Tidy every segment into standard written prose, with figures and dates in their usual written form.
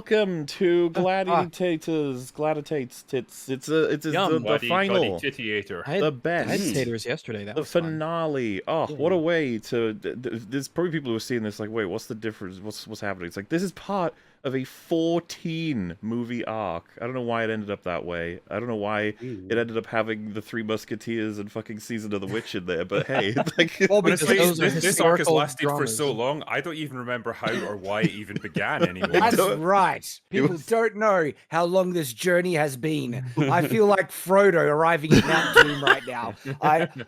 welcome to Gladiators. Gladiates. It's the final. Gladiator. I had The best. taters yesterday. That The was fun. finale. Oh, what a way to. There's probably people who are seeing this like, wait, what's the difference? What's happening? It's like this is part of a 14 movie arc. I don't know why it ended up that way. I don't know why it ended up having the Three Musketeers and fucking Season of the Witch in there. But hey, it's like Honestly, those are this arc has historical lasted for dramas. so long, I don't even remember how or why it even began anymore. That's right. People don't know how long this journey has been. I feel like Frodo arriving at Mount Doom right now.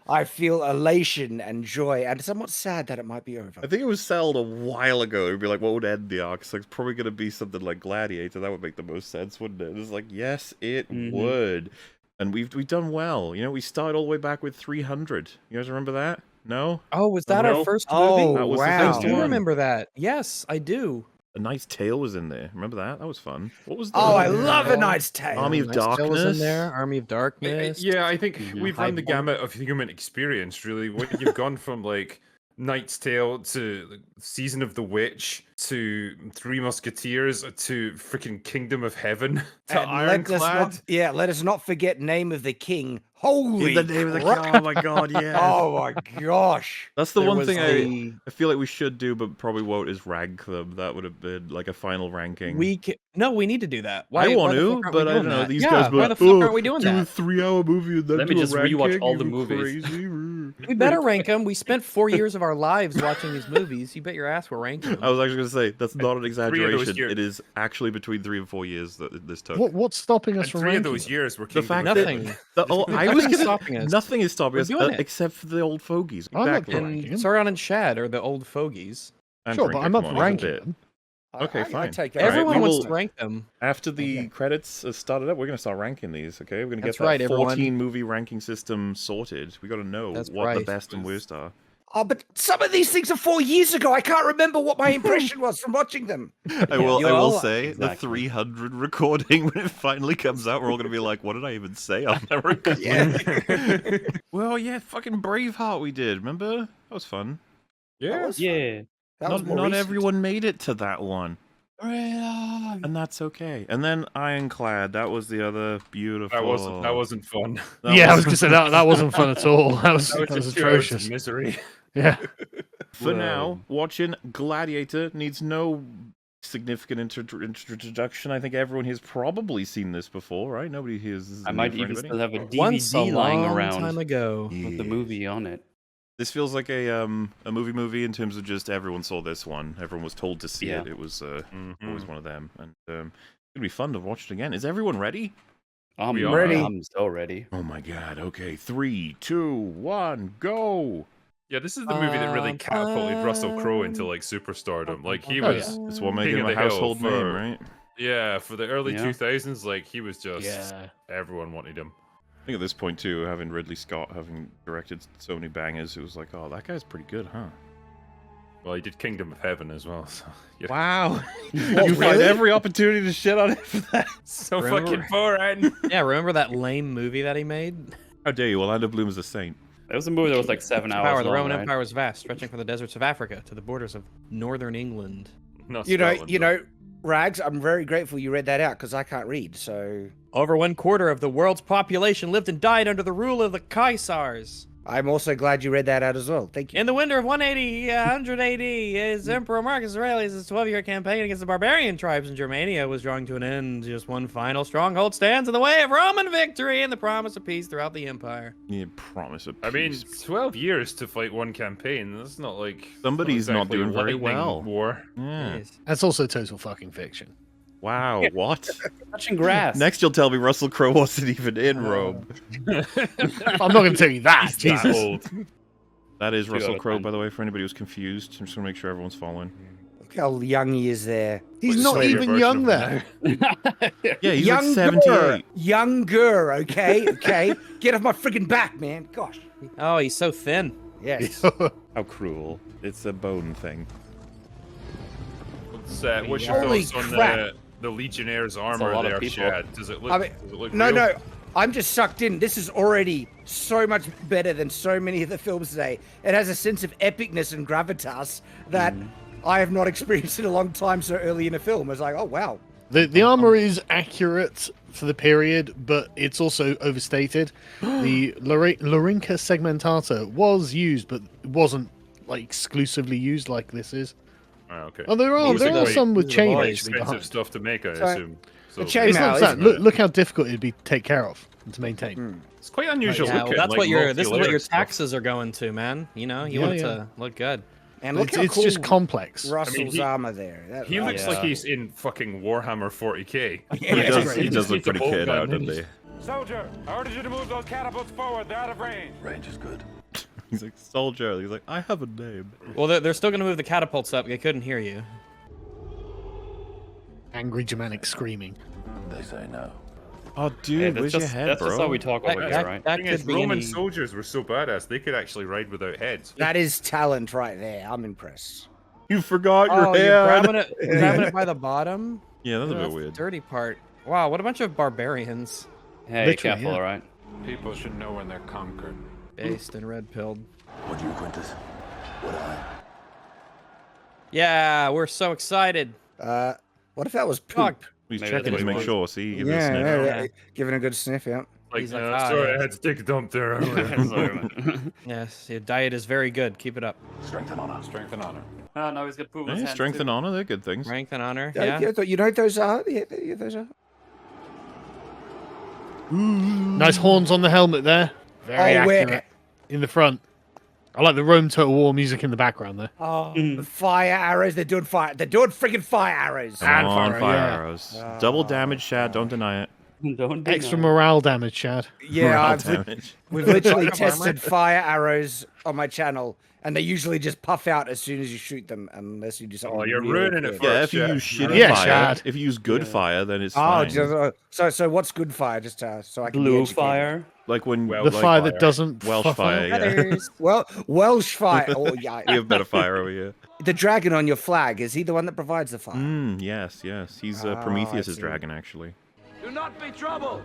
I feel elation and joy, and somewhat sad that it might be over. I think it was settled a while ago. It'd be like, what would end the arc? So it's probably going to be something like Gladiator. That would make the most sense, wouldn't it? It's like, yes, it would. And we've done well. You know, we started all the way back with 300. You guys remember that? No? Oh, was that No. our first Oh, movie? That was the wow. I first do one. remember that. Yes, I do. A Knight's Tale was in there. Remember that? That was fun. What was the Oh, I love A Knight's Tale. Army of Knight's Tale was Darkness? in there. Army of Darkness. Yeah, I think we've run the Highborn. gamut of human experience, really. You've gone from, like, Knight's Tale to Season of the Witch to Three Musketeers to freaking Kingdom of Heaven to And Ironclad. let us not forget Name of the King. Holy In the name of the crap. king. Oh my god, yeah. Oh my gosh. That's the There one was thing the- I feel like we should do, but probably won't, is rank them. That would have been like a final ranking. No, we need to do that. I want why the to, fuck aren't we but I doing don't know. that? These Yeah, guys why were the fuck aren't we doing do a that? 3-hour movie and then Let me do a just rewatch ranking? all the You movies. crazy? We better rank them. We spent 4 years of our lives watching these movies. You bet your ass we're ranking them. I was actually going to say, that's not an 3 of those exaggeration. years. It is actually between 3 and 4 years that this took. What's stopping us And from 3 of ranking those them? years were The Kingdom fact of that Nothing. I was Nothing's gonna, stopping us. nothing is stopping We're us doing it. except for the old fogies. I'm not Exactly. ranking And them. Sorion and Shad are the old fogies. And Sure, Drink but It, I'm come not on, it's a ranking bit. them. Okay, I fine. take that. All right, Everyone we wants will- to rank them. After the credits started up, we're going to start ranking these, okay? We're going to get That's that right, everyone. 14 movie ranking system sorted. We got to know That's what the right. best and worst are. Oh, but some of these things are 4 years ago. I can't remember what my impression was from watching them. I will You know, say, the exactly. 300 recording, when it finally comes out, we're all going to be like, what did I even say on that recording? Yeah. Well, yeah, fucking Braveheart we did, remember? That was fun. Yeah. was fun. Yeah. That was Not, more not recent. everyone made it to that one. And that's okay. And then Ironclad, that was the other beautiful. That wasn't fun. that Yeah, I was- was gonna say that wasn't fun at all. That was That was just 2 hours of atrocious. misery. Yeah. For Well- now, watching Gladiator needs no significant introduction. I think everyone here's probably seen this before, right? Nobody here's. This is I new might for even anybody. still have a Once a DVD lying long around time ago. with the movie on it. This feels like a movie in terms of just everyone saw this one. Everyone was told to see Yeah. it. It was always one of them, and it's gonna be fun to watch it again. Is everyone ready? I'm We are. Ready. I'm so ready. Oh my god! Okay, 3, 2, 1, go! Yeah, this is the movie that really catapulted Russell Crowe into like superstardom. Like he Oh, was, It's what made King him of a the Hill household name, for- right? yeah, for the early Yeah. 2000s, like he was just Yeah. everyone wanted him. I think at this point too, having Ridley Scott having directed so many bangers, it was like, oh, that guy's pretty good, huh? Well, he did Kingdom of Heaven as well. So, yeah. Wow! you What, find really? every opportunity to shit on it for that. So Remember- fucking boring. Yeah, remember that lame movie that he made? How dare you? Orlando Bloom is a saint. That was a movie that was like 7 hours Power. The long, Roman right? Empire was vast, stretching from the deserts of Africa to the borders of northern England. Not You know, Scotland, Rags, I'm very grateful you read that out because I can't read. So Over 1/4 of the world's population lived and died under the rule of the Caesars. I'm also glad you read that out as well. Thank you. In the winter of 100 AD, his Emperor Marcus Aurelius' 12-year campaign against the barbarian tribes in Germania was drawing to an end. Just one final stronghold stands in the way of Roman victory and the promise of peace throughout the empire. Yeah, promise of I mean, peace. 12 years to fight one campaign. That's not like Somebody's not exactly doing very lightning well. War. Yeah. Yes. That's also total fucking fiction. Wow, what? Touching grass. Next you'll tell me Russell Crowe wasn't even in Rome. I'm not going to tell you that. He's that Jesus. old. That is 2 Russell out of Crowe, 10. by the way, for anybody who's confused. I'm just going to make sure everyone's following. Look how young he is there. He's Like not Slayer even version young of there. Yeah, he's like Younger, 78. younger. Okay, okay. Get off my freaking back, man. Gosh. Oh, he's so thin. Yes. How cruel. It's a bone thing. What's your Holy thoughts on crap. the Legionnaires' a armor lot of there, people. Shad? Does it look? I mean, does it look No, real? no. I'm just sucked in. This is already so much better than so many of the films today. It has a sense of epicness and gravitas that I have not experienced in a long time so early in a film. It's like, oh, wow. The armor is accurate for the period, but it's also overstated. The Larynca segmentata was used, but it wasn't like exclusively used like this is. Oh, okay. Oh, there are Quite some with chain boys. actually expensive behind. stuff to make, I So, assume. So the chain It's not mail that. is- Look how difficult it'd be to take care of and to maintain. it's quite unusual. Yeah, well, looking, that's like, what your this is what your multi-layered stuff. taxes are going to, man. You know, you Yeah, want it yeah. to look good. And look It's, how it's cool just complex. Russell's he- armor there. That, He looks Yeah. like he's in fucking Warhammer 40k. Yeah, He it's does, great. he He does just look needs a pretty bolt kitted gun, out, doesn't doesn't he? Soldier, I ordered you to move those catapults forward. They're out of range. Range is good. He's like, soldier. He's like, I have a name. Well, they're still going to move the catapults up. They couldn't hear you. Angry Germanic screaming. They say no. Oh, dude, Yeah, where's that's your head, that's bro? just how we talk over here, right? That Thing is, could be Roman any... soldiers were so badass they could actually ride without heads. That is talent right there. I'm impressed. You forgot your Oh, head. you're grabbing it by the bottom. Yeah, that's a bit That's weird. the dirty part. Wow, what a bunch of barbarians Hey, Literally, careful, yeah. all right? People should know when they're conquered. based and red pilled. What you, Quintus? What I? Yeah, we're so excited. What if that was Fuck. poop? He's Maybe checking that's to what make he sure. See, give it a Yeah, sniff. yeah, Yeah. giving a good sniff, yeah. Like, He's like, sorry, yeah. I had to take a dump there earlier. Sorry, man. Yes, your diet is very good. Keep it up. Strength and honor. Strength and honor. Oh, now he's got poop in his Hey, hands, strength too. and honor, they're good things. Strength and honor. Yeah, Yeah. you know what those are? Yeah, those are. Nice horns on the helmet there. Very Oh, where- accurate. In the front. I like the Rome Total War music in the background there. Oh, the fire arrows. They're doing fire. They're doing freaking fire arrows. Come on, fire, fire yeah. arrows. Double damage, Shad. Don't deny it. Don't do Extra that. morale damage, Chad. Yeah, Morale I've damage. we've literally Armor. tested fire arrows on my channel, and they usually just puff out as soon as you shoot them, unless you do something. Oh, you're really ruining it quick. for Yeah, us, if you Shad. use shitty Yeah, fire, Shad. if you use good fire, then it's Oh, fine. so what's good fire? Just so I can be Blue educated. fire. Like when Well, The like fire fire. that doesn't Welsh fuck fire, up. yeah. Well, Welsh fire. Oh yeah. We have better fire over here. The dragon on your flag, is he the one that provides the fire? Yes, yes. He's Oh, Prometheus' I see. dragon, actually. Do not be troubled,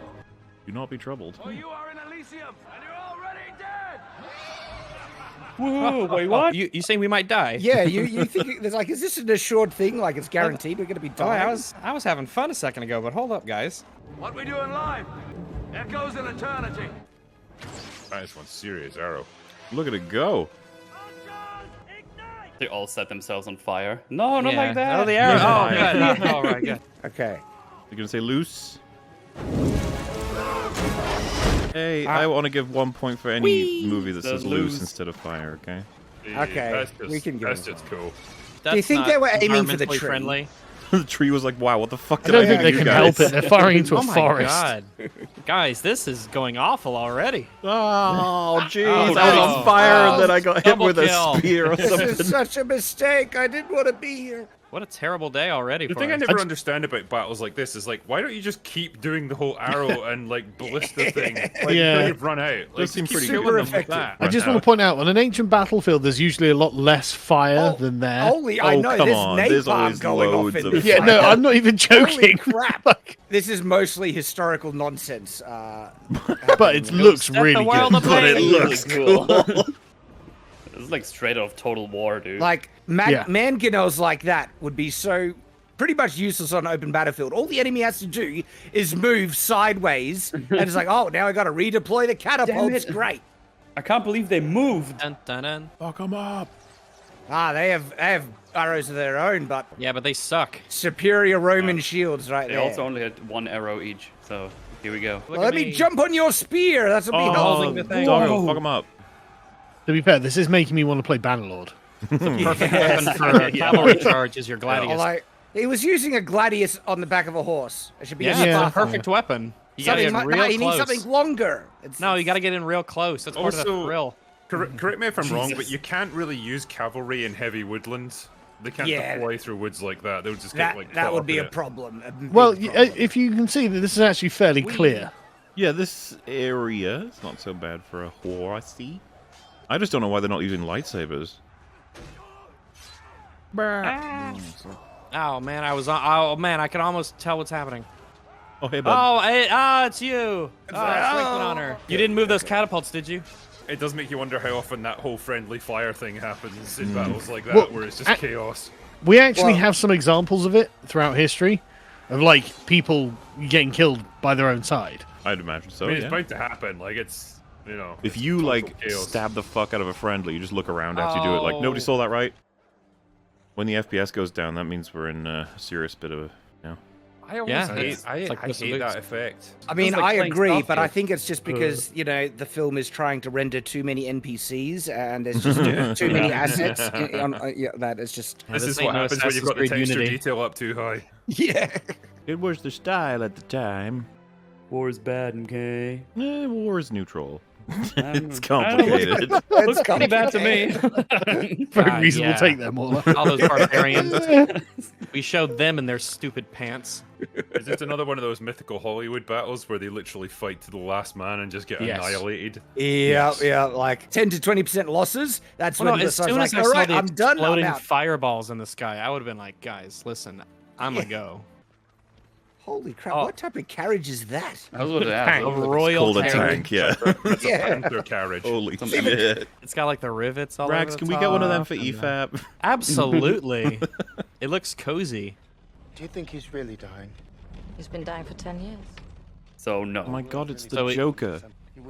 Do not be troubled. for you are in Elysium, and you're already dead. Whoa, wait, Oh, what? you saying we might die? Yeah, you think there's like, is this an assured thing? Like it's guaranteed we're gonna be Oh, dying? I was having fun a second ago, but hold up, guys. What we do in life echoes in eternity. That is one serious arrow. Look at it go. They all set themselves on fire. No, not Yeah. like that. Oh, the arrow. Oh, Yeah. good. All right, good. Okay. You're gonna say loose? Hey, I want to give 1 point for any movie that The says loose loose. instead of fire, okay? Okay, That's just, we can give that's it just cool. That's think not they were aiming for the environmentally tree? friendly? The tree was like, wow, what the fuck I did don't I think do they to you can guys? help it. They're firing into a Oh my forest. god, guys, this is going awful already. Oh, jeez. Oh, I was no. on fire and then I got hit Double with a kill. spear or This something. is such a mistake. I didn't want to be here. What a terrible day already The for thing I us. never understand about battles like this is like, why don't you just keep doing the whole arrow and like ballista thing? Like, Yeah. until you've run out. Like, Does seem keep pretty killing good. them Super with that. I just want to point out, on an ancient battlefield, there's usually a lot less fire than there. Holy, I Oh, know come there's on, there's napalm always going off loads in of this. Yeah, no, fight. I'm not even Holy joking. crap! Like, This is mostly historical nonsense. but it looks Set the really world good. But it ablaze. looks Cool. cool. It's like straight out of Total War, dude. like Yeah. mangonels like that would be so pretty much useless on an open battlefield. All the enemy has to do is move sideways, and it's like, oh, now I got to redeploy the catapults. it. Great. I can't believe they moved. Dun, dun, dun. Fuck them up. They have arrows of their own, but Yeah, but they suck. superior Roman shields right They there. also only had one arrow each, so here we go. Look Well, at let me jump on your spear. That'll be helpful. Oh, the thing. doggo, fuck them up. To be fair, this is making me want to play Bannerlord. Perfect weapon for a cavalry charge is your Or gladius. like, he was using a gladius on the back of a horse. It should be Yeah, a it's a Spartan. perfect weapon. You gotta Something get mu- real he needs close. something longer. No, you gotta get in real close. That's part of the Also- thrill. Correct me if I'm wrong, but Jesus. you can't really use cavalry in heavy woodlands. They can't Yeah. deploy through woods like that. They'll just that get like that caught would up be in a it. problem. a big Well, problem. if you can see that this is actually fairly clear. Yeah, this area is not so bad for a whore, I see. I just don't know why they're not using lightsabers. Oh man, I was on. Oh man, I can almost tell what's happening. Oh, hey, bud. Oh, it's you. Strength and honor. You didn't move those catapults, did you? It does make you wonder how often that whole friendly fire thing happens in battles like that, Well, where it's just I- chaos. We actually Well- have some examples of it throughout history. of like people getting killed by their own side. I'd imagine so. I mean, yeah. it's bound to happen. Like, it's, you know. If it's you total like chaos. stab the fuck out of a friendly, you just look around after you do it. Like nobody saw that, right? When the FPS goes down, that means we're in a serious bit of a, I always Yeah, hate, it's I like hate Crystal that Loops. effect. I mean, like I playing agree, but I Starfield. think it's just because, you know, the film is trying to render too many NPCs and there's just too many assets. Yeah, that is just... This is ain't what no happens when you've got the Assassin's Creed texture Unity. detail up too high. Yeah. It was the style at the time. War is bad, okay? War is neutral. It's It's complicated. It's Pretty bad to me. Very reasonable yeah. take there, Mauler. All those barbarians. We showed them in their stupid pants. Is it another one of those mythical Hollywood battles where they literally fight to the last man and just get Yes. annihilated? Yeah, yeah, like 10 to 20% losses. That's Well, when no, the as sun's soon like, as I all saw right, the I'm done, I'm exploding out. fireballs in the sky, I would have been like, guys, listen, I'm gonna go. Holy crap, Oh. what type of carriage is that? I was about to ask. A what was it? royal Called a tank. tank, yeah. That's Yeah. a panther carriage. Holy Some shit. It's got like the rivets all Rax, over can the we get one of them top for and, EFAP? Absolutely. It looks cozy. Do you think he's really dying? He's been dying for 10 years. So no. Oh my god, it's the So it- Joker.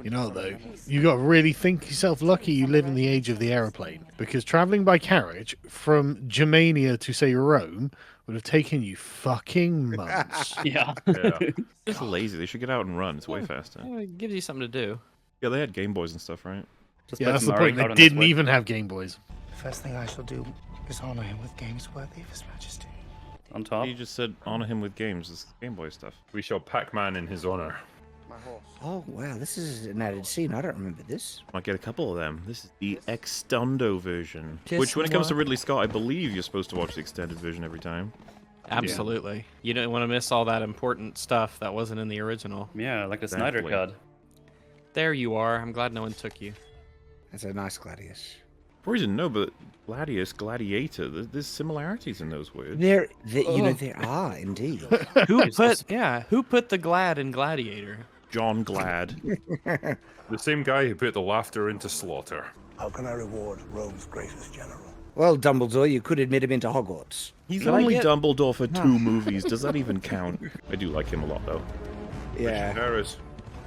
You know, though, you got to really think yourself lucky you live in the age of the aeroplane, because traveling by carriage from Germania to, say, Rome would have taken you fucking months. Yeah. Yeah. Just lazy. They should get out and run. It's way faster. It gives you something to do. Yeah, they had Game Boys and stuff, right? Just Yeah, put that's some the Mario point. Kart They on the didn't Switch. even have Game Boys. The first thing I shall do is honor him with games worthy of his majesty. On top. He just said honor him with games. It's Game Boy stuff. We shall Pac-Man in his honor. My horse. Oh, wow, this is an added scene. I don't remember this. Might get a couple of them. This is the Extundo version. Just Which, when it comes to one. Ridley Scott, I believe you're supposed to watch the extended version every time. Absolutely. You don't want to miss all that important stuff that wasn't in the original. Yeah, like the Snyder Exactly. Cut. There you are. I'm glad no one took you. That's a nice Gladius. For reason, no, but Gladiator, there's similarities in those words. There, you know, there are indeed. Who put the glad in Gladiator? John Glad. The same guy who put the laughter into slaughter. How can I reward Rome's greatest general? Well, Dumbledore, you could admit him into Hogwarts. He's Can I only get- Dumbledore for 2 movies. Does that even count? I do like him a lot, though. Yeah. Harris.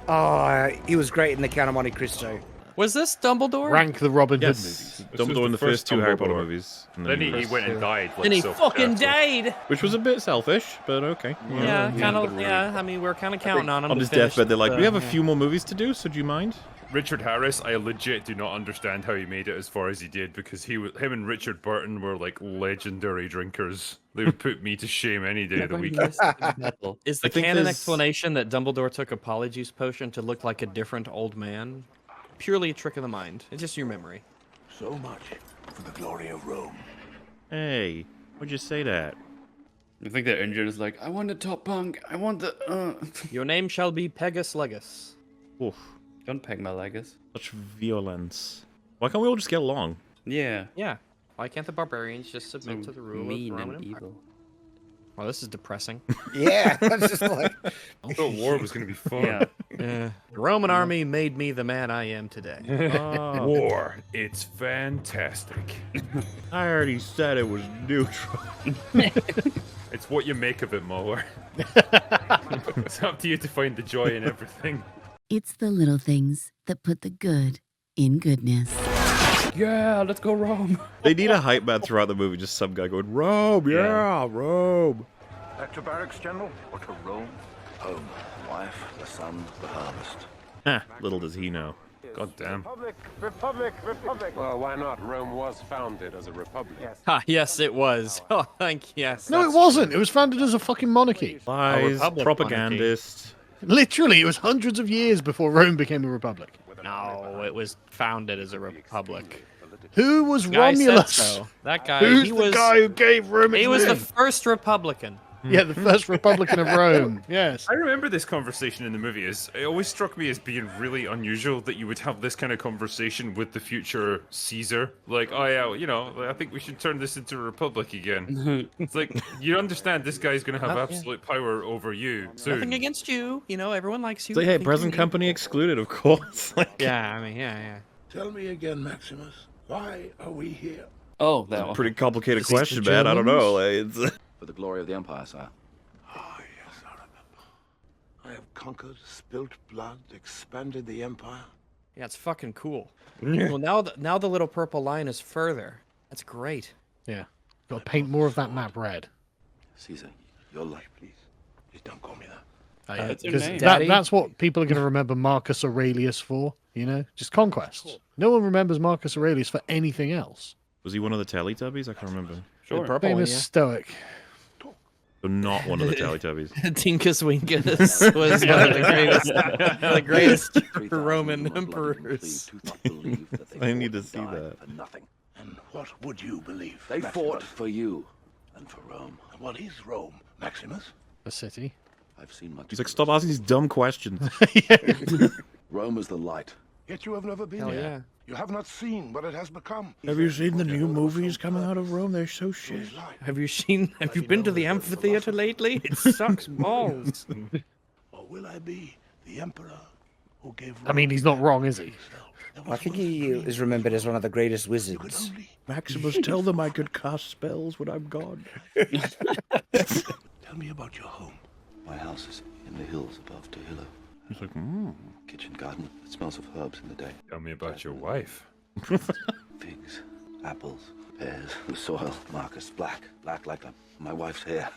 Oh, he was great in the Count of Monte Cristo. Was this Dumbledore? Rank the Robin Hood Yes, movies. This was Dumbledore in the the first first 2 Harry Potter Dumbledore. movies. And Then he first went and two. died. Like And he so fucking carefully. died. Which was a bit selfish, but okay. Yeah, kind of. Yeah, I mean, we're kind of counting on him. On to his finish deathbed, they're like, the- we have a few more movies to do, so do you mind? Richard Harris, I legit do not understand how he made it as far as he did, because him and Richard Burton were like legendary drinkers. They would put me to shame any day of the week. Metal. Is the I think canon there's- explanation that Dumbledore took a polyjuice potion to look like a different old man purely a trick of the mind? It's just your memory. So much for the glory of Rome. Hey, why'd you say that? You think they're injured? Is like, I want the top bunk. I want the. Your name shall be Pegus Legus. Oof, Don't peg my legs. such violence. Why can't we all just get along? Yeah. Yeah. Why can't the barbarians just submit to the rule mean of Roman and Empire? evil. Well, this is depressing. Yeah, that's just like... I thought war was going to be fun. Yeah. The Roman army made me the man I am today. War, it's fantastic. I already said it was neutral. It's what you make of it, Mueller. It's up to you to find the joy in everything. It's the little things that put the good in goodness. Yeah, let's go Rome. They need a hype man throughout the movie, just some guy going, Rome, yeah, Rome. Back to barracks, General, or to Rome? Home, the wife, the son, the harvest. Ha, little does he know. God damn. Republic. Well, why not? Rome was founded as a republic. Ah, yes, it was. Oh, thank yes. No, it that's wasn't. It was founded as a fucking monarchy. Lies, Republic propagandist. Literally, it was hundreds of years before Rome became a republic. true. No, it was founded as a republic. Who was Guy said Romulus? so. That guy. Who's he the was. guy who gave Rome its He was the name? first Republican. Yeah, the first Republican of Rome. Yes. I remember this conversation in the movie. It always struck me as being really unusual that you would have this kind of conversation with the future Caesar. Like, oh yeah, you know, I think we should turn this into a republic again. It's like, you understand this guy's going to have Yeah. absolute power over you soon. Nothing against you. You know, everyone likes you. It's like, hey, Think present you're- company excluded, of course. Like, Yeah, I mean, yeah. Tell me again, Maximus. Why are we here? Oh, that one. pretty complicated Is he question, the man. I don't know. Germans? Like, it's, For the glory of the Empire, sire. conquered, spilt blood, expanded the empire. Yeah, it's fucking cool. Well, now the little purple line is further. That's great. Yeah. Got to paint more of that map red. Caesar, your life, please. Please don't call me that. That's your Because name. that's what people are going to remember Marcus Aurelius for, you know? Just conquests. No one remembers Marcus Aurelius for anything else. Was he one of the Teletubbies? I can't remember. The purple one, Famous yeah. stoic. So not one of the Teletubbies. Tinkus Winkus was one of the greatest Roman emperors. I need to see that. For nothing. And what would you believe? They fought for you and for Rome. And what is Rome, Maximus? A city. I've seen much. He's like, stop asking these dumb questions. Rome is the light. Yet you have never been Hell here. yeah. You have not seen what it has become. Have you seen the new movies coming out of Rome? They're so shit. Have you been to the amphitheater lately? It sucks balls. Or will I be the emperor who gave I mean, he's not wrong, is he? I think he is remembered as one of the greatest wizards. Maximus, tell them I could cast spells when I'm gone. Tell me about your home. My house is in the hills above Tehillah. He's like, Kitchen garden. It smells of herbs in the day. Tell me about your wife. Figs, apples, pears, the soil. Marcus, black like my wife's hair.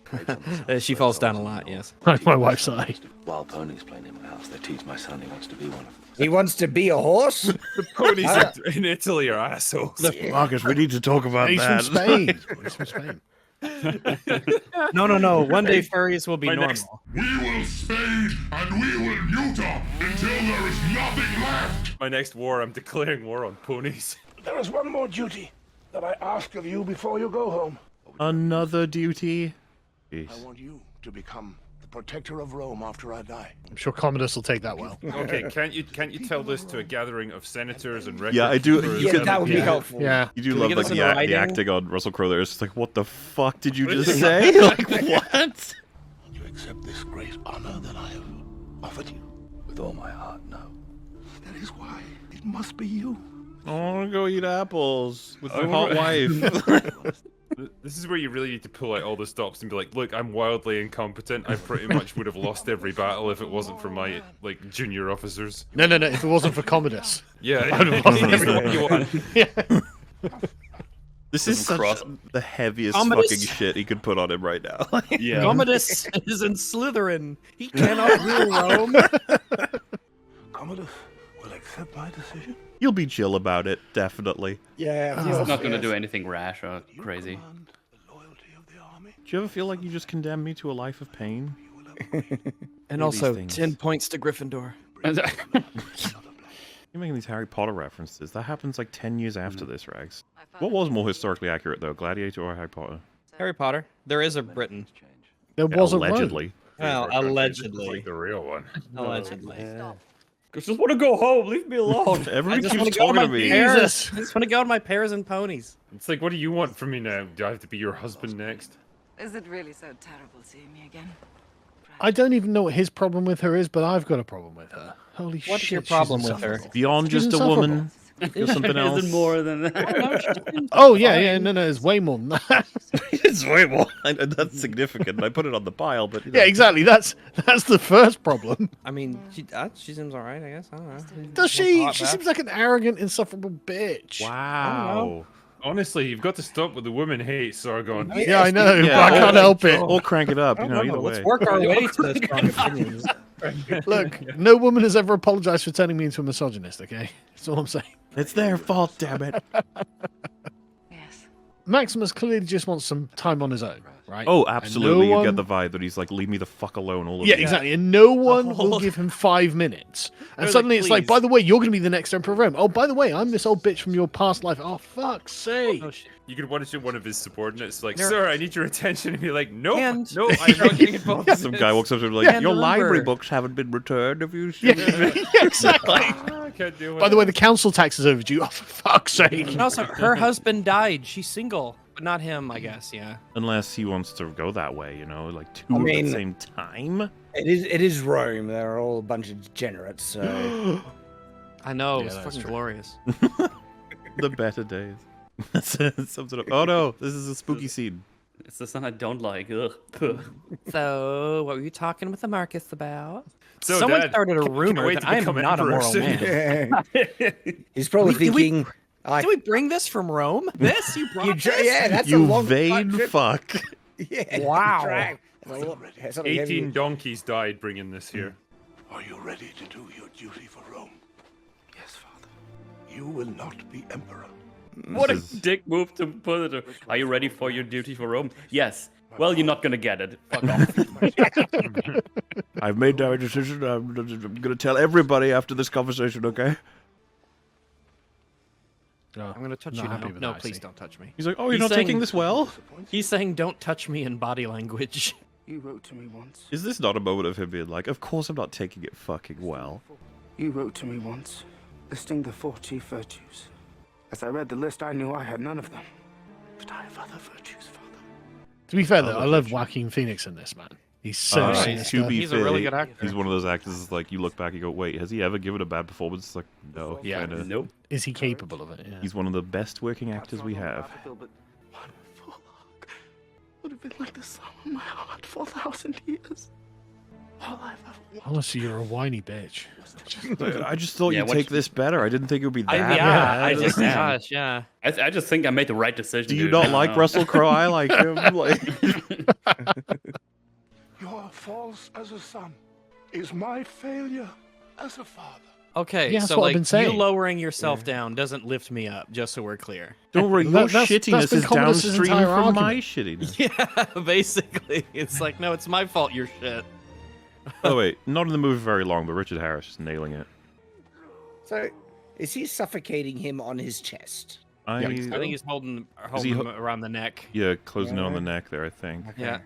Grapes on the side, She falls down a lot, yes. Like my wife's side. Wild ponies playing in my house. They tease my son. He wants to be one of them. He wants to be a horse? The ponies in Italy are assholes. Marcus, we need to talk about He's from Spain. He's from Spain. No. One day furries will be My normal. next- We will spade and we will neuter until there is nothing left. My next war, I'm declaring war on ponies. There is one more duty that I ask of you before you go home. Another duty. I want you to become the protector of Rome after I die. I'm sure Commodus will take that well. Okay, can't you tell this to a gathering of senators and record Yeah, I do- keepers Yeah, and- that would be helpful. Yeah. You do we love get like this the, in the writing? acting on Russell Crowe there. It's just like, what the fuck did you just say? Like, what? You accept this great honor that I have offered you. With all my heart, no. That is why it must be you. I want to go eat apples with my hot wife. This is where you really need to pull out all the stops and be like, look, I'm wildly incompetent. I pretty much would have lost every battle if it wasn't for my like junior officers. No. If it wasn't for Commodus. Yeah, I'd have lost he's the everything. one you want. This is such the heaviest Commodus. fucking shit he could put on him right now. Yeah. Commodus is in Slytherin. He cannot rule Rome. Commodus will accept my decision. You'll be chill about it, definitely. Yeah. He's not going to do anything rash or crazy. Command the loyalty of the army. Do you ever feel like you just condemned me to a life of pain? And All also, these things. 10 points to Gryffindor. You're making these Harry Potter references. That happens like 10 years after this, Rags. What was more historically accurate, though? Gladiator or Harry Potter? Harry Potter. There is a Britain. There was a Rome. Allegedly. Well, Like allegedly. the real one. Allegedly. I just want to go home. Leave me alone. Everybody just wanna keeps go to talking to my me. parents. I just want to go on my pears and ponies. It's like, what do you want from me now? Do I have to be your husband next? Is it really so terrible seeing me again? I don't even know what his problem with her is, but I've got a problem with her. Holy shit. What's your she's problem with her? insufferable. Beyond She's just a insufferable. woman. There's something else. Isn't more than that. Oh, yeah, no, it's way more than that. It's way more. That's significant. I put it on the pile, but you know. Yeah, exactly. That's the first problem. I mean, she seems alright, I guess. I don't know. Does she? Hot She bath. seems like an arrogant, insufferable bitch. Wow. Honestly, you've got to stop with the women hate Sargon. Yeah, I know, Yeah. but I can't help it. Or crank it up, you know, either Let's way. work our way to those strong opinions. Look, no woman has ever apologized for turning me into a misogynist, okay? That's all I'm saying. It's their fault, damn it. Yes. Maximus clearly just wants some time on his own, right? Oh, And absolutely. no You get one- the vibe that he's like, leave me the fuck alone, all of Yeah, you. exactly. And no one will give him 5 minutes. And They're suddenly like, it's like, "Please." by the way, you're going to be the next Emperor of Rome. Oh, by the way, I'm this old bitch from your past life. Oh, fuck's sake. You could watch one of his subordinates like, They're- sir, I need your attention, and be like, nope, And- no, I'm not getting involved. Some guy walks up to him like, And your remember- library books haven't been returned. Have you Yeah, seen it? exactly. I can't do it. By the way, the council tax is overdue. Oh, for fuck's sake. And also, her husband died. She's single. But not him, I guess, yeah. Unless he wants to go that way, you know, like two I at mean- the same time. It is Rome. They're all a bunch of degenerates, so... I know, Yeah, it's that's fucking true. glorious. The better days. That sums it up. Oh no, this is a spooky scene. It's the son I don't like. Ugh. Puh. So, what were you talking with the Marcus about? So, Someone Dad, started a can I rumor wait that to I am become not a emperor moral soon? man. He's probably Did we- thinking. Did we bring this from Rome? This? You brought this? Yeah, that's a You long vain trip. fuck. Yeah. Wow. Drag. 18 donkeys died bringing this here. Are you ready to do your duty for Rome? Yes, Father. You will not be emperor. What a dick move to put it. Are you ready for your duty for Rome? Yes. Well, you're not gonna get it. Fuck off. I've made my decision. I'm gonna tell everybody after this conversation, okay? Oh, I'm gonna touch not you happy now. with No, that, please see. don't touch me. He's like, oh, you're He's not taking saying- this well? He's saying, don't touch me in body language. You wrote to me once. Is this not a moment of him being like, of course I'm not taking it fucking well? You wrote to me once, listing the 4 chief virtues. As I read the list, I knew I had none of them. But I have other virtues, Father. To be fair, though, I love Joaquin Phoenix in this, man. He's so sinister. To be He's a fair, really good actor. he's one of those actors that's like, you look back and go, wait, has he ever given a bad performance? It's like, no. Yeah, kinda. Nope. Is he capable of it? Yeah. He's one of the best working actors we have. But one full hug would have been like the sum of my heart for 1,000 years. All I've ever wanted. Honestly, you're a whiny bitch. I just thought Yeah, you'd what take you- this better. I didn't think it would be that yeah, bad. I just, Yeah. gosh, yeah. I just think I made the right decision. Do you dude. not I like don't know. Russell Crowe? I like him. Like, Your false as a son is my failure as a father. Okay, Yeah, that's so what I've been like you saying. lowering yourself down doesn't lift me up, just so we're clear. don't worry, your That's shittiness been is Commodus's downstream entire from my argument. shittiness. Yeah, basically. It's like, no, it's my fault you're shit. Oh wait, not in the movie very long, but Richard Harris is nailing it. So, is he suffocating him on his chest? I think he's holding he him around the neck. Yeah, closing in on the neck there, I think. Yeah.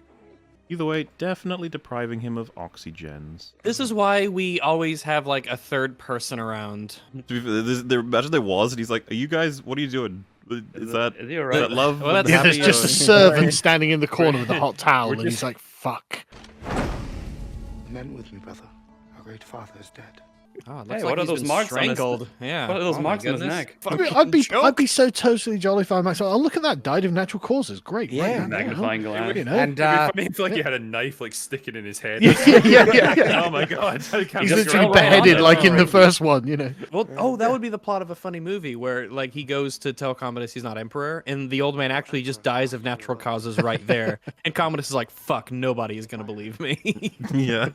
Either way, definitely depriving him of oxygens. This is why we always have like a third person around. To be fair, imagine there was, and he's like, "Are you guys? What are you doing? Is that Is he is alright? that love? Well, and that's- Yeah, there's happy just a or- servant standing in the corner with a hot towel, We're and just- he's like, fuck. Men with me, brother. Our great father is dead. Oh, it looks Hey, like what are he's those been marks on his- strangled. Yeah. what are those Oh my marks on his goodness. neck? I mean, Fucking I'd be so totally jolly if I Max. Oh, look at that! Died of natural causes. Great. Yeah. right, Magnifying glass. You know. And It'd be funny if like he had a knife like sticking in his head. yeah. Oh my god. I can't He's just literally go, beheaded "Oh, like in the no." first one, you know. Well, oh, that would be the plot of a funny movie where, like, he goes to tell Commodus he's not emperor, and the old man actually just dies of natural causes right there. And Commodus is like, "Fuck, nobody is gonna believe me." Yeah.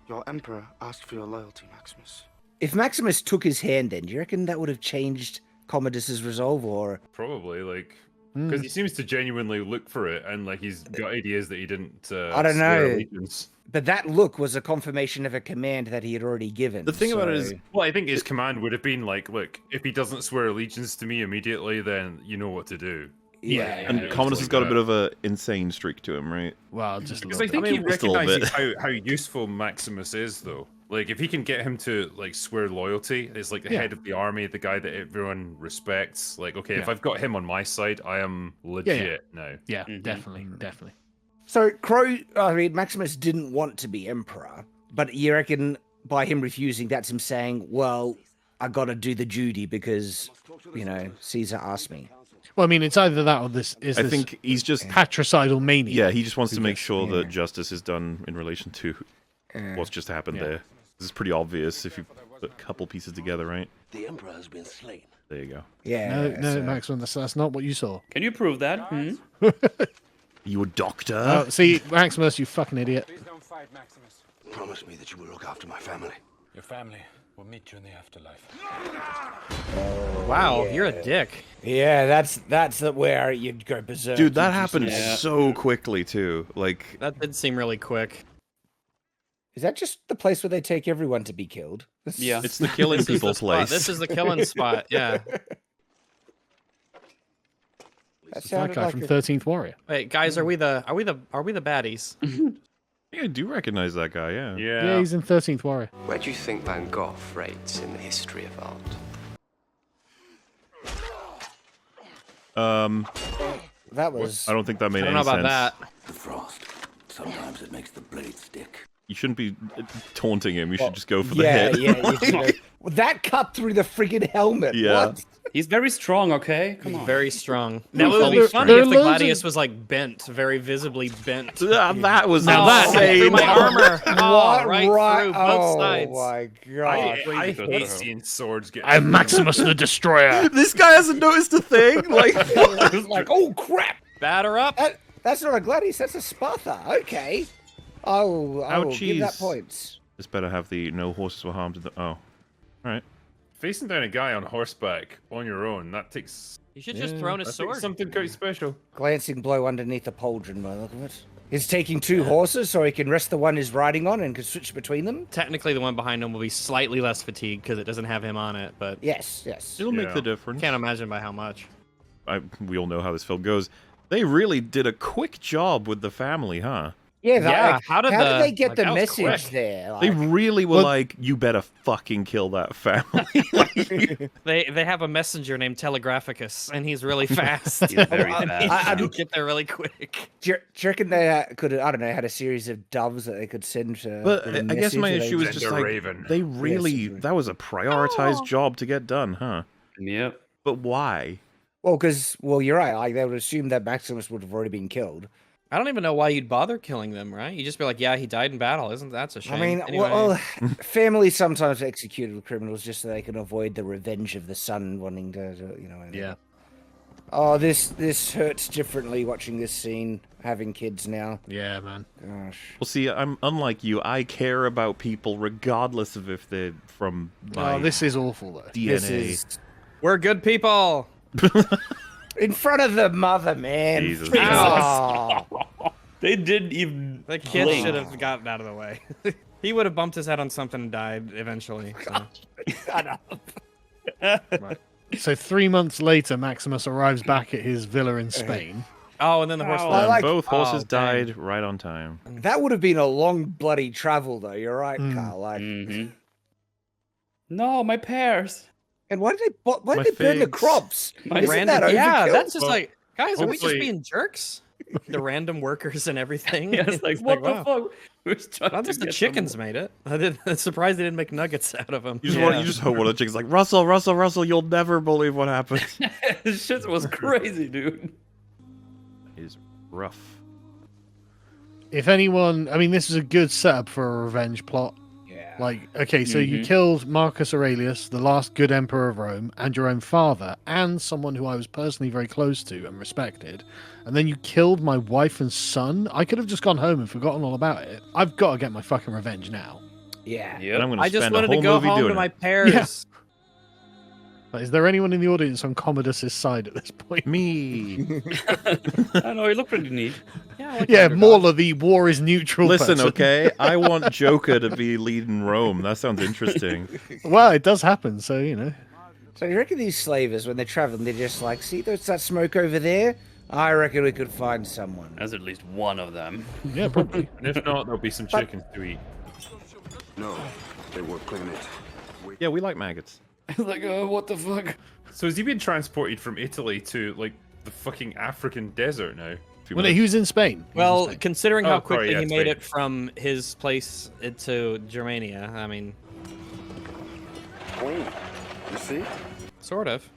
Your emperor asked for your loyalty, Maximus. If Maximus took his hand, then do you reckon that would have changed Commodus's resolve, or Probably like because he seems to genuinely look for it, and like he's got ideas that he didn't. I don't swear know. allegiance. but that look was a confirmation of a command that he had already given. The thing about it is, so- Well, I think his command would have been like, look, if he doesn't swear allegiance to me immediately, then you know what to do. and Commodus has got a bit of a insane streak to him, right? Well, just a Because little I think bit. he Just a little recognizes bit. how useful Maximus is, though. Like, if he can get him to like swear loyalty, as like the head of the army, the guy that everyone respects. Like, okay, if I've got him on my side, I am legit now. Yeah, definitely. So Maximus didn't want to be emperor, but you reckon by him refusing, that's him saying, "Well, I got to do the duty because, Caesar asked me." Well, I mean, it's either that or this is. I this think he's just patricidal mania. Yeah, he just wants to make just- sure that justice is done in relation to what's just happened there. This is pretty obvious if you put a couple pieces together, right? The Emperor has been slain. There you go. Yeah. No, Maximus, that's not what you saw. Can you prove that? Hmm? You a doctor? See, Maximus, you fucking idiot. Please don't fight, Maximus. Promise me that you will look after my family. Your family will meet you in the afterlife. Wow, you're a dick. Yeah, that's where you'd go berserk. Dude, that You'd just- happened so quickly too. Like, That did seem really quick. Is that just the place where they take everyone to be killed? Yeah. it's the killing This is people the spot. place. This is the killing spot. Yeah. That That sounded guy like from a- 13th Warrior. Wait, guys, are we the baddies? Yeah, I do recognize that guy. Yeah. Yeah, he's in 13th Warrior. Where do you think Van Gogh rates in the history of art? That was. I don't think that made I don't any know about sense. that. The frost. Sometimes it makes the blade stick. You shouldn't be taunting him. You should just go for the Yeah, head. yeah. Well, that cut through the friggin' helmet. Yeah. What? He's very strong, okay? Come on. Very strong. There- That would be there- funny there if are the loads of- Gladius was like bent, very visibly bent. That was Through insane. my armor. Oh, What? right through both sides. Oh my god. I hate seeing swords get. I'm Maximus the Destroyer. This guy hasn't noticed a thing. Like, It was like, oh crap! Batter up. That's not a Gladius, that's a Sparta. Okay. I will give that Ouchies. points. this better have the no horses were harmed. In the, oh, all right. Facing down a guy on horseback on your own, that takes. You should just throw in his I think sword. something quite special. Glancing blow underneath the pauldron by the look of it. He's taking 2 horses so he can rest the one he's riding on and can switch between them. Technically, the one behind him will be slightly less fatigued because it doesn't have him on it, but Yes, yes. It'll make Yeah. the difference. can't imagine by how much. We all know how this film goes. They really did a quick job with the family, huh? Yeah, Yeah, how did they get like, the that was message quick. there? They Like, really were Well- like, you better fucking kill that family. They have a messenger named Telegraphicus, and he's really fast. He's very fast. I He'll get there really quick. do you reckon they could have, I don't know, had a series of doves that they could send to. But with a I guess my message, or issue they- is just Send a like, raven. they really, something. that was a prioritized job to get done, huh? Yep. But why? Well, you're right. Like, they would assume that Maximus would have already been killed. I don't even know why you'd bother killing them, right? You just be like, yeah, he died in battle. Isn't that a shame? I mean, Anyway. well, families sometimes executed criminals just so they can avoid the revenge of the son wanting to you know. Yeah. Oh, this hurts differently watching this scene, having kids now. Yeah, man. Gosh. Well, see, I'm unlike you. I care about people regardless of if they're from my Oh, this is awful though. DNA. This is We're good people. in front of the mother, man. Jesus Oh. They didn't even. The kid blink. should have gotten out of the way. He would have bumped his head on something and died eventually. So. Shut up. So 3 months later, Maximus arrives back at his villa in Spain. Oh, and then the horse. I And like- both horses Oh, dang. died right on time. That would have been a long bloody travel, though. You're right, Mm. Carl. Like, Mhm. No, my pears. and why did they My burn the figs. crops? My Isn't Random, that yeah, overkill? that's just Well, like, guys, are we just hopefully- being jerks? The random workers and everything. Yeah, it's like, what the wow. fuck? We're just trying Not to just the get some chickens made it. I'm surprised they didn't make nuggets out of them. You just hope one of the chicks like, Russell, you'll never believe what happened. more. This shit was crazy, dude. It is rough. If anyone, I mean, this is a good setup for a revenge plot. Yeah. Like, okay, so you Mhm. killed Marcus Aurelius, the last good emperor of Rome, and your own father, and someone who I was personally very close to and respected, and then you killed my wife and son. I could have just gone home and forgotten all about it. I've got to get my fucking revenge now. Yeah. And I'm Yep. going I to just spend a wanted to whole go movie home doing to my it. parents. Like, is there anyone in the audience on Commodus's side at this point? Me. I know, he looked pretty neat. Yeah, I like Yeah, underdog. Mauler, the war is neutral. Listen, person. okay? I want Joker to be leading Rome. That sounds interesting. Well, it does happen, so, you know. So you reckon these slavers, when they're traveling, they're just like, see, there's that smoke over there? I reckon we could find someone. There's at least one of them. Yeah, probably. And if not, there'll be some chickens to eat. No, they were cleaning it. Yeah, we like maggots. Like, what the fuck? So has he been transported from Italy to like the fucking African desert now? Well, no, he was in Spain. He was in Well, Spain. considering Oh, how sorry, quickly yeah, he made Spain. it from his place to Germania, I mean, Queen, you see? sort of.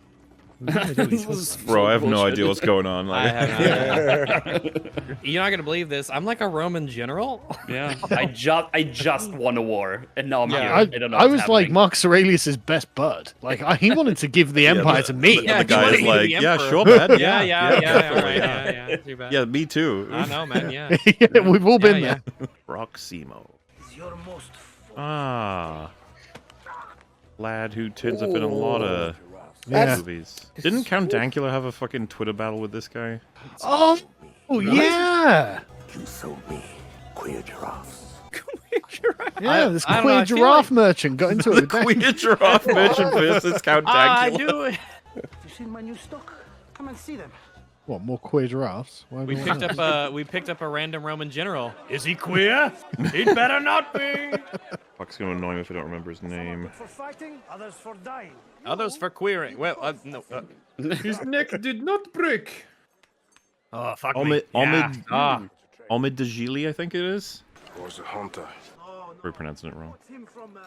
Bro, I have no idea what's going on. I Like, have no idea. You're not gonna believe this. I'm like a Roman general. Yeah. I just won a war, and now I'm Yeah, here. I, I don't know. I what's was like happening. Marcus Aurelius's best bud. Like, he wanted to give the empire to me. Yeah, the guy he wanted is to be like, the yeah, emperor. sure, man. Yeah, all definitely, right, yeah. Too bad. Yeah, me too. I know, man. Yeah. Yeah, we've all been Yeah, there. Proximo. Ah. Lad who turns up in a lot of Yeah. movies. Didn't Count Dankula have a fucking Twitter battle with this guy? Oh, yeah. You sold me queer giraffes. Yeah, this I don't know, queer I feel giraffe merchant got into it The with that. Queer Giraffe Merchant versus Count I Dankula. do. You seen my new stock? Come and see them. What, more queer giraffes? Why We would picked want up a random Roman general. Is he queer? He'd better not be. Fuck's gonna annoy me if I don't remember his name. For fighting, others for dying. Others for queering. Well, no. His neck did not break. Oh, fuck Omid Ah. Omid Dajili, I think it is. Was a hunter. We're pronouncing it wrong. Him from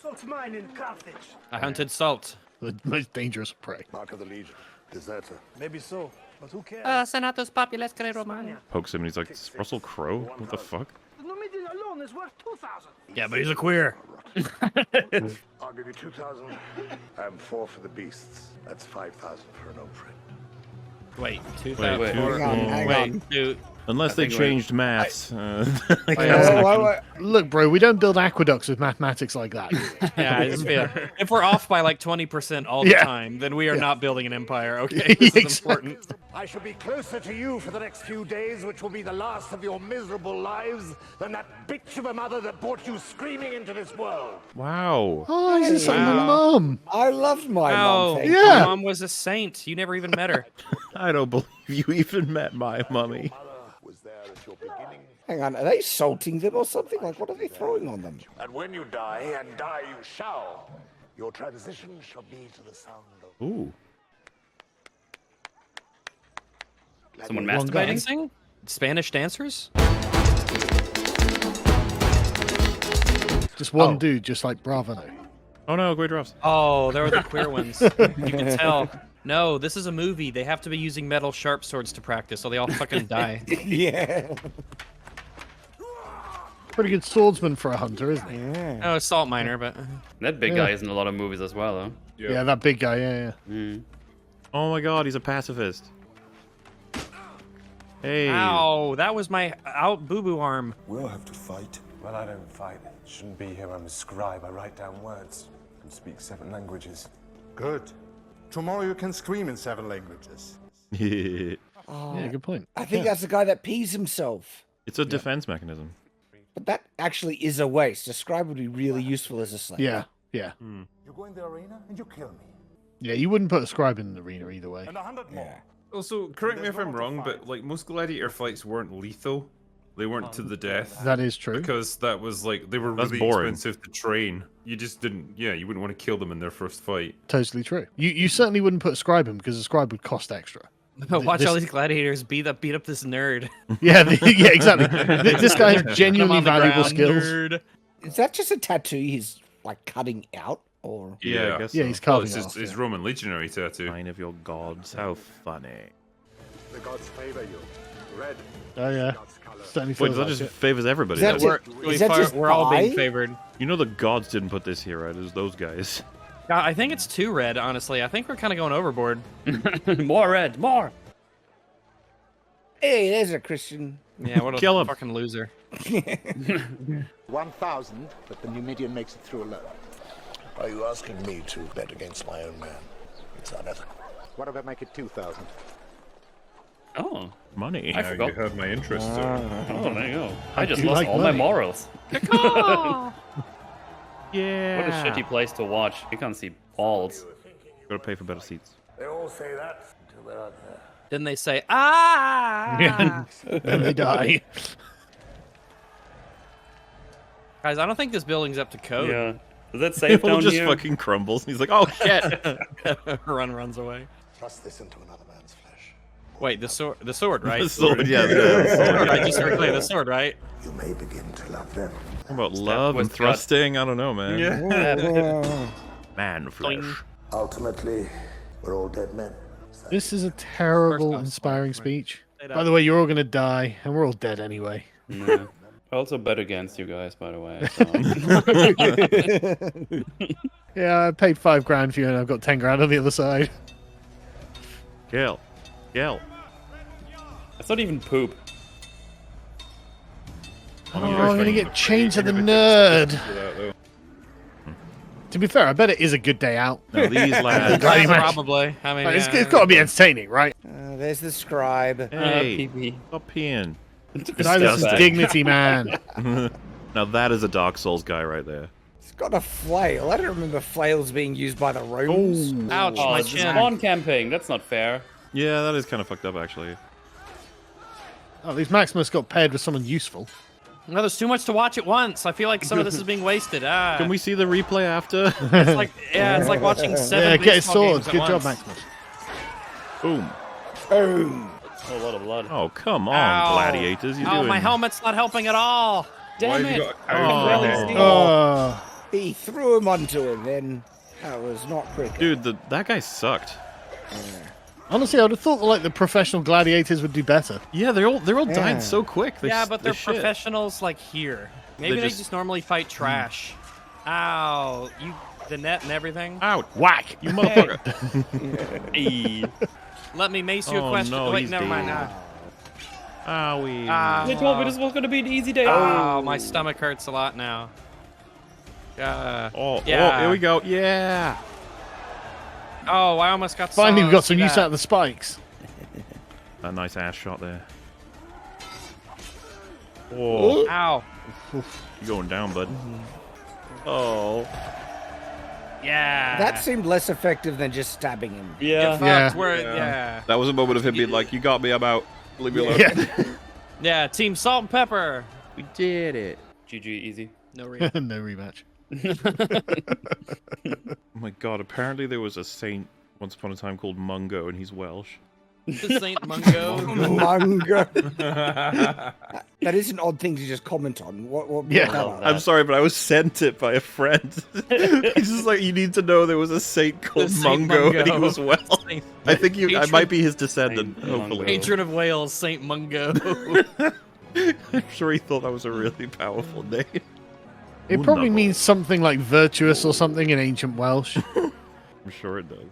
Salt Mine in Carthage. I hunted salt. The most dangerous prey. Mark of the Legion. Deserter. Maybe so, but who cares? Senatus Popules Romania. Pokes him and he's like, "It's Russell Crowe? What the fuck?" The Numidian alone is worth 2,000. Yeah, but he's a queer. I'll give you 2,000. And 4 for the beasts. That's 5,000 for an old friend. Wait, Wait, 2,000. Hang on. Dude. Unless they changed maths. Look, bro, we don't build aqueducts with mathematics like that. Yeah, I just feel if we're off by like 20% all the time, then we are not building an empire. Okay, this is important. I shall be closer to you for the next few days, which will be the last of your miserable lives, than that bitch of a mother that brought you screaming into this world. Wow. Oh, he's just like my mum. I loved my mum. thank My Yeah. mom was a saint. You never even met her. I don't believe you even met my mummy. Was there at your beginning. Hang on, are they salting them or something? Like, what are they throwing on them? And when you die, and die you shall, your transition shall be to the sound of... Ooh. Someone One guy. masturbating? Dancing? Spanish dancers? Just one dude, just like Bravo. Oh no, great drops. Oh, they were the queer ones. You can tell. No, this is a movie. They have to be using metal sharp swords to practice, so they all fucking die. Yeah. Pretty good swordsman for a hunter, isn't he? Oh, salt miner, but That big Yeah. guy is in a lot of movies as well, though. Yeah, that big guy, yeah. Oh my god, he's a pacifist. Hey. ow, that was my out boo-boo arm. We'll have to fight. Well, I don't fight. Shouldn't be here. I'm a scribe. I write down words. Can speak 7 languages. Good. Tomorrow you can scream in 7 languages. Oh, Yeah, good point. I think that's the guy that pees himself. It's a defense mechanism. But that actually is a waste. A scribe would be really useful as a slave. Yeah, yeah. You go in the arena and you kill me. Yeah, you wouldn't put a scribe in the arena either way. And 100 more. Also, correct me if I'm wrong, but like most gladiator fights weren't lethal. They weren't to the death. That is true. Because that was like they were That's really boring. expensive to train. You just didn't. Yeah, you wouldn't want to kill them in their first fight. Totally true. You certainly wouldn't put a scribe in because a scribe would cost extra. Watch all these gladiators beat up this nerd. Yeah, yeah, exactly. This guy has Come genuinely on the valuable ground, skills. nerd. Is that just a tattoo he's like cutting out? Or Yeah, I guess Yeah, so. he's Well, carving it's it just off, his yeah. Roman legionary tattoo. Sign of your gods. How funny. The gods favor you. Red. Oh yeah, God's color. certainly Wait, feels that like just it. favors everybody. Is that doesn't just- is that just We're all being bi? favored. You know the gods didn't put this here, right? It was those guys. I think it's too red, honestly. I think we're kind of going overboard. More red, more. hey, there's a Christian. Yeah, what a Kill him. fucking loser. 1,000, but the Numidian makes it through alone. Are you asking me to bet against my own man? It's unethical. What if I make it 2,000? Oh, Money. I Now forgot. you have my interest, sir. Oh, there you go. I just do lost like all my money. morals. Yeah. What a shitty place to watch. You can't see balls. Gotta pay for better seats. They all say that until they're out there. Then they say, ah! Then they die. Guys, I don't think this building's up to code. Yeah. Is that It safe all down just here? fucking crumbles. And he's like, oh shit. Runs away. Thrust this into another man's flesh. Wait, the sword, right? The sword, yeah. The sword. I just heard the sword, right? You may begin to love them. What about love and with gut. thrusting? I don't know, man. Yeah. Man flesh. Ultimately, we're all dead men. This is a terrible, inspiring speech. By the way, you're all gonna die, and we're all dead anyway. Yeah. I also bet against you guys, by the way. So. Yeah, I paid $5,000 for you, and I've got $10,000 on the other side. Kill. Kill. That's not even poop. Oh, I'm gonna get chained to the nerd. To be fair, I bet it is a good day out. Now these lads. Glad you match. Probably. I mean, It's got to be entertaining, right? There's the scribe. Hey, pee-pee. stop peeing. That is dignity, man. Now that is a Dark Souls guy right there. It's got a flail. I don't remember flails being used by the Romans. ouch, Oh, my it's chin. spawn camping. That's not fair. Yeah, that is kind of fucked up, actually. Oh, at least Maximus got paired with someone useful. No, there's too much to watch at once. I feel like some of this is being wasted. Ah. Can we see the replay after? It's like, yeah, it's like watching 7 Yeah, get his baseball swords. games at Good job, once. Maximus. Boom. Boom. A lot of blood. Oh, come on, Ow. gladiators. You're Oh, doing... my helmet's not helping at all. Damn Why have it! you got Iron Man? Oh, He threw him onto him, then That was not cricket. Dude, that guy sucked. Honestly, I would have thought like the professional gladiators would do better. Yeah, they're all dying so quick. Yeah, but they're shit. professionals like here. Maybe they just normally fight trash. Ow, the net and everything. Out, whack, you motherfucker. Hey. Let me mace you a question. No, Wait, he's never mind. dead. Owie. They told me this was gonna be an easy day. Oh, my stomach hurts a lot now. Oh, yeah. here we go. Yeah. Oh, I almost got. Finally, we got some use out of the spikes. A nice ass shot there. Oh. Ow. You're going down, bud. Oh. Yeah. That seemed less effective than just stabbing him. Yeah. That was a moment of him being like, "You got me. I'm out. Leave me alone." Yeah. Team Salt and Pepper. We did it. GG, easy. No rematch. No rematch. Oh my god! Apparently there was a saint once upon a time called Mungo, and he's Welsh. Saint Mungo. Mungo. That is an odd thing to just comment on. What I'm sorry, but I was sent it by a friend. He's just like, you need to know there was a saint called Mungo, and he was Welsh. I think I might be his descendant, hopefully. Patron of Wales, Saint Mungo. I'm sure he thought that was a really powerful name. It probably means something like virtuous or something in ancient Welsh. I'm sure it does.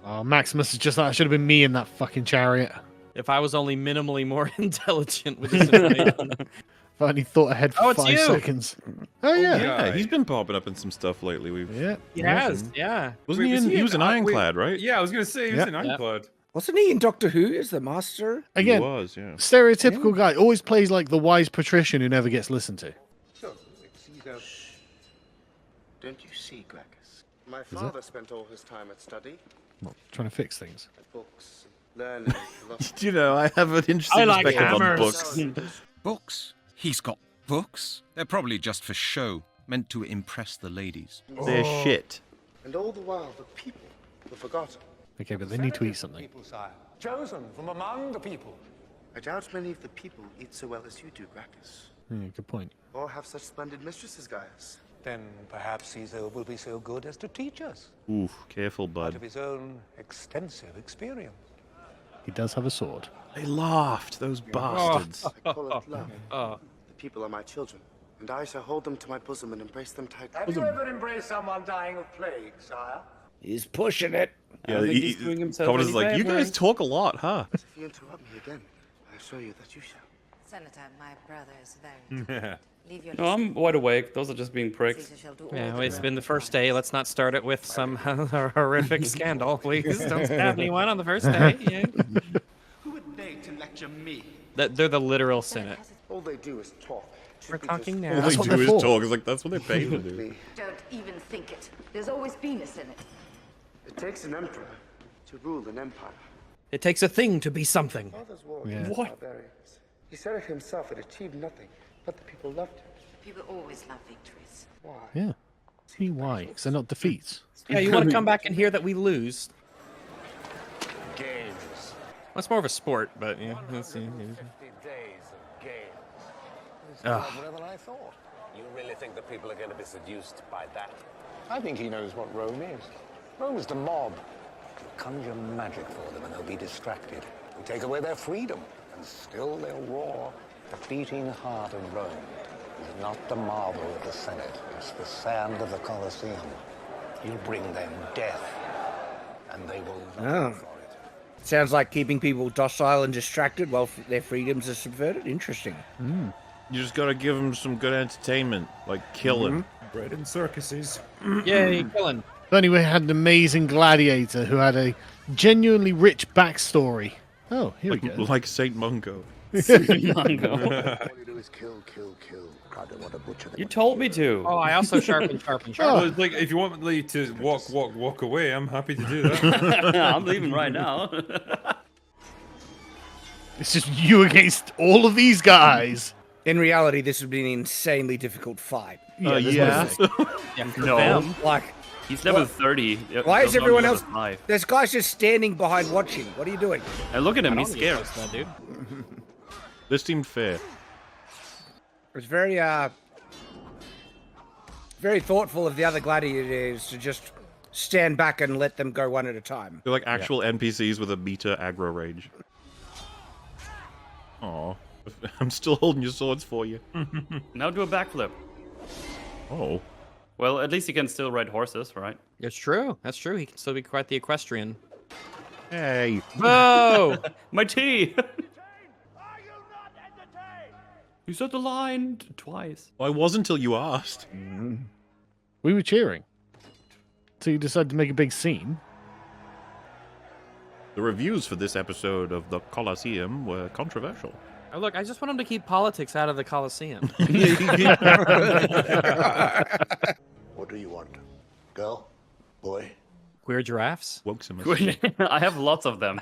Oh, Maximus is just like, that should have been me in that fucking chariot. If I was only minimally more intelligent with this information. If I only thought ahead for 5 seconds. Oh, yeah. He's been popping up in some stuff lately. He has, yeah. Wasn't he was an Ironclad, right? Yeah, I was going to say he was in Ironclad. Wasn't he in Doctor Who as the Master? Again, He was, yeah. stereotypical guy. Always plays like the wise patrician who never gets listened to. Don't you see, Gracchus? My father spent all his time at study. Well, trying to fix things. Books, learning, philosophy. You know, I have an interesting perspective on books. Books? He's got books? They're probably just for show, meant to impress the ladies. They're shit. And all the while, the people were forgotten. Okay, but they need to eat something. Chosen from among the people. I doubt many of the people eat so well as you do, Gracchus. Yeah, good point. Or have such splendid mistresses, Gaius. Then perhaps Caesar will be so good as to teach us. Oof, careful, Out bud. of his own extensive experience. He does have a sword. They laughed, those bastards. I call it love. The people are my children, and I shall hold them to my bosom and embrace them tightly. Have you ever embraced someone dying of plague, sire? He's pushing it. Yeah, Commodus is like, you guys talk a lot, huh? If you interrupt me again, I assure you that you shall. Senator, my brother is very... Leave your No, I'm wide awake. Those are just being pricks. Yeah, it's been the first day. Let's not start it with some horrific scandal, please. Don't stab anyone on the first day. Yeah. Who would dare to lecture me? They're the literal Senate. All they do is talk. We're talking All now. they do is talk. It's like, that's what they're paid to do. Don't even think it. There's always been a Senate. It takes an emperor to rule an empire. It takes a thing to be something. Father's war Yeah. against barbarians. He said it himself, it achieved nothing, but the people loved him. People always love victories. Why? Yeah. See why? Because they're not defeats. Yeah, you want to come back and hear that we lose. Games. That's more of a sport, but yeah. Let's see. 50 days of games. More than I thought. You really think that people are going to be seduced by that? I think he knows what Rome is. Rome is the mob. Conjure magic for them and they'll be distracted. We take away their freedom and still they'll roar. The beating heart of Rome is not the marble of the Senate. It's the sand of the Colosseum. You'll bring them death and they will Oh. Sounds like keeping people docile and distracted while their freedoms are subverted. Interesting. You just gotta give them some good entertainment, like killing. Bread and circuses. Yay, killing. Then we had an amazing gladiator who had a genuinely rich backstory. Oh, here we go. Like Saint Mungo. Mungo. All you do is kill, kill, kill. God, I want to butcher them. You told me to. Oh, I also sharpen. Well, it's like, if you want me to walk away, I'm happy to do that. I'm leaving right now. It's just you against all of these guys. In reality, this would be an insanely difficult fight. Yeah. Yeah, for No. them. Like, He's level What? 30. why is They'll everyone level else? 5. There's guys just standing behind watching. What are you doing? And look at him, I he's don't need scared. that, dude. This seemed fair. It's very thoughtful of the other gladiators to just stand back and let them go one at a time. They're like actual NPCs with a meter aggro range. Aw. I'm still holding your swords for you. Now do a backflip. Oh. Well, at least he can still ride horses, right? It's true. That's true. He can still be quite the equestrian. Hey. Whoa! My tea! You said the line twice. Well, I was until you asked. We were cheering. So you decided to make a big scene. The reviews for this episode of the Colosseum were controversial. Oh, look, I just want him to keep politics out of the Colosseum. What do you want? Girl? Boy? Queer giraffes? I have lots of them.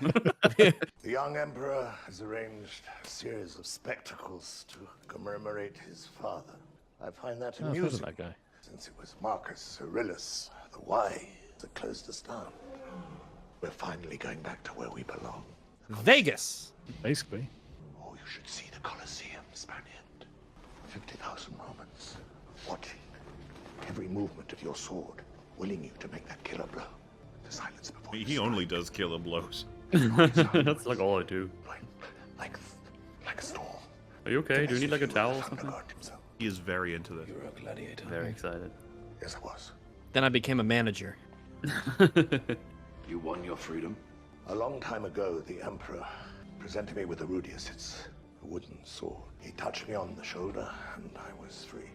The young emperor has arranged a series of spectacles to commemorate his father. I find that I've heard of amusing, that guy. since it was Marcus Aurelius, the wise, that closed us down. We're finally going back to where we belong. Vegas! Basically. Oh, you should see the Colosseum, Spaniard. 50,000 Romans watching every movement of your sword, willing you to make that killer blow. The silence before He only does killer blows. That's like all I do. like a storm. Are you okay? Do you need like a towel or something? He is very into this. You're a gladiator. Very excited. Yes, I was. Then I became a manager. You won your freedom? A long time ago, the Emperor presented me with a Rudius. It's a wooden sword. He touched me on the shoulder, and I was free.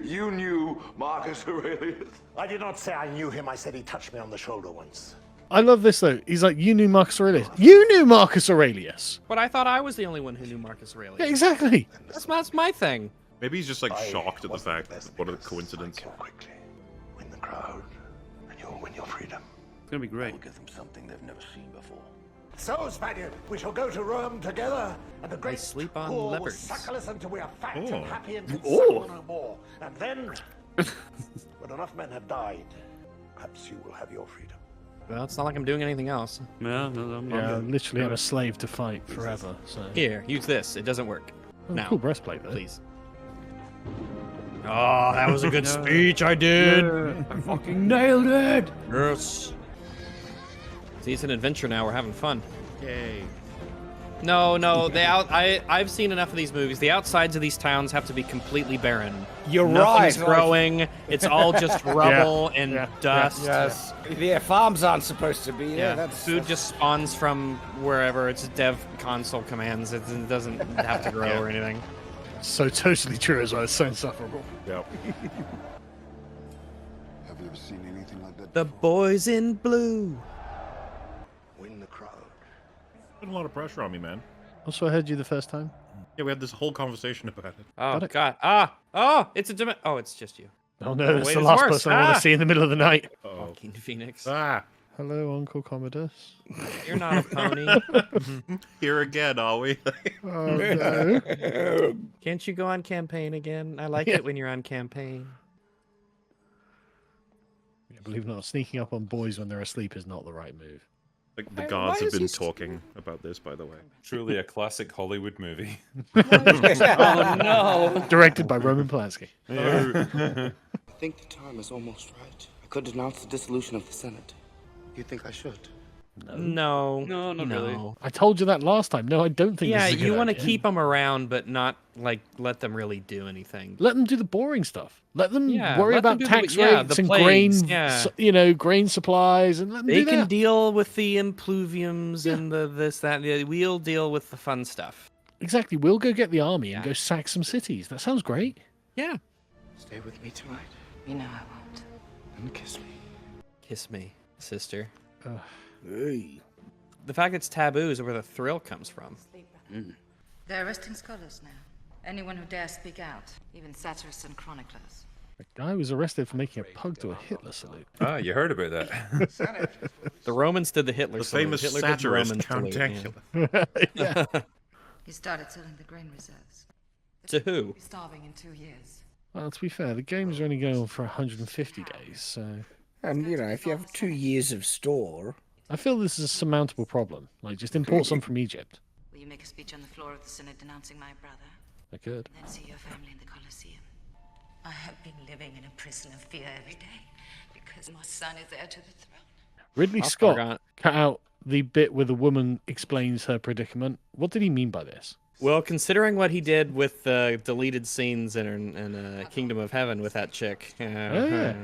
You knew Marcus Aurelius? I did not say I knew him. I said he touched me on the shoulder once. I love this though. He's like, you knew Marcus Aurelius. You knew Marcus Aurelius. But I thought I was the only one who knew Marcus Aurelius. Yeah, exactly. That's my thing. Maybe he's just like shocked at the fact that what a coincidence. Win the crowd, and you'll win your freedom. It's gonna be great. Give them something they've never seen before. So, Spaniard, we shall go to Rome together, and the great sleep on poor will leopards. suckle us until we are fat Oh. and happy and can Oh. suckle no more. And then, when enough men have died, perhaps you will have your freedom. Well, it's not like I'm doing anything else. Yeah, no, I'm Yeah, not. literally I'm a slave to fight forever. So. Here, use this. It doesn't work. Oh, Now, cool breastplate though. please. Oh, that was a good speech I did. I fucking nailed it. Yes. See, it's an adventure now. We're having fun. Yay. No, I've seen enough of these movies. The outsides of these towns have to be completely barren. You're Nothing's right. growing. It's all just rubble and dust. Yes. Yeah, farms aren't supposed to be. Yeah, that's Food just spawns from wherever. It's dev console commands. It doesn't have to grow or anything. So totally true as well. It's so insufferable. Yep. Have you ever seen anything like that? The boys in blue. Win the crowd. Put a lot of pressure on me, man. Also, I heard you the first time. Yeah, we had this whole conversation about it. Oh God! Oh, it's a Oh, it's just you. Oh no, it's wait, the it's last worse. person I want to see in the middle of the night. Uh-oh. Fucking Phoenix. Ah, Hello, Uncle Commodus. You're not a pony. here again, are we? Oh no. Can't you go on campaign again? I like it when you're on campaign. Yeah, believe it or not, sneaking up on boys when they're asleep is not the right move. Like, the Why guards have is been he talking about this, by the way. Truly a classic Hollywood movie. Oh no. Directed by Roman Polanski. I think the time is almost right. I could denounce the dissolution of the Senate. You think I should? No, No, not really. I told you that last time. No, I don't think. Yeah, this is a you good want to idea. keep them around, but not like let them really do anything. Let them do the boring stuff. Let them Yeah, worry let them about do the- tax yeah, rates the and plagues, grain, yeah. grain supplies, and let them They do can that. deal with the impluviums and the this, that, and the other. We'll deal with the fun stuff. Exactly. We'll go get the army and Yeah. go sack some cities. That sounds great. Yeah. Stay with me tonight You know I won't. and kiss me. Kiss me, sister. Hey. The fact it's taboo is where the thrill comes from. They're arresting scholars now. Anyone who dares speak out, even satirists and chroniclers. A guy was arrested for making a pug to a Hitler salute. Ah, you heard about that. The Romans did the Hitler The salute. famous Hitler did the satirist Roman Count salute, Dankula. Yeah. He started selling the grain reserves. To who? We'll be starving in 2 years. Well, to be fair, the game's only going on for 150 days, so And you know, if you have 2 years of store, I feel this is a surmountable problem. Like, just import some from Egypt. Will you make a speech on the floor of the Senate denouncing my brother? I could. Then see your family in the Colosseum. I have been living in a prison of fear every day because my son is heir to the throne. Ridley I Scott forgot. cut out the bit where the woman explains her predicament. What did he mean by this? Well, considering what he did with the deleted scenes in Kingdom of Heaven with that chick. Yeah.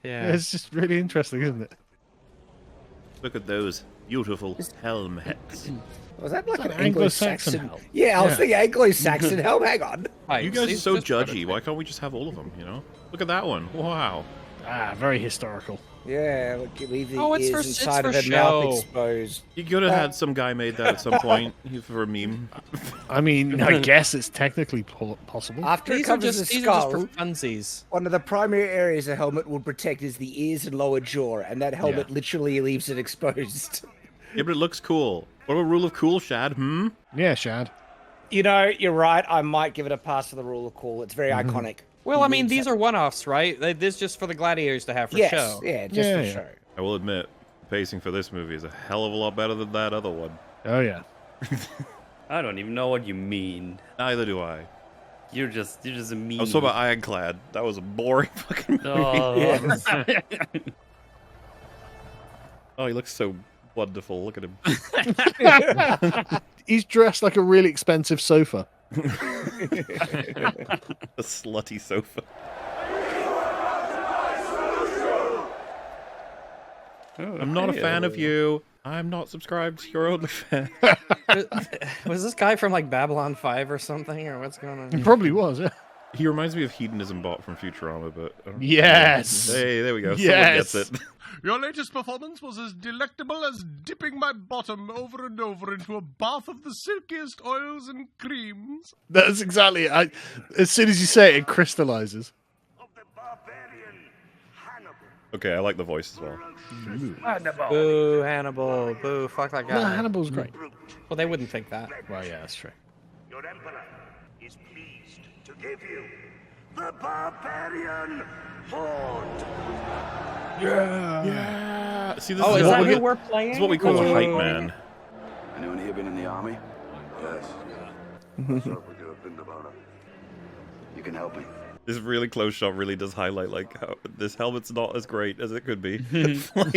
It's just really interesting, isn't it? Look at those beautiful helm heads. Was that like an Anglo-Saxon Anglo-Saxon? helm? Yeah, I was thinking Anglo-Saxon helm. Hang on. You guys are so judgy. Why can't we just have all of them, you know? Look at that one. Wow. Very historical. Yeah, look, leave the Oh, it's ears for- it's inside for of the show. mouth exposed. You could have had some guy made that at some point for a meme. I mean, I guess it's technically possible. After it These are covers just the these are just skull, for funsies. one of the primary areas a helmet will protect is the ears and lower jaw, and that helmet literally leaves it exposed. Yeah, but it looks cool. What about rule of cool, Shad? Yeah, Shad. You know, you're right. I might give it a pass for the rule of cool. It's very iconic. Well, I mean, these are one-offs, right? This is just for the gladiators to have for Yes, show. yeah, just for show. I will admit, the pacing for this movie is a hell of a lot better than that other one. Oh, yeah. I don't even know what you mean. Neither do I. You're just a mean. I was talking about Ironclad. That was a boring fucking movie. Oh. Oh, he looks so wonderful. Look at him. He's dressed like a really expensive sofa. A slutty sofa. I'm not a fan of you. I'm not subscribed to your OnlyFans. Was this guy from like Babylon 5 or something, or what's going on? He probably was, yeah. He reminds me of Hedonism Bot from Futurama, but... I don't know. Yes! Hey, there we go. Yes! Someone gets it. Your latest performance was as delectable as dipping my bottom over and over into a bath of the silkiest oils and creams. That's exactly it. As soon as you say it, it crystallizes. Okay, I like the voice as well. Boo, Hannibal. Boo, fuck that guy. No, Hannibal's great. Well, they wouldn't think that. Well, yeah, that's true. Your emperor is pleased to give you the barbarian horde. Yeah. See, this Oh, is, is what that we who we're playing? This is what we call a hype man. Anyone here been in the army? Yes. You can help me. This really close shot really does highlight like how this helmet's not as great as it could be. Like,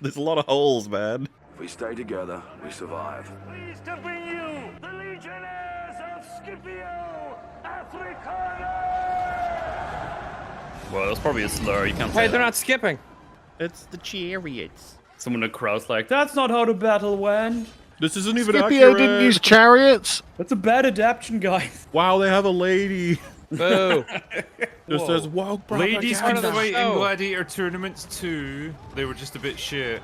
there's a lot of holes, man. If we stay together, we survive. Pleased to bring you the legionnaires of Scipio Africana. Well, that's probably a slur. You can't say Hey, they're that. not skipping. It's the chariots. Someone in the crowd's like, that's not how the battle went. This isn't even Scipio accurate. didn't use chariots. That's a bad adaptation, guys. Wow, they have a lady. Boo. Just says, "Wow, Ladies Part can of the fight in show. Gladiator tournaments too. They were just a bit shit.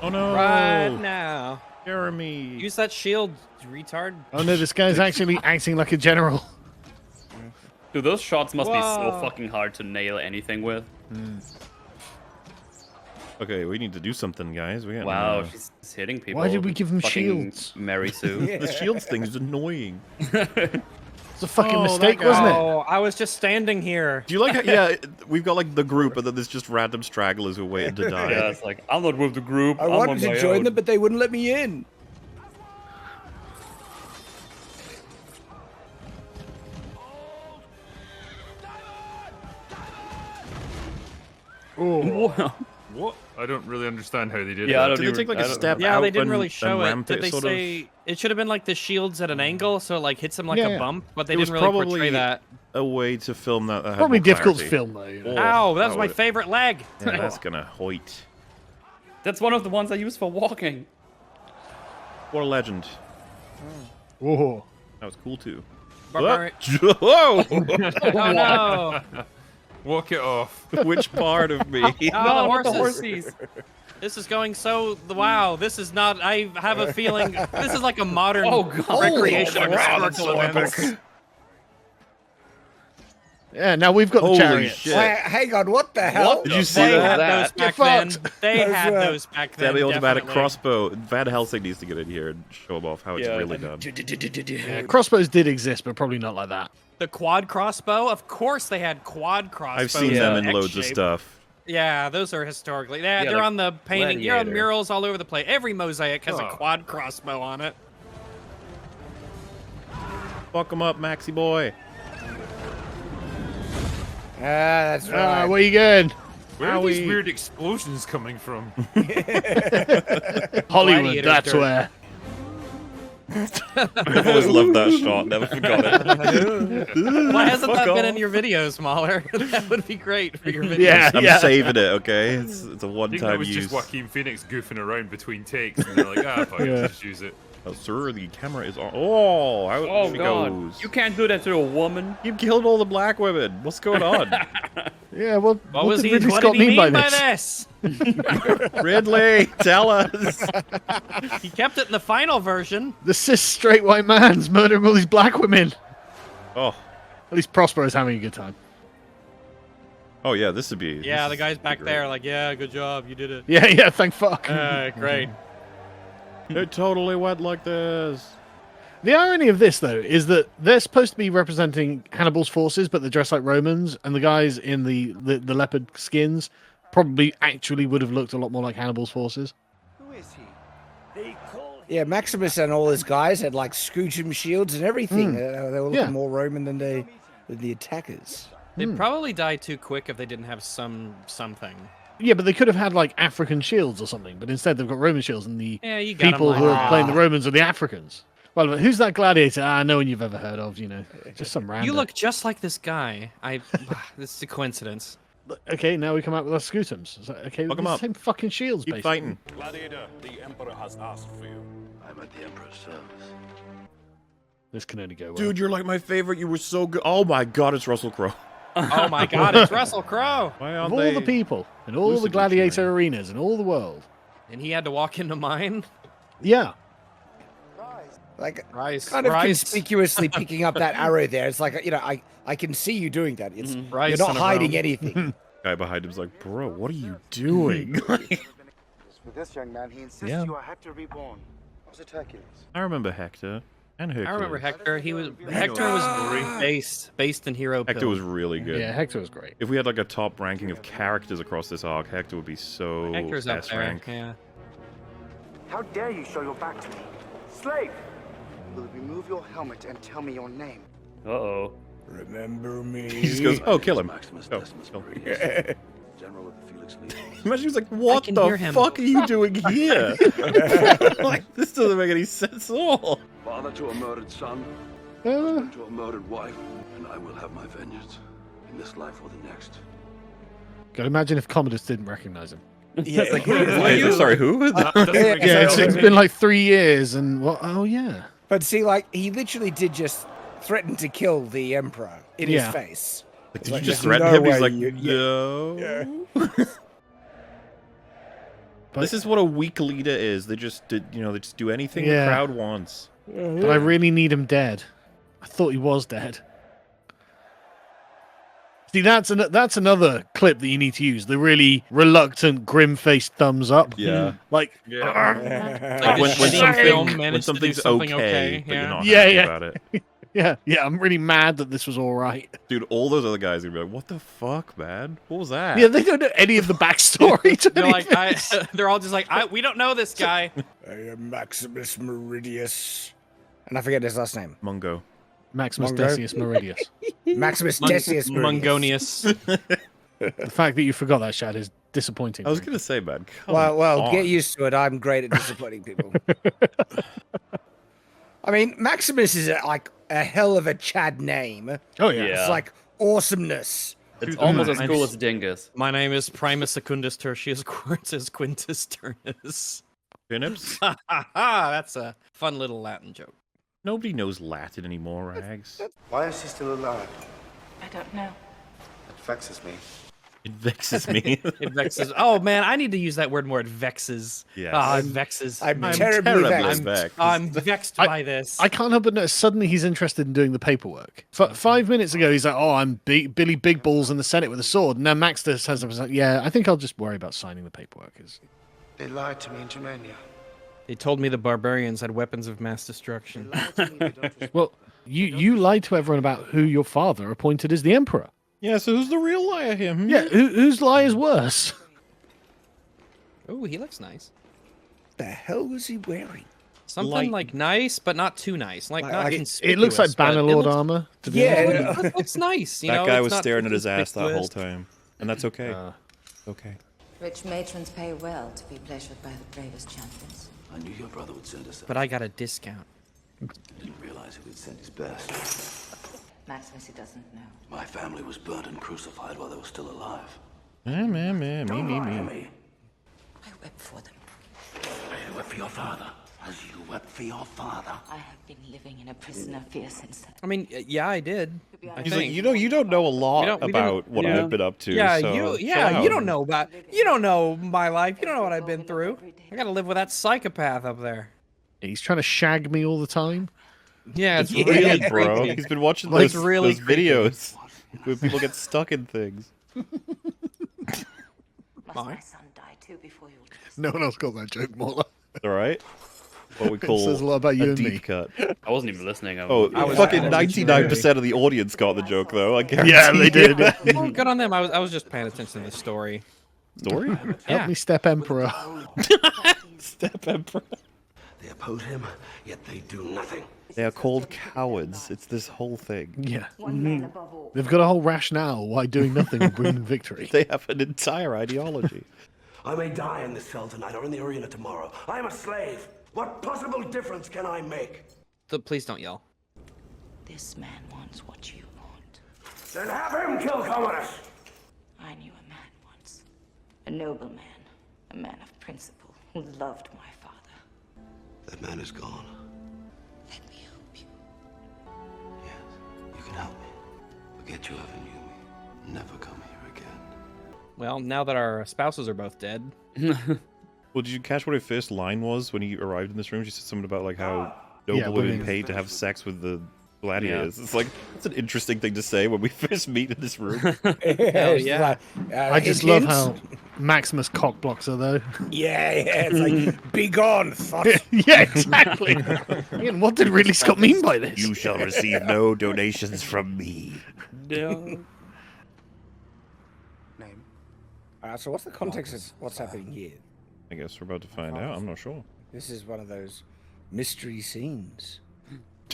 Oh no! Right now. Jeremy. Use that shield, retard. Oh no, this guy's actually acting like a general. Dude, those shots must be so Whoa. fucking hard to nail anything with. Okay, we need to do something, guys. We got Wow, she's hitting people. Why did we give them Fucking shields? Mary Sue. The shields thing is annoying. It's a fucking Oh, mistake, that guy. wasn't it? Oh, I was just standing here. Do you like how, yeah, we've got like the group, and then there's just random stragglers who waited to die. Yeah, it's like, I'm not with the group. I I'm wanted on to my join own. them, but they wouldn't let me in. Wow. What? I don't really understand how they did Yeah, I that. don't Did they even- take like I a don't- step Yeah, out they didn't and, really show and it. ramp Did they sort say it should have been like the shields at an angle, so it like hits them like Yeah, a yeah. bump, but they It was didn't really probably portray that. a way to film that had Probably more difficult to clarity. film though. You know? Ow, that was my would- favorite leg. Yeah, that's gonna hoit. That's one of the ones I use for walking. What a legend. Whoa. That was cool too. Barbarian. Whoa! Oh no! Walk it off. Which part of me? Oh, the the horses. This is going so. Wow, this is not. I have a feeling this is like a modern God. recreation of Holy historical events. Yeah, now we've got Holy the chariots. shit. Hang on, what the hell? Did you see They that? had those Get back then. fucked. They Those had were- those back then. Semi-automatic definitely. crossbow. Van Helsing needs to get in here and show him off how it's Yeah, really done. Yeah, crossbows did exist, but probably not like that. The quad crossbow. Of course, they had quad crossbows. I've seen Yeah. them in loads of X-shape. stuff. Yeah, those are historically. They're like on the painting. You're on Gladiator. murals all over the place. Every mosaic has a Oh. quad crossbow on it. Fuck him up, Maxi boy. That's right. Where you going? Where are these weird explosions coming from? Hollywood, that's where. I've always loved that shot. Never forgot it. Why hasn't Fuck that been off. in your videos, Mahler? That would be great for your videos. I'm saving it. Okay, it's a I think that one-time was use. just Joaquin Phoenix goofing around between takes, and they're like, fine, just use it. Oh, sir, the camera is on. Oh, how Oh she god, goes. you can't do that to a woman. You killed all the black women. What's going on? Yeah, well, What was did he? Ridley What Scott did he mean mean by by this? this? Ridley, tell us. He kept it in the final version. The cis straight white man's murdering all these black women. Oh. At least Prospero's having a good time. Oh yeah, this would be. Yeah, the guy's back there, like, yeah, good job, you did it. Yeah, thank fuck. Great. It totally went like this. The irony of this, though, is that they're supposed to be representing Hannibal's forces, but they're dressed like Romans, and the guys in the leopard skins probably actually would have looked a lot more like Hannibal's forces. Yeah, Maximus and all his guys had like Scoochum shields and everything. They were looking Yeah. more Roman than the attackers. They'd probably die too quick if they didn't have something. Yeah, but they could have had like African shields or something, but instead they've got Roman shields, and the Yeah, you got 'em people like who are that. playing the Romans are the Africans. Well, but who's that gladiator? No one you've ever heard of, just some random. You look just like this guy. This is a coincidence. Okay, now we come out with our scutums. Okay, Fuck 'em the up. same fucking shields, Keep basically. fighting. Gladiator, the Emperor has asked for you. I'm at the Emperor's service. This can only go well. Dude, you're like my favorite. You were so good. Oh my god, it's Russell Crowe. Oh my god, it's Russell Crowe. Why Of aren't all they the people in all the lucidly gladiator cheering? arenas in all the world. And he had to walk into mine. Yeah. Like Rise, kind of rise. conspicuously picking up that arrow there. It's like I can see you doing that. It's Rise, you're son not of hiding Rome. anything. Guy behind him's like, bro, what are you doing? With this young man, he insists Yeah. you are Hector reborn. Was it Hercules? I remember Hector and Hercules. I remember Hector. Hector was based in Hero Hector Pill. was really good. Yeah, Hector was great. If we had like a top ranking of characters across this arc, Hector would be so Hector's up S there. rank. Yeah. How dare you show your back to me? Slave! You will remove your helmet and tell me your name. Uh-oh. Remember me. He just goes, oh, kill him. Maximus Go, Decimus go. Meridius, General of the Felix Legions. Imagine he was like, what can hear the him. fuck are you doing here? Like, this doesn't make any sense at all. Father to a murdered son, husband to a murdered wife, and I will have my vengeance in this life or the next. God, imagine if Commodus didn't recognize him. Yeah, It's like, Sorry, who? Yeah, it's been like 3 years, and what? Oh yeah. But see, like he literally did just threaten to kill the emperor in Yeah. his face. Like, It's did like, you just there's threaten no him? He's way like, you- no. But, This is what a weak leader is. They just did, they just do anything Yeah. the crowd wants. but I really need him dead. I thought he was dead. See, that's another clip that you need to use. The really reluctant, grim-faced thumbs up. Yeah. Like, like when the shitty film when managed to do something's something okay, okay. but you're not Yeah, happy yeah. about it. yeah, I'm really mad that this was all right. Dude, all those other guys are gonna be like, what the fuck, man? What was that? Yeah, they don't know any of the backstory to They're like, anything. they're all just like, we don't know this guy. I am Maximus Meridius, and I forget his last name. Mungo. Maximus Mongo? Decius Meridius. Maximus Decius Meridius. Mungonius. The fact that you forgot that, Shad, is disappointing. I was gonna say, man. Come Well, on. get used to it. I'm great at disappointing people. I mean, Maximus is like a hell of a Chad name. Oh yeah. Yeah. It's like awesomeness. It's almost as cool as Dingus. My name is Primus Secundus Tertius Quartus Quintus Turnus. Turnips? That's a fun little Latin joke. Nobody knows Latin anymore, Rags. Why is he still alive? I don't know. It vexes me. It vexes me. It vexes. Oh man, I need to use that word more. It vexes. Yes. Ah, it vexes. I'm terribly vexed. I'm vexed by this. I can't help but notice suddenly he's interested in doing the paperwork. 5 minutes ago, he's like, "Oh, I'm Billy Big Balls in the Senate with a sword." And now Max just has like, "Yeah, I think I'll just worry about signing the paperwork." They lied to me in Germania. They told me the barbarians had weapons of mass destruction. Well, you lied to everyone about who your father appointed as the emperor. Yeah, so who's the real liar here? Hmm? Yeah, whose lie is worse? Oh, he looks nice. The hell was he wearing? Something like nice, but not too nice. Like not conspicuous. It looks like but it Bannerlord looks- armor. To be Yeah, honest. it looks nice. You That know, guy it's was not staring too at his ass that whole conspicuous. time, and that's okay. Okay. Rich matrons pay well to be pleasured by the bravest champions. I knew your brother would send us But I got a discount. Didn't realize he would send his best. Maximus, he doesn't know. My family was burnt and crucified while they were still alive. Me. I wept for them. You wept for your father, as you wept for your father. I have been living in a prison of fear since then. I mean, yeah, I did. He's like, you don't know a lot about what I've been up to. Yeah, so you chill out. don't know my life. You don't know what I've been through. I gotta live with that psychopath up there. He's trying to shag me all the time. Yeah, it's It's really weird, bro. creepy. He's been watching Like, those, really those creepy. videos where people get stuck in things. Must my son die too before you leave? No one else got that joke, Mola. All right. What we It call says a lot about you a and deep me. cut. I wasn't even listening. Oh, fucking 99% of the audience got the joke, though. I guarantee. Yeah, they did. Well, good on them. I was just paying attention to the story. Story? Help me, Step Emperor. Step Emperor. They oppose him, yet they do nothing. They are called cowards. It's this whole thing. Yeah. They've got a whole rationale why doing nothing will bring them victory. They have an entire ideology. I may die in this cell tonight or in the arena tomorrow. I am a slave. What possible difference can I make? Please don't yell. This man wants what you want. Then have him kill Commodus. I knew a man once. A noble man. A man of principle who loved my father. That man is gone. Let me help you. Yes, you can help me. Forget you ever knew me. Never come here again. Well, now that our spouses are both dead. Well, did you catch what her first line was when he arrived in this room? She said something about like how noble women women. paid to have sex with the gladiators. It's like that's an interesting thing to say when we first meet in this room. Yeah. I just love how Maximus cock blocks her, though. Yeah, it's like, be gone, thought. Yeah, exactly. Ian, what did Ridley Scott mean by this? You shall receive no donations from me. No. So what's the context of what's happening here? I guess we're about to find out. I'm not sure. This is one of those mystery scenes.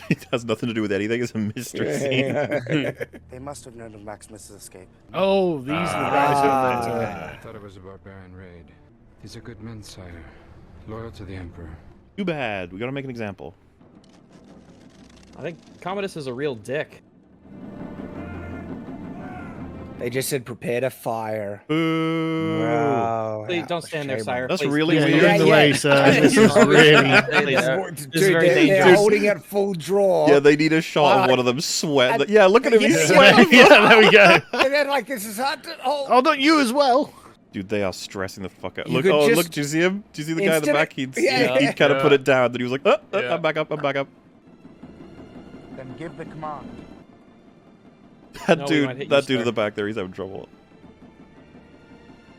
It has nothing to do with anything. It's a mystery scene. They must have known of Maximus's escape. Oh, these are the guys who I thought it was a barbarian raid. These are good men, sire. Loyal to the Emperor. Too bad. We gotta make an example. I think Commodus is a real dick. They just said prepare to fire. Boo! Wow. Please don't stand there, sire. That's Please. really Yeah, weird. you're in the way, sir. This is really... Dude, they're holding it full draw. Yeah, they need a shot of one of them sweating. Yeah, look at him. He's sweating. Yeah, there we go. And then like this is hard to hold. Oh, not you as well. Dude, they are stressing the fuck out. You Look, could oh, just- look, do you see him? Do you see the guy in the Instead of- back? He'd Yeah. kind of put it down. Then he was like, Yeah. I'm back up, I'm back up. Then give the command. That No, we might hit dude, that you, dude in sir. the back there, he's having trouble.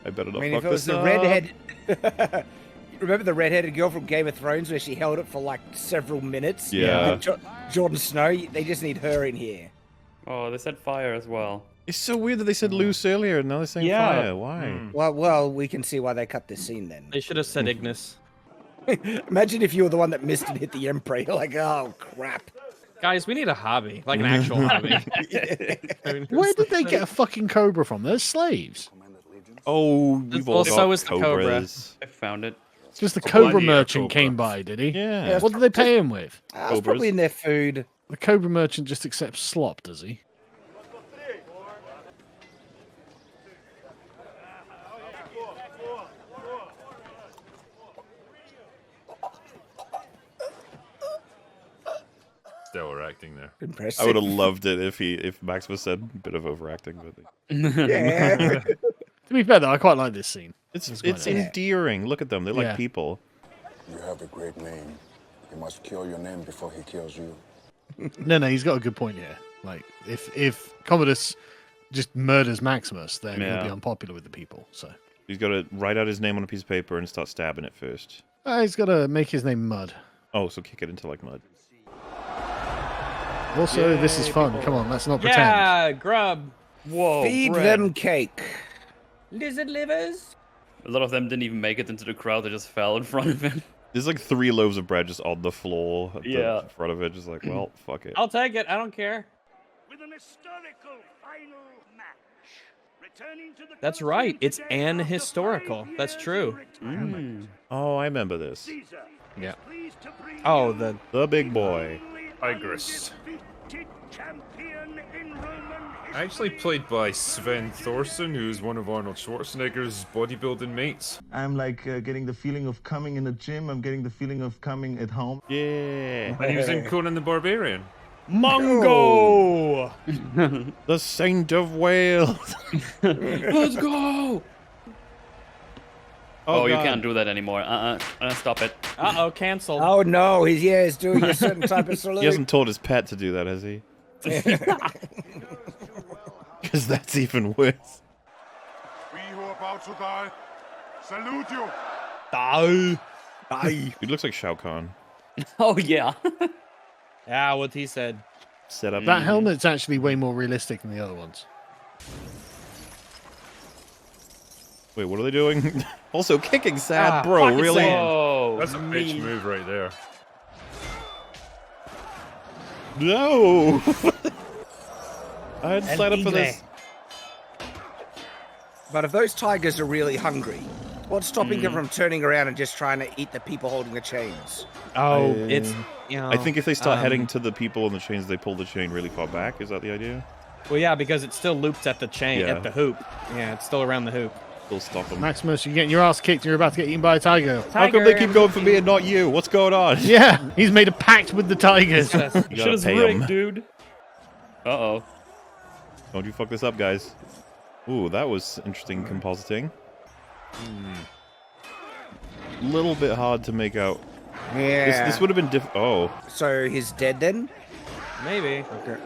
I better not I mean, fuck if it was this the up. redhead. Remember the redheaded girl from Game of Thrones where she held it for like several minutes? Yeah. And Jon Snow, they just need her in here. Oh, they said fire as well. It's so weird that they said loose earlier, and now they're saying Yeah. fire. Why? Well, we can see why they cut this scene then. They should have said Ignis. Imagine if you were the one that missed and hit the Emperor. You're like, oh crap. Guys, we need a hobby, like an actual hobby. I mean, Where did they get a fucking cobra from? They're slaves. Oh, we've all Well, got so is the cobra. cobras. I found it. Just the A cobra Gladiator merchant cobra. came by, did he? Yeah. What did they pay him with? That's probably in their food. The cobra merchant just accepts slop, does he? Stellar acting there. Impressive. I would have loved it if Maximus said a bit of overacting, but Yeah. To be fair, though, I quite like this scene. it's quite nice. endearing. Look at them; they're Yeah. like people. You have a great name. He must kill your name before he kills you. No, he's got a good point here. Like, if Commodus just murders Maximus, then he'll be Yeah. unpopular with the people. So He's got to write out his name on a piece of paper and start stabbing it first. he's got to make his name Mud. Oh, so kick it into like mud. Also, this is fun. Come on, let's not pretend. Yeah, grub. Whoa. Feed bread. them cake. Lizard livers. A lot of them didn't even make it into the crowd. They just fell in front of him. There's like 3 loaves of bread just on the floor at Yeah. the front of it, just like, well, fuck it. I'll take it. I don't care. With an historical final match. Returning to the That's right. It's an historical. That's true. Oh, I remember this. Yeah. Oh, the big boy. Tigress. Actually played by Sven Thorson, who's one of Arnold Schwarzenegger's bodybuilding mates. I'm like getting the feeling of coming in the gym. I'm getting the feeling of coming at home. Yeah. And he was in Conan the Barbarian. Mongo! The Saint of Wales. Let's go! Oh, you God. can't do that anymore. Stop it. Uh-oh, cancel. Oh no, he's doing a certain type of salute. He hasn't told his pet to do that, has he? Because that's even worse. We who are about to die, salute you. Die. He looks like Shao Kahn. Oh, yeah. Yeah, what he said. Set up. That helmet's actually way more realistic than the other ones. Wait, what are they doing? Also, kicking sad, bro. fucking Really? sand. Oh, That's a bitch move right there. No. I had signed up for this. But if those tigers are really hungry, what's stopping them from turning around and just trying to eat the people holding the chains? Oh, it's, you know. I think if they start heading to the people in the chains, they pull the chain really far back. Is that the idea? Well, yeah, because it still loops at the chain, Yeah. at the hoop. Yeah, it's still around the hoop. They'll stop them. Maximus, you're getting your ass kicked and you're about to get eaten by a tiger. How come they keep going for me and not you? What's going on? Yeah, he's made a pact with the tigers. You gotta Shit is pay rigged, 'em. dude. Uh-oh. Don't you fuck this up, guys. Ooh, that was interesting compositing. Little bit hard to make out. Yeah. This would have been Oh. So he's dead then? Maybe. Okay.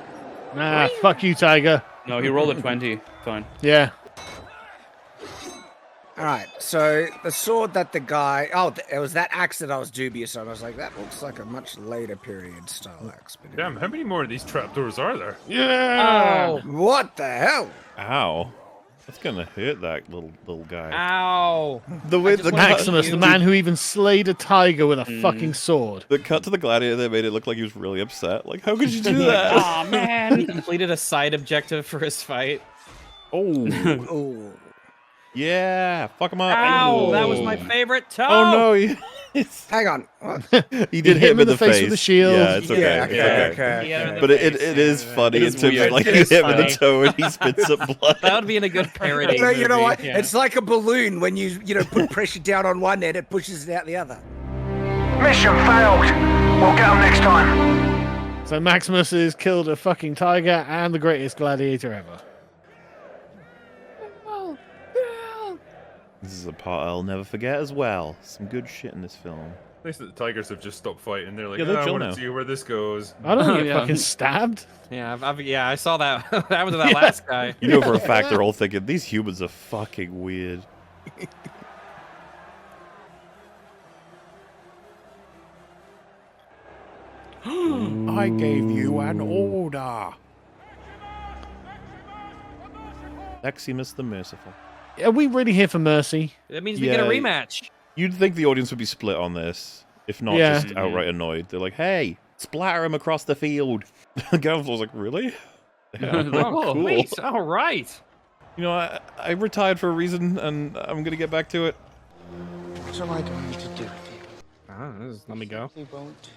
Nah, fuck you, tiger. No, he rolled a 20. Fine. Yeah. All right, so the sword that the guy... Oh, it was that axe that I was dubious on. I was like, that looks like a much later period style axe. But Damn, how many more of these trapdoors are there? Yeah! What the hell? Ow. That's gonna hurt that little guy. Ow. The way the Maximus, the man who even slayed a tiger with a fucking sword. The cut to the gladiator that made it look like he was really upset. Like, how could you do that? Aw, man. He completed a side objective for his fight. Oh. Oh. Yeah. Fuck him up. Ow, that was my favorite toe. Oh, no. Hang on. What? He did hit him in the face with the shield. Yeah, it's okay. Yeah, it's okay. But it is funny It in is terms weird. of like It you is hit him in the funny. toe and he spits up blood. That would be in a good parody. No, you know movie. what? Yeah. It's like a balloon. When you put pressure down on one end, it pushes it out the other. Mission failed. We'll get them next time. So Maximus has killed a fucking tiger and the greatest gladiator ever. This is a part I'll never forget as well. Some good shit in this film. Nice that the tigers have just stopped fighting. They're like, Yeah, they're I chill want now. to see where this goes. I don't get Yeah. fucking stabbed. Yeah, yeah, I saw that. That happened to that last guy. You know for a fact they're all thinking, these humans are fucking weird. I gave you an order. Maximus the Merciful. Are we really here for mercy? That means we get a Yeah. rematch. You'd think the audience would be split on this, if not Yeah. just outright annoyed. They're like, hey, splatter him across the field. Gavin was like, really? Yeah, I'm like, Oh, cool. wait. All right. You know, I retired for a reason, and I'm going to get back to it. What am I going to do with you? Let me go. We won't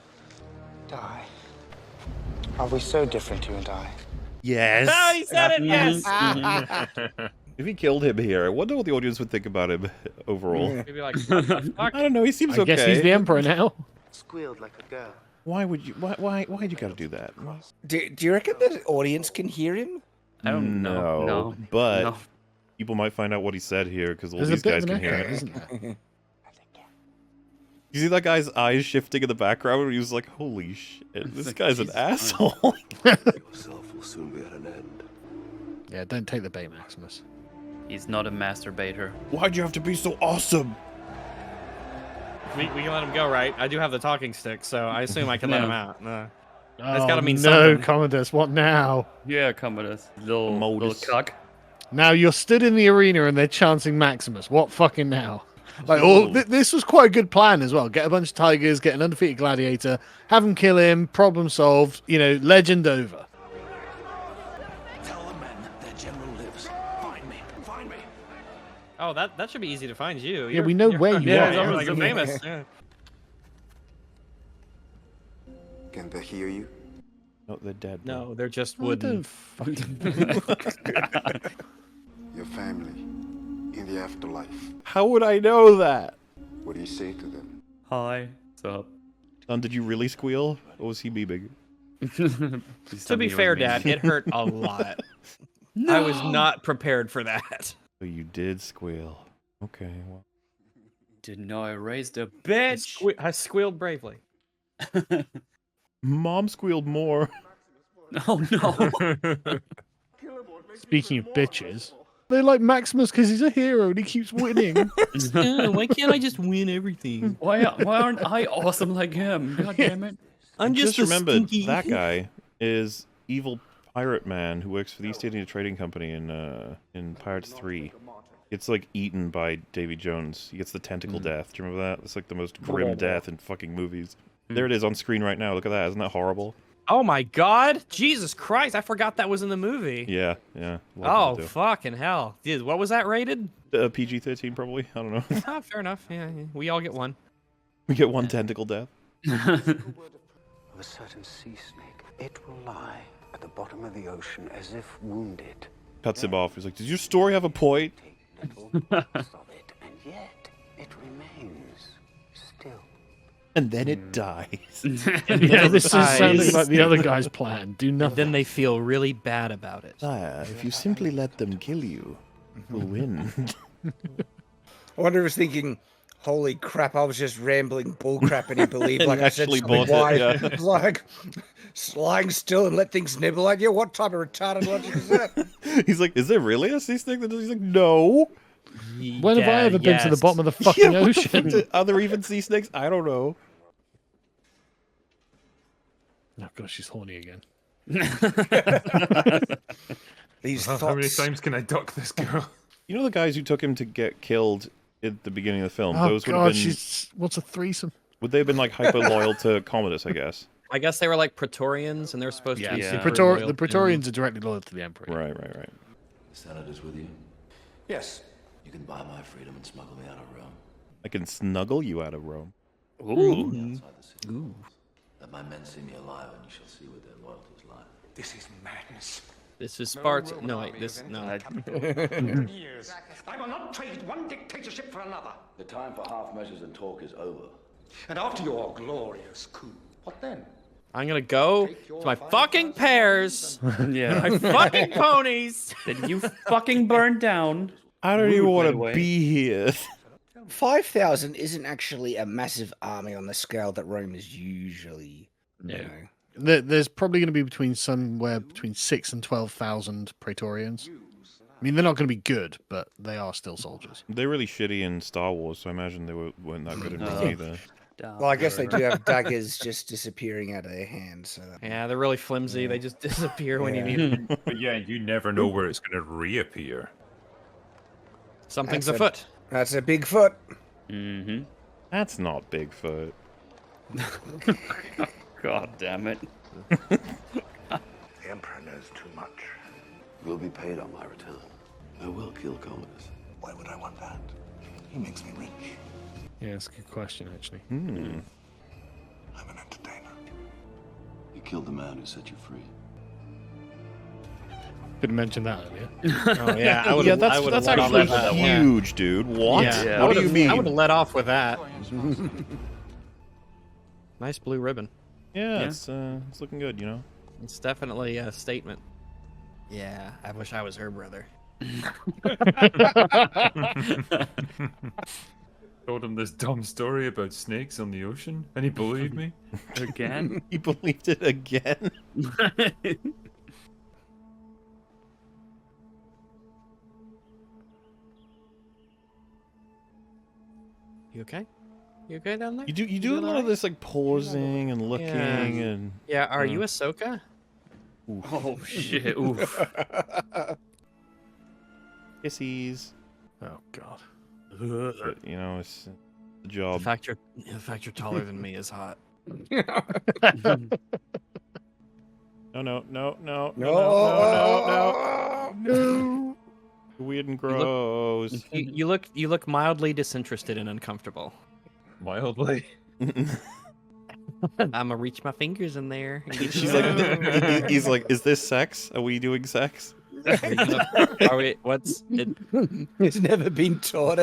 die. Are we so different, you and I? Yes. Oh, he said it, yes. If he killed him here, I wonder what the audience would think about him overall. Maybe like, what the fuck? I don't know. He seems I okay. guess he's the emperor now. Squealed like a girl. Why would you? Why'd you got to do that? Do you reckon the audience can hear him? I don't know. No. But No. people might find out what he said here because all There's a these bit guys of an can hear echo, it. isn't there? You see that guy's eyes shifting in the background, and he was like, "Holy shit, this like, guy's an Jesus asshole." Yourself will soon be at an end. Yeah, don't take the bait, Maximus. He's not a masturbator. Why'd you have to be so awesome? We can let him go, right? I do have the talking stick, so I assume I can let him out. That's Oh, gotta mean no, something. Commodus, what now? Yeah, Commodus. Little Modus. cuck. Now you're stood in the arena and they're chanting Maximus. What fucking now? Like this was quite a good plan as well. Get a bunch of tigers, get an undefeated gladiator, have him kill him, problem solved. You know, legend over. Tell the men their general lives. Find me. Find me. Oh, that should be easy to find you. Yeah, we know where you are. You're like famous. Yeah. Can they hear you? No, they're dead. No, they're just wooden. Your family in the afterlife. How would I know that? What do you say to them? Hi. What's up? Son, did you really squeal? Or was he beeping? To be fair, Dad, it hurt a lot. No. I was not prepared for that. So you did squeal. Okay, well. Didn't know I raised a bitch. I squealed bravely. Mom squealed more. Oh no. Speaking of bitches, they like Maximus because he's a hero and he keeps winning. Why can't I just win everything? Why aren't I awesome like him? God damn it. I'm just a remembered stinky... that guy is evil pirate man who works for the East India Trading Company in Pirates 3. It's like eaten by Davy Jones. He gets the tentacle death. Do you remember that? It's like the most grim death in fucking movies. There it is on screen right now. Look at that. Isn't that horrible? Oh my God! Jesus Christ! I forgot that was in the movie. Yeah, yeah. Oh fucking hell! Dude, what was that rated? PG-13 probably. I don't know. Oh, fair enough. Yeah, we all get one. We get one tentacle death. Of a certain sea snake, it will lie at the bottom of the ocean as if wounded. Cuts him off. He's like, "Does your story have a point?" Little bits of it, and yet it remains still. And then it dies. Yeah, this is sounding like the other guy's plan. Do nothing. Then they feel really bad about it. If you simply let them kill you, you'll win. I wonder if he's thinking, holy crap, I was just rambling bullcrap and he believed like I said something wise. It's like lying still and let things nibble at you. What type of retarded logic is that? He's like, is there really a sea snake that does? He's like, no. When have I ever been to the bottom of the fucking ocean? Are there even sea snakes? I don't know. Oh gosh, she's horny again. These How many times can I duck this girl? You know the guys who took him to get killed at the beginning of the film? Oh Those would god, have been. what's a threesome? Would they have been like hyper loyal to Commodus? I guess. I guess they were like Praetorians, and they're supposed to be. The super loyal the Praetorians are directly loyal to the Emperor. Right. The Senator's with you? Yes. You can buy my freedom and smuggle me out of Rome. I can snuggle you out of Rome. Outside the city. Let my men see me alive, and you shall see what their loyalties lie. This is madness. This is Sparta. No, wait, this no. Years. I will not trade one dictatorship for another. The time for half measures and talk is over. And after your glorious coup, what then? I'm gonna go to my fucking pears. Yeah. My fucking ponies. That you fucking burned down. I don't even want to be here. 5,000 isn't actually a massive army on the scale that Rome is usually. You know. There's probably going to be somewhere between 6,000 and 12,000 Praetorians. I mean, they're not going to be good, but they are still soldiers. They're really shitty in Star Wars, so I imagine they weren't that good in Rome either. Well, I guess they do have daggers just disappearing out of their hands. So Yeah, they're really flimsy. They just disappear when you need them. But yeah, you never know where it's going to reappear. Something's afoot. That's a big foot. Mm-hmm. That's not Bigfoot. God damn it. The Emperor knows too much. We'll be paid on my return. I will kill Commodus. Why would I want that? He makes me rich. Yeah, that's a good question, actually. I'm an entertainer. You killed the man who set you free. Didn't mention that earlier. Oh yeah, I would. Yeah, that's actually huge, dude. What? Yeah. What do you mean? I would have let off with that. Nice blue ribbon. Yeah, it's looking good, you know. It's definitely a statement. Yeah, I wish I was her brother. Told him this dumb story about snakes on the ocean, and he believed me. Again? He believed it again. You okay? You okay down there? You do a lot of this like pausing and looking and. Yeah, are you Ahsoka? Oh shit! Oof. Kissies. Oh god. But, you know, it's the The job. fact you're taller than me is hot. No. Weird and gross. You look mildly disinterested and uncomfortable. Mildly. I'ma reach my fingers in there. And get She's like, he's like, is this sex? Are we doing sex? Are we? What's it? It's never been taught.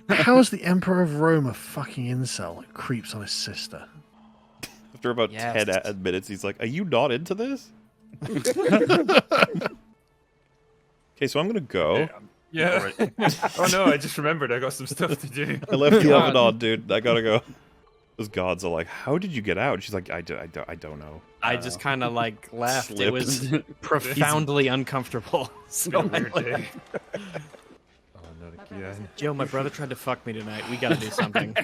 How is the Emperor of Rome a fucking incel that creeps on his sister? After about Yes. 10 minutes, he's like, are you not into this? Okay, so I'm gonna go. Yeah. Oh no, I just remembered I got some stuff to do. I left you off and on, dude. I gotta go. Those gods are like, how did you get out? She's like, I don't know. I just kind of like laughed. Slipped. It was profoundly uncomfortable. So I Weird day. laughed. Oh, not again. Joe, my brother tried to fuck me tonight. We gotta do something.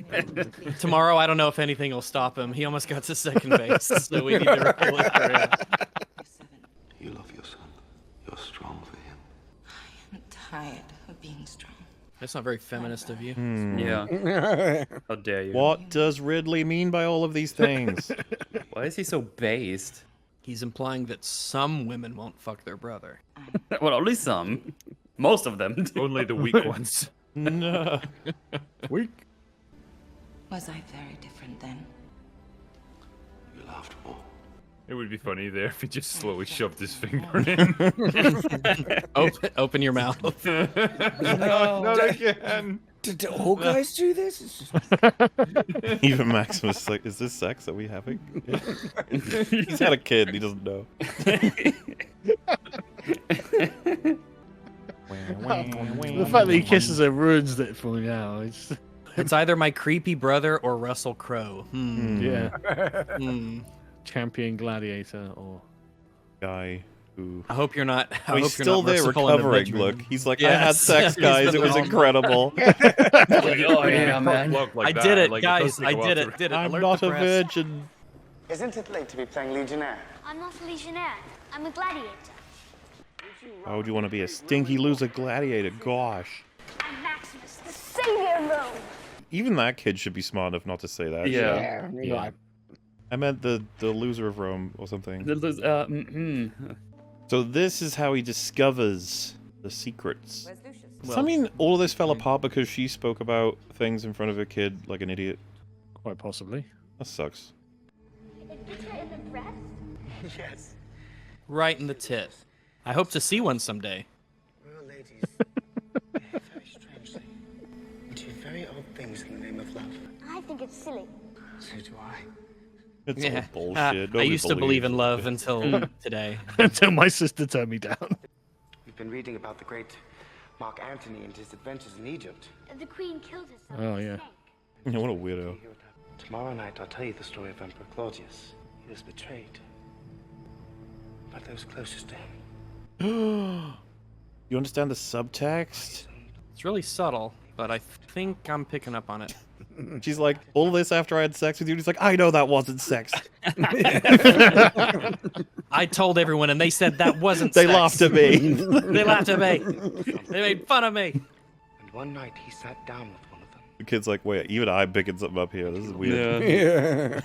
Tomorrow, I don't know if anything will stop him. He almost got to second base, so we need to really hurry up. You love your son. You're strong for him. I'm tired of being strong. That's not very feminist of you. Yeah. How dare you? What does Ridley mean by all of these things? Why is he so based? He's implying that some women won't fuck their brother. Well, only some. Most of them. Only the weak ones. No. Weak. Was I very different then? You laughed more. It would be funny there if he just slowly shoved his finger in. Open your mouth. No, not again. Did all guys do this? It's just- Even Maximus is like, is this sex? Are we having? He's had a kid. He doesn't know. The fact that he kisses her ruins it for me now. It's either my creepy brother or Russell Crowe. Yeah. Hmm. Champion Gladiator or Guy who. I hope you're not. I hope he's you're still not there merciful in the recovering. bedroom. Look, he's like, I had Yes. sex, He's guys. been It was all- incredible. Oh yeah, man. I did it, guys. I did it. Did it. I'm Alert not the a press. virgin. Isn't it late to be playing Legionnaire? I'm not a legionnaire. I'm a gladiator. Why would you want to be a stinky loser gladiator? Gosh. I'm Maximus, the savior of Rome. Even that kid should be smart enough not to say that. Yeah. Yeah. I meant the loser of Rome or something. Mm-hmm. So this is how he discovers the secrets. Where's Lucius? Does that mean all of this fell apart because she spoke about things in front of her kid like an idiot? quite possibly. That sucks. It bit her in the breast? Yes. Right in the tit. I hope to see one someday. Royal ladies behave very strangely. And do very odd things in the name of love. I think it's silly. So do I. It's Yeah. all bullshit. I Nobody used to believe in believes love it. until today. Until my sister turned me down. We've been reading about the great Mark Antony and his adventures in Egypt. The queen killed herself. Oh, yeah. Yeah, what a weirdo. Tomorrow night, I'll tell you the story of Emperor Claudius. He was betrayed by those closest to him. You understand the subtext? It's really subtle, but I think I'm picking up on it. She's like, all this after I had sex with you? And he's like, I know that wasn't sex. I told everyone, and they said that wasn't They sex. laughed at me. They laughed at me. They made fun of me. And one night, he sat down with one of them. The kid's like, wait, even I'm picking something up here. This is weird.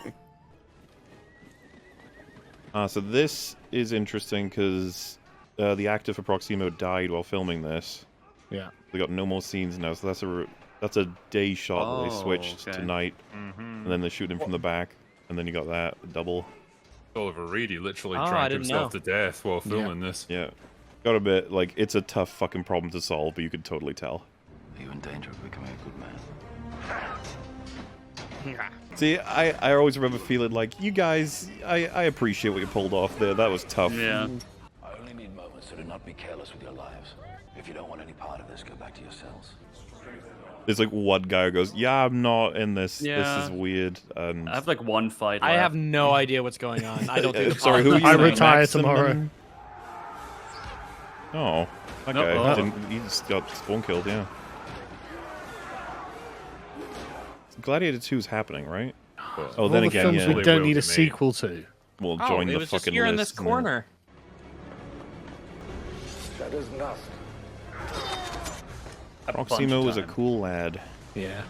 Yeah. So this is interesting because the actor for Proximo died while filming this. Yeah. They got no more scenes now, so that's a day shot that they switched to night, and then they shoot him from the back, and then you got that double. Oliver Reedy literally Oh, I drank didn't himself know. to death while filming this. Yeah, got a bit like it's a tough fucking problem to solve, but you could totally tell. Are you in danger of becoming a good man? See, I always remember feeling like you guys, I appreciate what you pulled off there. That was tough. Yeah. I only need moments, so do not be careless with your lives. If you don't want any part of this, go back to your cells. There's like one guy who goes, "Yeah, I'm not in this. Yeah. This is weird." And I have like one fight I left. have no idea what's going on. I don't think the sorry, who are you I saying? retire Maximum? tomorrow. Oh, that No, guy he just got spawn killed. Yeah. Gladiator 2 is happening, right? Oh, All then the again, films yeah. we They don't will need to a me. sequel to. We'll Oh, join it the was just fucking here list. in this and then- corner. Shadow's dust. Proximo was a cool lad. Yeah.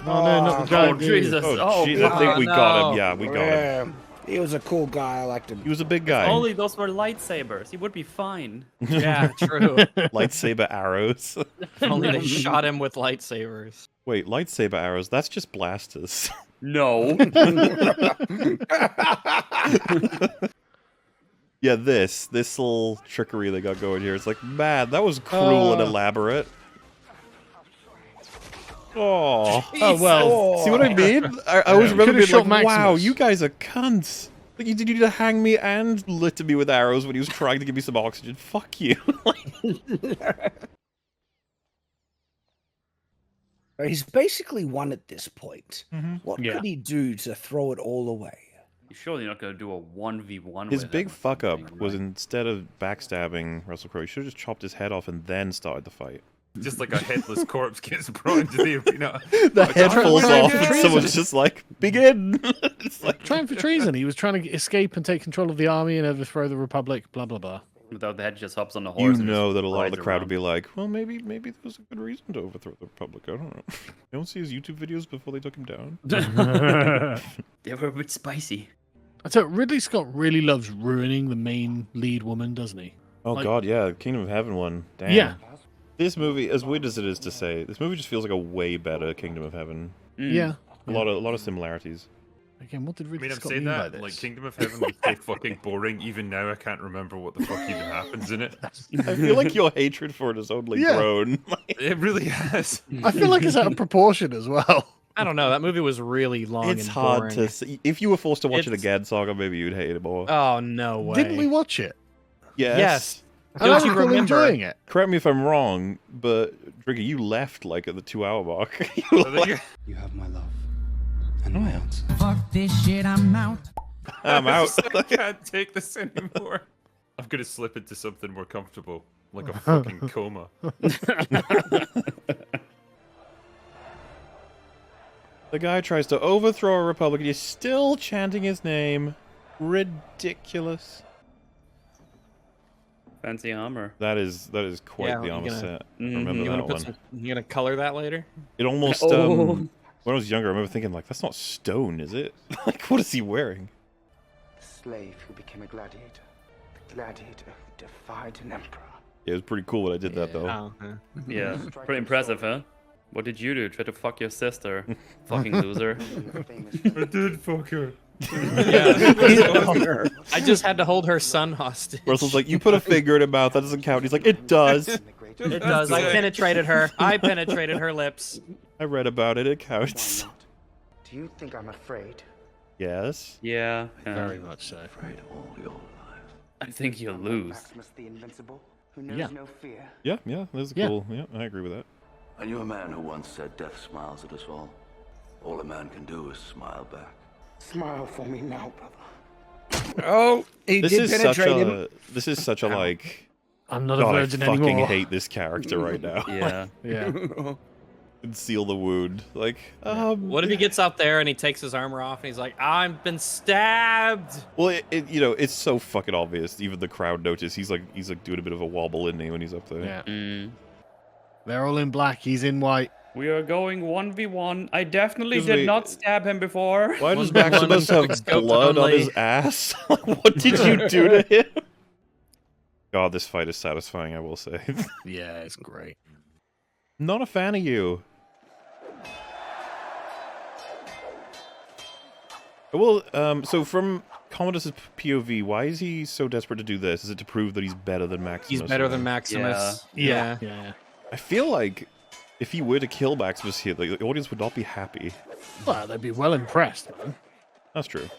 Oh no, not the giant dude. Jesus! Oh, jeez, I think we got him. no. Yeah, we got him. He was a cool guy. I liked him. He was a big guy. Only those were lightsabers. He would be fine. Yeah, true. Lightsaber arrows. If only they shot him with lightsabers. Wait, lightsaber arrows? That's just blasters. No. Yeah, this little trickery they got going here. It's like, man, that was cruel and elaborate. Oh, well. See what I mean? I always remember Could've being shot like, wow, Maximus. you guys are cunts. Like, you need to hang me and litter me with arrows when he was trying to give me some oxygen. Fuck you. He's basically won at this point. What Yeah. could he do to throw it all away? You're surely not gonna do a 1v1 His with big him. fuck up was instead of backstabbing Russell Crowe, he should have just chopped his head off and then started the fight. Just like a headless corpse gets brought into the arena. The head falls trying off for and treason. someone's just like, begin! It's like, Trying for treason. He was trying to escape and take control of the army and overthrow the Republic. Blah blah blah. Without the head, just hops on the horse. you and know just that a lot of the rides crowd around. would be like, well, maybe there was a good reason to overthrow the Republic. I don't know. You don't see his YouTube videos before they took him down? They were a bit spicy. I tell you, Ridley Scott really loves ruining the main lead woman, doesn't he? Oh Like- god, yeah, Kingdom of Heaven one. Damn. Yeah. This movie, as weird as it is to say, this movie just feels like a way better Kingdom of Heaven. Yeah. A lot of similarities. Again, what did I Ridley mean, I'm Scott saying mean by that, this? like, Kingdom of Heaven was so fucking boring. Even now, I can't remember what the fuck even happens in it. I feel like your hatred for it has only Yeah. grown. It really has. I feel like it's out of proportion as well. I don't know. That movie was really long It's and hard boring. to see. If you were forced to watch it It's- again, Saga, maybe you'd hate it more. Oh, no way. Didn't we watch it? Yes. I don't you recall remember? enjoying it. Correct me if I'm wrong, but Drigger, you left like at the 2-hour mark. You were like, You have my love and my answer. Fuck this shit, I'm out. I'm out. I can't take this anymore. I'm gonna slip into something more comfortable, like a fucking coma. The guy tries to overthrow a republic and he's still chanting his name. Ridiculous. Fancy armor. That is quite Yeah, the you armor gonna- set. Mhm. Remember You that gonna put one. some, you gonna color that later? It almost Oh. when I was younger, I remember thinking like, that's not stone, is it? Like, what is he wearing? The slave who became a gladiator. The gladiator who defied an emperor. Yeah, it was pretty cool when I did that though. Oh, Yeah, pretty impressive, huh? What did you do? Try to fuck your sister? Fucking loser. I did fuck her. Yeah. I just had to hold her son hostage. Russell's like, you put a finger in her mouth, that doesn't count. He's like, it does. It does. I penetrated her. I penetrated her lips. I read about it, it counts. Do you think I'm afraid? Yes. Yeah. Very much so. Afraid all your life. I think you'll lose. Maximus the Invincible, who knows Yeah. no fear. Yeah, that's Yeah. cool. Yeah, I agree with that. I knew a man who once said death smiles at us all. All a man can do is smile back. Smile for me now, brother. Oh, he This did is such penetrate him. a like I'm not a God, I virgin fucking anymore. hate this character right now. Yeah. Yeah. Conceal the wound. Like, What if he gets out there and he takes his armor off and he's like, I've been stabbed? well, it's so fucking obvious. Even the crowd notice. He's like doing a bit of a wobble, isn't he, when he's up there? Yeah. Mm. They're all in black. He's in white. We are going 1v1. I definitely Excuse did me. not stab him before. Why does 1v1 Maximus have quickscope blood on only. his ass? What did you do to him? God, this fight is satisfying, I will say. Yeah, it's great. Not a fan of you. Well, so from Commodus's POV, why is he so desperate to do this? Is it to prove that he's better than Maximus? He's better than Maximus. Yeah. I feel like if he were to kill Maximus here, the audience would not be happy. Well, they'd be well impressed, man. That's true.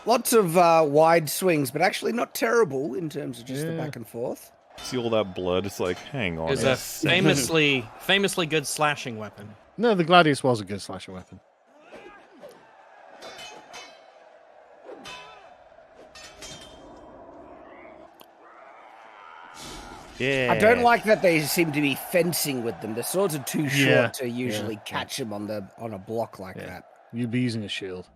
Lots of wide swings, but actually not terrible in terms of just the back and forth. See all that blood? It's like, hang on. Is a famously good slashing weapon. No, the Gladius was a good slasher weapon. Yeah. I don't like that they seem to be fencing with them. The swords are too short Yeah. to usually catch them on a block like that. You'd be using a shield.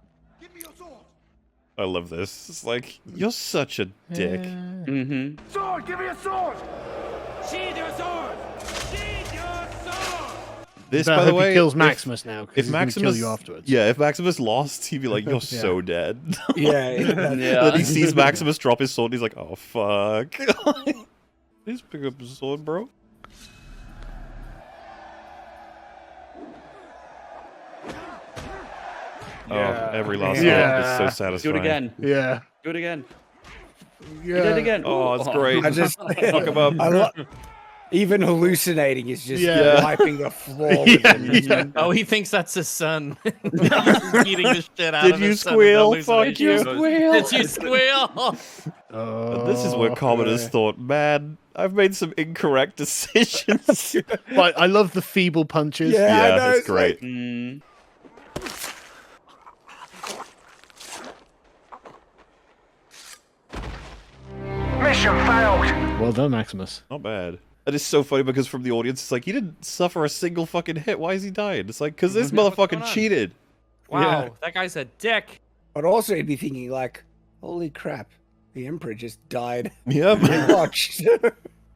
I love this. It's like, you're such a dick. Mm-hmm. Sword! Give me a sword! Sheathe your sword! Sheathe your sword! This, But I by the hope way, he kills Maximus now, 'cause if he's gonna Maximus kill you afterwards. Yeah, if Maximus lost, he'd be like, "You're so dead." Yeah. Then he sees Maximus drop his sword, and he's like, "Oh fuck." Please pick up his sword, bro. Yeah. Oh, every last one is so satisfying. Do it again. Yeah. Do it again. Yeah. You did it again. Oh, it's great. I just Fuck him up. Even hallucinating is just Yeah. wiping the floor with him. Oh, he thinks that's his son. He's beating the shit out Did of you his son squeal? with Fuck you. hallucination. Did you squeal? And this is where commoners thought, man, I've made some incorrect decisions. But I love the feeble punches. Yeah, know, it's it's great. Mission failed! Well done, Maximus. Not bad. And it's so funny because from the audience, it's like, he didn't suffer a single fucking hit. Why is he dying? It's like, because this motherfucker cheated. Wow, that guy's a dick. But also, he'd be thinking like, "Holy crap, the Emperor just died." Yep. Watch.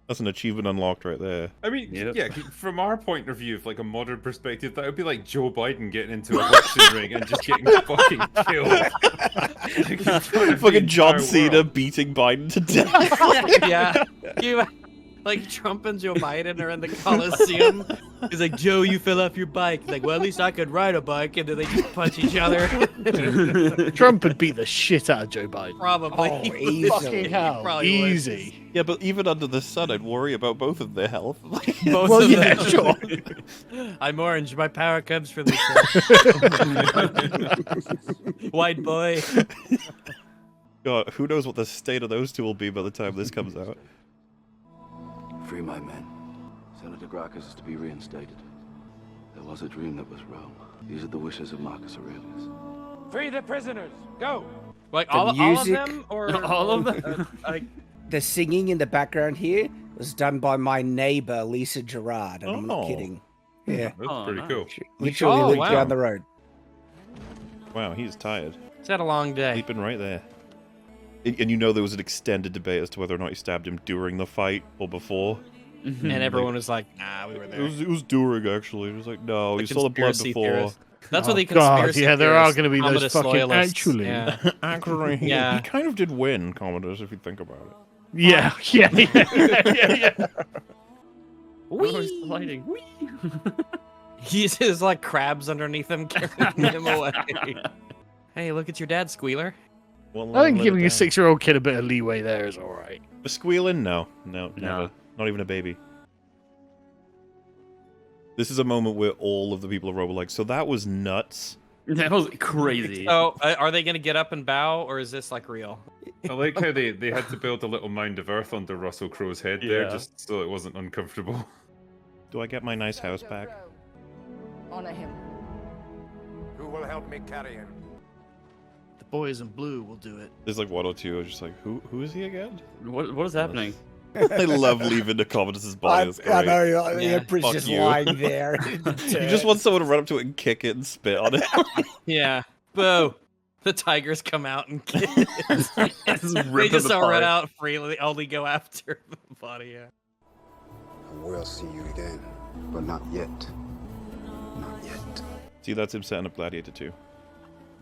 That's an achievement unlocked right there. I mean, yeah, from our point of view, of like a modern perspective, that would be like Joe Biden getting into a boxing ring and just getting fucking killed. Fucking John Cena beating Biden to death. Yeah. You, like, Trump and Joe Biden are in the Coliseum. He's like, Joe, you fell off your bike. He's like, well, at least I could ride a bike. And then they just punch each other. Trump would beat the shit out of Joe Biden. Probably. Oh, easily. Fucking hell. Probably would. Easy. Yeah, but even under the sun, I'd worry about both of their health. Both Well, of yeah, them. sure. I'm orange. My power comes from the sun. White boy. God, who knows what the state of those two will be by the time this comes out. Free my men. Senator Gracchus is to be reinstated. There was a dream that was Rome. These are the wishes of Marcus Aurelius. Free the prisoners! Go! Like, The all of music- them? Or All of them? The singing in the background here was done by my neighbor Lisa Gerard, and I'm not Oh. kidding. Yeah, That's pretty cool. literally Oh, lived wow. down the road. Wow, he's tired. It's had a long day. Sleeping right there. And you know there was an extended debate as to whether or not he stabbed him during the fight or before. And everyone was like, nah, we were there. It was during, actually. It was like, no, The you saw the blood conspiracy before. theorists. That's what Oh, the God, conspiracy yeah, there are theorists, gonna be those Commodus fucking loyalists. actually. Yeah. Actually, Yeah. he kind of did win, Commodus, if you think about it. Yeah, yeah. Whee! Sliding. He's just like crabs underneath him, carrying him away. Hey, look at your dad, Squealer. Well, I think let giving it a down. 6-year-old kid a bit of leeway there is alright. A squealing? No, never. Not even a baby. This is a moment where all of the people of Robo like, so that was nuts. That was crazy. So, are they gonna get up and bow, or is this like real? I like how they had to build a little mound of earth under Russell Crowe's head there, Yeah. just so it wasn't uncomfortable. Do I get my nice house back? Honor him. Who will help me carry him? The boys in blue will do it. There's like one or two. I was just like, who is he again? What is happening? I love leaving the Commodus' body. It's I great. know, the Yeah. Emperor's Fuck just you. lying there. You just want someone to run up to it and kick it and spit on it. Yeah. Boo. The tigers come out and kill it. They rip just it don't run apart. out freely. They only go after the body. Yeah. We'll see you again, but not yet. Not yet. See, that's him setting up Gladiator 2.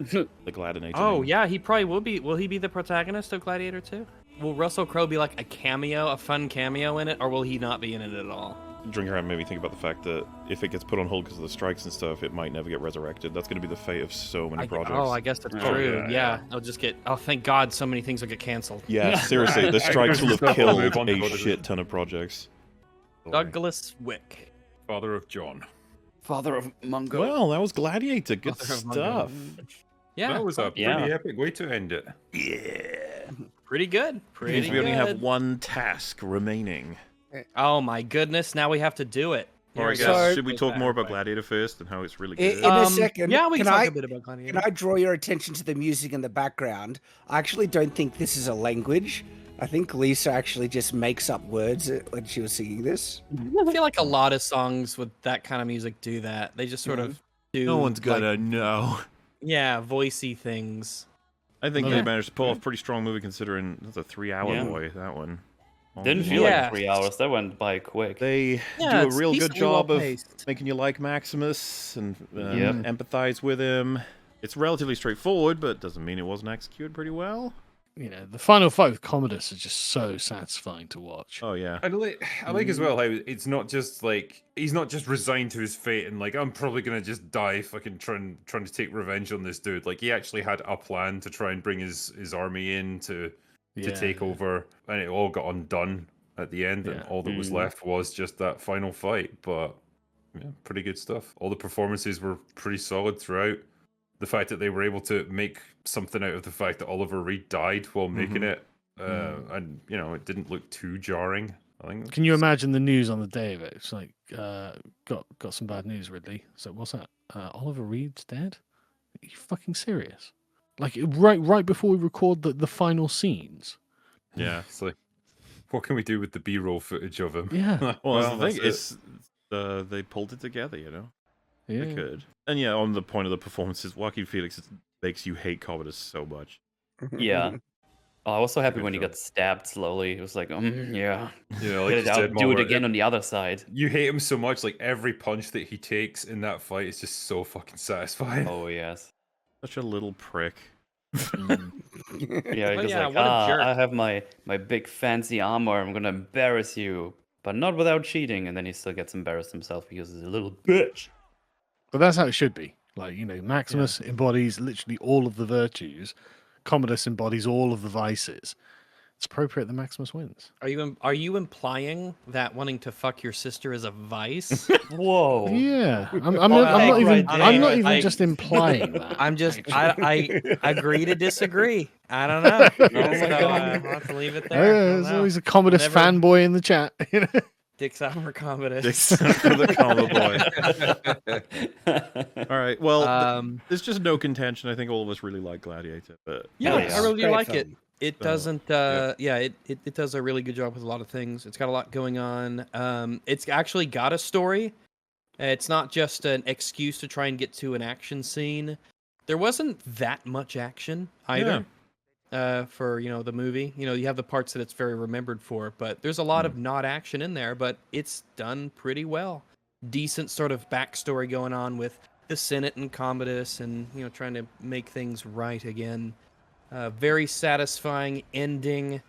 The Gladiator. Oh yeah, he probably will be. Will he be the protagonist of Gladiator 2? Will Russell Crowe be like a cameo, a fun cameo in it, or will he not be in it at all? Drinker made me think about the fact that if it gets put on hold because of the strikes and stuff, it might never get resurrected. That's going to be the fate of so many projects. Oh, I guess that's true. Yeah, I'll just get. Oh, thank God, so many things will get canceled. Yeah, seriously, the strikes will have We'll killed move on to a what it is. shit ton of projects. Douglas Wick, Father of John. Father of Mungo. Well, that was Gladiator. Good Father of stuff. yeah, That was a pretty Yeah. epic way to end it. pretty good. Pretty Means we only have good. one task remaining. Oh my goodness! Now we have to do it. Or I Here guess, we go. should we talk more about Gladiator first and how it's really In good? a second, Yeah, we can talk I, a bit about Gladiator. Can I draw your attention to the music in the background? I actually don't think this is a language. I think Lisa actually just makes up words when she was singing this. I feel like a lot of songs with that kind of music do that. They just sort of do. No one's like, gonna know. yeah, voicey things. I think Yeah. they managed to pull off a pretty strong movie considering it's a 3-hour Yeah. boy, that one. Didn't feel like 3 hours. That went by quick. They Yeah, do a it's real good decently job of well-paced. making you like Maximus and Yep. empathize with him. It's relatively straightforward, but doesn't mean it wasn't executed pretty well. You know, the final fight with Commodus is just so satisfying to watch. Oh yeah. I like as well how it's not just like he's not just resigned to his fate and like I'm probably gonna just die fucking trying to take revenge on this dude. Like he actually had a plan to try and bring his army in to take over, and it all got undone at the end, and all that was left was just that final fight. But yeah, pretty good stuff. All the performances were pretty solid throughout. The fact that they were able to make something out of the fact that Oliver Reed died while making it, and you know, it didn't look too jarring. I think. Can you imagine the news on the day of it? It's like, got some bad news, Ridley. So what's that? Oliver Reed's dead? Are you fucking serious? Like right before we record the final scenes. Yeah, it's like, what can we do with the B-roll footage of him? Yeah. Well, that's the that's thing. It's they pulled it together, you know. Yeah. They could. And yeah, on the point of the performances, Joaquin Phoenix makes you hate Commodus so much. Yeah. Oh, I was so happy when he got stabbed slowly. It was like, yeah. Yeah, like Get it you out, said, do it Mulder, again on the other side. You hate him so much, like every punch that he takes in that fight is just so fucking satisfying. Oh yes. Such a little prick. Yeah, he Oh, was yeah, like, what a jerk. I have my big fancy armor. I'm gonna embarrass you, but not without cheating. And then he still gets embarrassed himself because he's a little bitch. But that's how it should be. Like, you know, Maximus embodies literally all of the virtues. Commodus embodies all of the vices. It's appropriate that Maximus wins. Are you implying that wanting to fuck your sister is a vice? Whoa. Yeah, I'm not even just implying that. I'm just I agree to disagree. I don't know. So, I'll have to leave it there. I don't There's know. always a Commodus Whenever- fanboy in the chat. You know? Dicks out for Commodus. Dicks out for the comma boy. All right. Well, there's just no contention. I think all of us really like Gladiator, but Yeah, I really do like it. film. It So, doesn't. It does a really good job with a lot of things. It's got a lot going on. It's actually got a story. It's not just an excuse to try and get to an action scene. There wasn't that much action either. For the movie, you have the parts that it's very remembered for, but there's a lot of not action in there. But it's done pretty well. Decent sort of backstory going on with the Senate and Commodus, and trying to make things right again. Very satisfying ending.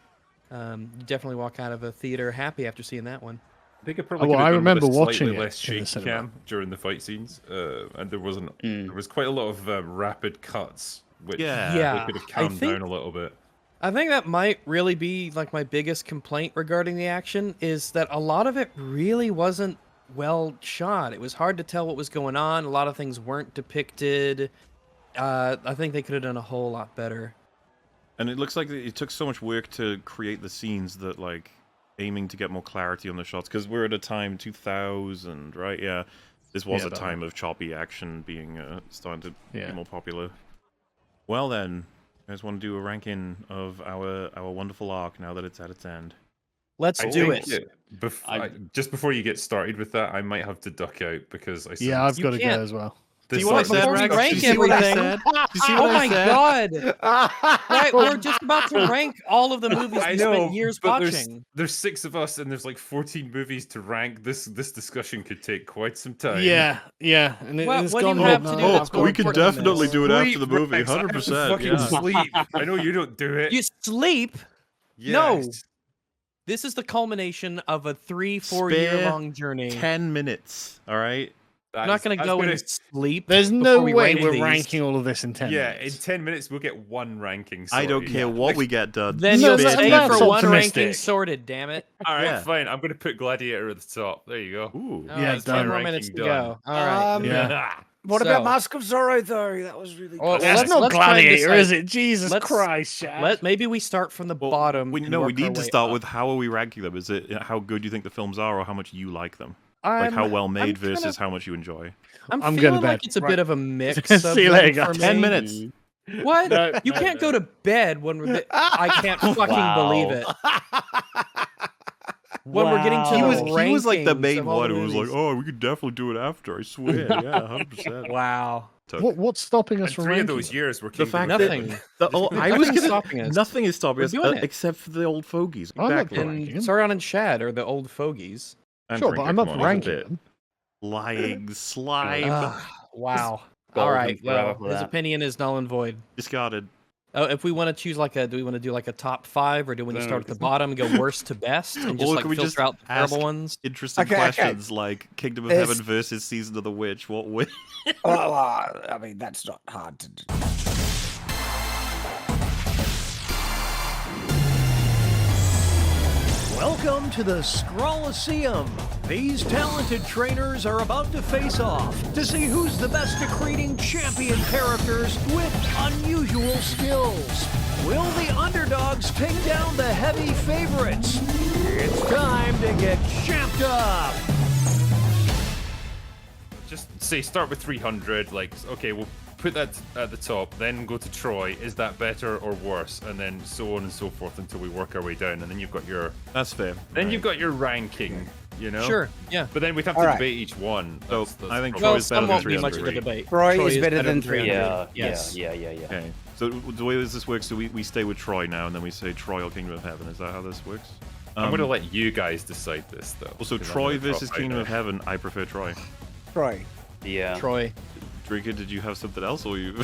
You definitely walk out of a theater happy after seeing that one. I think I probably Well, could have I done with remember a slightly watching it less in the shaky cinema. cam during the fight scenes, and there was quite a lot of rapid cuts, which Yeah. they could have I calmed think- down a little bit. I think that might really be like my biggest complaint regarding the action is that a lot of it really wasn't well shot. It was hard to tell what was going on. A lot of things weren't depicted. I think they could have done a whole lot better. And it looks like it took so much work to create the scenes that, like, aiming to get more clarity on the shots, because we're at a time 2000, right? Yeah, this was Yeah, a about time of choppy action being starting to Yeah. be more popular. Well then, you guys want to do a ranking of our wonderful arc now that it's at its end? Let's I do think it. just before you get started with that, I might have to duck out because I Yeah, I've got to go can't. as well. This See what I is- said, Before we Rex? rank Did you see what I everything. said? Did you see Oh what I my said? god! Right, we're just about to rank all of the movies I we know, spent years but watching. there's 6 of us and there's like 14 movies to rank. This discussion could take quite some time. Yeah, and Well, it's what do you gone have midnight. to do? That's more we can important than definitely this. do it after Sleep, the movie, Rex, I don't 100%. fucking Yeah. sleep. I know you don't do it. You sleep? No. Yes. This is the culmination of a 3-4 Spare year long journey. 10 minutes, all right? I'm not going to go and sleep. There's before no we way rank we're these. ranking all of this in 10 Yeah, minutes. in 10 minutes we'll get one ranking. I don't sorted. care what we get done. Then No, you'll that's- stay that's for one optimistic. ranking sorted, damn it. All right, Yeah. fine. I'm going to put Gladiator at the top. There you go. Ooh. All Yeah, right, done. 10 more Ranking minutes to done. go. All right. Yeah. What about So- Mask of Zorro, though? That was really Well, good. That's let's- not let's try and Gladiator, decide- is it? Jesus let's- Christ, Shaq. Maybe we start from the bottom. We and we work our need to way start up. with how are we ranking them? Is it how good you think the films are, or how much you like them? Like how well made I'm versus how much you enjoy. I'm I'm feeling going to like bed. it's a bit of a mix. See of you them later, for guys. 10 me. minutes. What? No, You no, can't no. go to bed when we're. I can't fucking believe it. When we're getting to He the was like the rankings main of all one the who was like, movies. "Oh, we could definitely do it after." I swear, yeah, 100%. Wow. took. What's stopping us And from 3 of ranking those them? years were The Kingdom fact of that Heaven. nothing is stopping us doing it. except for the old fogies. I'm up Exactly. for And ranking them. Sauron and Shad are the old fogies. And Sure, but Drinker, I'm up come for on, ranking a bit. them. Lying slime. Wow. Golden All right. forever Well, for his that. opinion is null and void. Discarded. Oh, if we want to choose do we want to do like a top 5, or do we want to start at the bottom and go worst to best and just Or like can we filter just out the terrible ask ones? interesting questions like Kingdom of There's- Heaven versus Season of the Witch? What win? Well, I mean, that's not hard to do. Welcome to the Scrollaceum. These talented trainers are about to face off to see who's the best at creating champion characters with unusual skills. Will the underdogs take down the heavy favorites? It's time to get champed up. Just say start with 300. Like, okay, we'll put that at the top, then go to Troy. Is that better or worse? And then so on and so forth until we work our way down. And then you've got your. That's fair. Then you've got your ranking. You know. Sure. Yeah. But then we'd have to All right. debate each one. So That's I think Well, Troy's better some than won't be much of a 300. debate. Troy is better than 300. Yeah, Yes. yeah. Okay. So the way this works, so we stay with Troy now, and then we say Troy or Kingdom of Heaven. Is that how this works? I'm going to let you guys decide this, though. Also, 'cause I'm Troy gonna drop versus out Kingdom there. of Heaven. I prefer Troy. Troy. Yeah. Troy. Drinker, did you have something else, or you?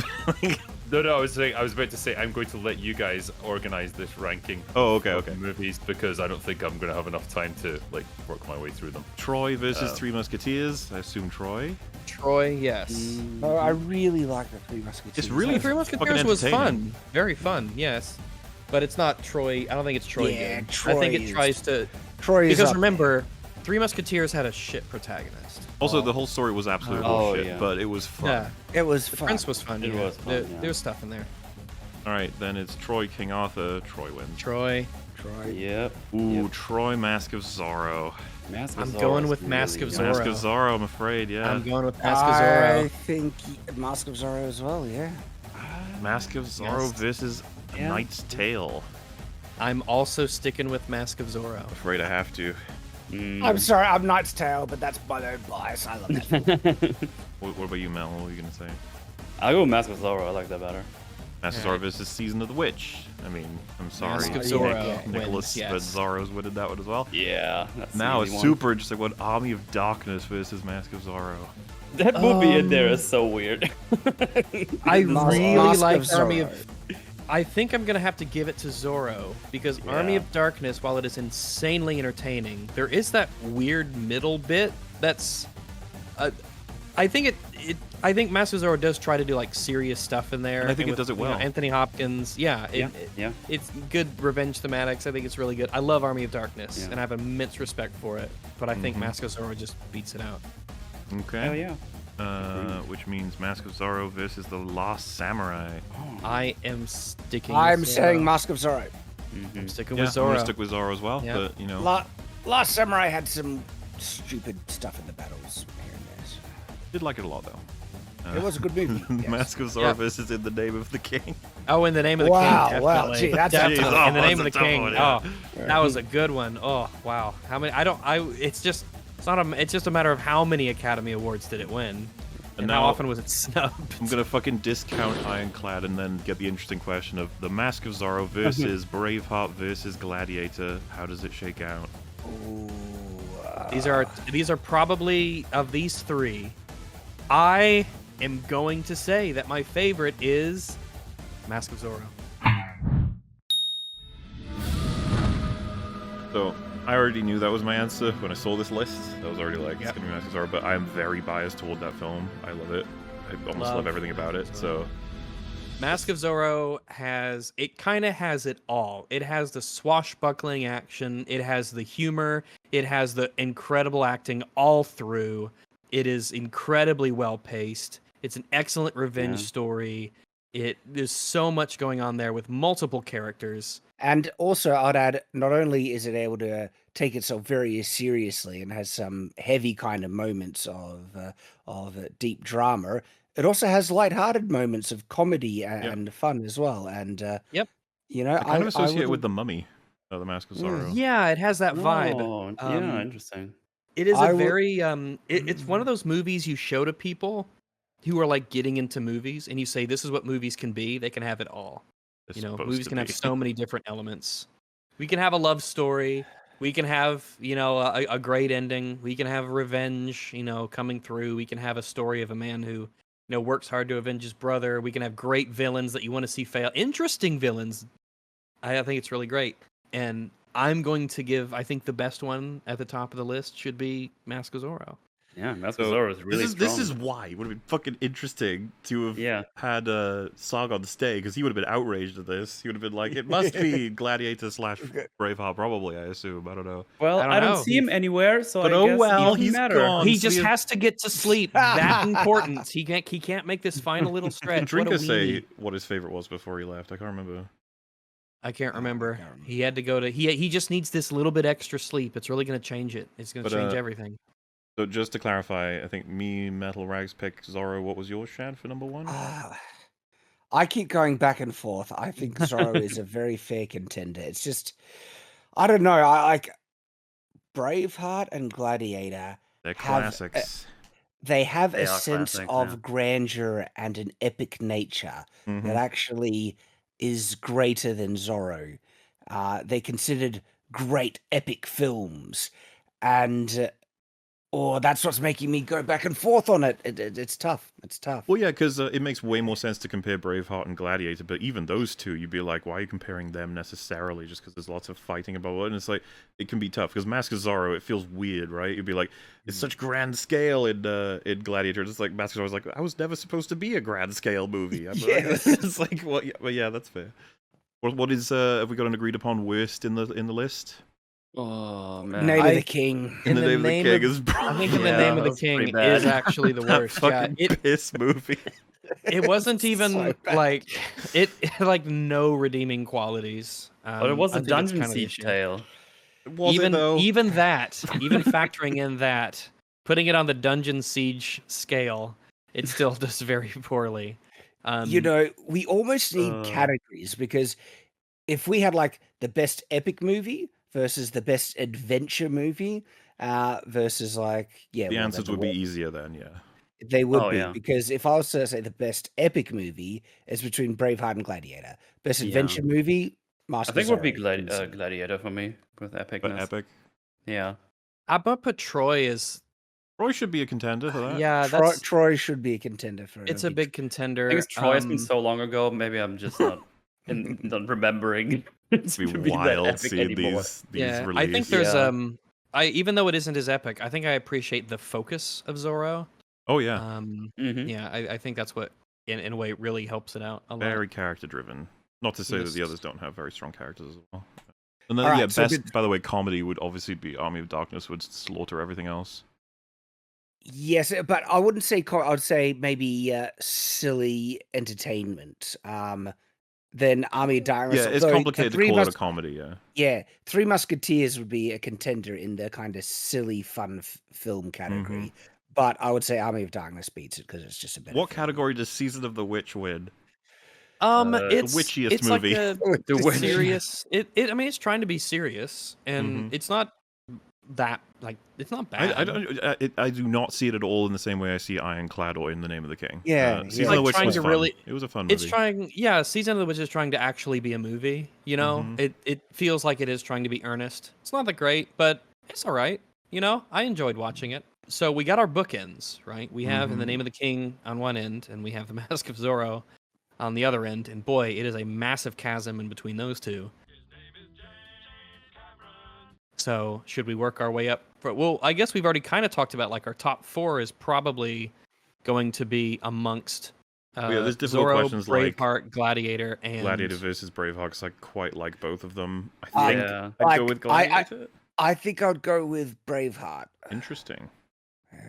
No, I was about to say I'm going to let you guys organize this ranking. Oh, okay, of okay. Movies, because I don't think I'm going to have enough time to like work my way through them. Troy versus Three Musketeers. I assume Troy. Troy, yes. Oh, I really like the Three Musketeers. It's really Three Musketeers fucking was entertaining. fun. Very fun, yes. But it's not Troy. I don't think it's Troy. Yeah, good. Troy I think it is- tries to. Troy is Because up remember, Three Musketeers had a shit protagonist. Also, the whole story was absolute bullshit, yeah. but it was fun. Yeah. It was The fun. Prince was fun. It yeah. was fun, yeah. There's stuff in there. All right, then it's Troy, King Arthur. Troy wins. Troy. Yep. Ooh, Troy, Mask of Zorro. Mask I'm of going Zorro's with Mask of really- Zorro. Mask of Zorro, I'm afraid, yeah. I'm going with Mask of I Zorro. think Mask of Zorro as well, yeah. Mask of Zorro Yes. versus Yeah. Knight's Tale. I'm also sticking with Mask of Zorro. Afraid I have to. I'm sorry, I'm Knight's Tale, but that's my own bias. I love that. What about you, Mel? What were you gonna say? I'll go with Mask of Zorro. I like that better. Mask of Zorro versus Season of the Witch. I mean, I'm sorry, Mask of Nick- Zorro Nicholas, wins, yes. but Zorro's winning that one as well. Yeah. That's Now the it's easy one. super interesting. What Army of Darkness versus Mask of Zorro? That movie in there is so weird. I Mask really of like Army Zorro. of. I think I'm gonna have to give it to Zorro because Army Yeah. of Darkness, while it is insanely entertaining, there is that weird middle bit that's. I think I think Mask of Zorro does try to do like serious stuff in there. And I think it with, does it you know, well. Anthony Hopkins, yeah, Yeah. it's good revenge thematics. I think it's really good. I love Army of Darkness, Yeah. and I have immense respect for it. But I think Mhm. Mask of Zorro just beats it out. Okay. Hell yeah. Which means Mask of Zorro versus the Last Samurai. I am sticking. I'm with saying Zorro. Mask of Zorro. I'm sticking Yeah, with I'm Zorro. gonna stick with Zorro as well. Yeah. But you know, Last Samurai had some stupid stuff in the battles here and there. did like it a lot though. It was a good movie. Yes. Mask of Zorro Yeah. versus In the Name of the King. Oh, in the name of the Wow, king. wow, Definitely. gee, that's definitely. tough. In the name of the That's a tough king. one, yeah. Oh, that was a good one. Oh, wow. How many? It's just. It's not a. It's just a matter of how many Academy Awards did it win, and how now- often was it snubbed? I'm gonna fucking discount Ironclad and then get the interesting question of the Mask of Zorro versus Braveheart versus Gladiator. How does it shake out? These are probably of these three. I am going to say that my favorite is Mask of Zorro. So I already knew that was my answer when I saw this list. I was already like, it's Yep. gonna be Mask of Zorro, but I am very biased toward that film. I love it. I almost love everything about it. So Mask of Zorro kind of has it all. It has the swashbuckling action, it has the humor, it has the incredible acting all through. It is incredibly well paced. It's an excellent revenge story. There's so much going on there with multiple characters. And also, I'd add, not only is it able to take itself very seriously and has some heavy kind of moments of deep drama, it also has lighthearted moments of comedy and fun as well. And Yep. you know, I kind of associate it would- with The Mummy, the Mask of Zorro. Yeah, it has that vibe. Oh, yeah, interesting. It is I a would- very it's one of those movies you show to people who are like getting into movies, and you say this is what movies can be, they can have it all. They're You know, supposed movies to can have be. so many different elements. We can have a love story. We can have, you know, a great ending. We can have revenge, you know, coming through. We can have a story of a man who, you know, works hard to avenge his brother. We can have great villains that you want to see fail. Interesting villains. I think it's really great. And I'm going to give, I think the best one at the top of the list should be Mask of Zorro. Yeah, Mask of Zorro is really This is strong. why it would have been fucking interesting to have Yeah. had Sargon stay, because he would have been outraged at this. He would have been like, it must be Gladiator / Braveheart, probably, I assume. I don't know. Well, I don't know. see him anywhere, so But I oh guess well, it doesn't he's matter. gone. He so just the- has to get to sleep. That important. He can't make this final little Did stretch. What a Drinker say weenie. what his favorite was before he left? I can't remember. I can't remember. He had to go to. He just needs this little bit extra sleep. It's really going to change it. It's going to But, change everything. So just to clarify, I think me, Metal Rags pick Zorro. What was yours, Shad, for number one? I keep going back and forth. I think Zorro is a very fair contender. It's just, I don't know. I like Braveheart and Gladiator. They're have classics. They have They a are sense classics, of yeah. grandeur and an epic nature that actually is greater than Zorro. They're considered great epic films, and or that's what's making me go back and forth on it. It's tough. It's tough. Well, yeah, because it makes way more sense to compare Braveheart and Gladiator, but even those two, you'd be like, why are you comparing them necessarily? Just because there's lots of fighting about it, and it's like, it can be tough, because Mask of Zorro, it feels weird, right? You'd be like, it's such grand scale in Gladiator, it's like, Mask of Zorro's like, I was never supposed to be a grand scale movie. Yes. It's like, what? Yeah, well, yeah, that's fair. What is, have we got an agreed upon worst in the list? Oh man. Name of the King. In the Name of the King is I think in the Yeah, name of the that's King pretty bad. is actually the that worst. Yeah, fucking piss movie. it wasn't even So bad. like it had, like no redeeming qualities. But it was I a think that's dungeon kind of the siege issue. tale. Was even it though? even that, even factoring in that, putting it on the dungeon siege scale, it still does very poorly. You know, we almost need categories, because if we had like the best epic movie versus the best adventure movie, versus like The answers would be easier then, yeah. They would Oh, be, yeah. because if I was to say the best epic movie is between Braveheart and Gladiator, best Yeah. adventure movie, I Mask think of it would be Zorro. Gladiator for me with But epicness. epic. Yeah. I'm gonna put Troy as Troy should be a contender for that. yeah. Troy, That's Troy should be a contender for it's a big contender. I think it's Troy has been Um, so long ago, maybe I'm just not not remembering. It'd be to be that wild epic seeing anymore. these yeah, released. I think there's Yeah. I even though it isn't as epic, I think I appreciate the focus of Zorro. Oh yeah, Mhm. Yeah, I think that's what in a way really helps it out a lot. very character driven. Not to say that the Yes. others don't have very strong characters as well. And then All right, yeah, so best by the way, comedy would obviously be Army of Darkness would slaughter everything else. Yes, but I wouldn't say I would say maybe silly entertainment. Then Army of Darkness. Yeah, it's although complicated to Three call it a Mus- comedy. Yeah, Yeah, Three Musketeers would be a contender in the kind of silly, fun film category. But I would say Army of Darkness beats it because it's just a better. what film. category does Season of the Witch win? It's witchiest it's movie. like The a Witch. serious. I mean, it's trying to be serious, and it's not that like it's not bad. I do not see it at all in the same way I see Ironclad or In the Name of the King. Yeah, Season Like of the Witch trying was to fun. really- It was a fun movie. It's trying, yeah. Season of the Witch is trying to actually be a movie. You know, it feels like it is trying to be earnest. It's not that great, but it's all right. You know, I enjoyed watching it. So we got our bookends, right? We have In the Name of the King on one end, and we have The Mask of Zorro on the other end. And boy, it is a massive chasm in between those two. So should we work our way up? Well, I guess we've already kind of talked about like our top 4 is probably going to be amongst Yeah, there's difficult Zorro, questions like Braveheart, Gladiator, and Gladiator versus Braveheart, 'cause I quite like both of them. I think Yeah. I'd go with Gladiator. I think I'd go with Braveheart. Interesting.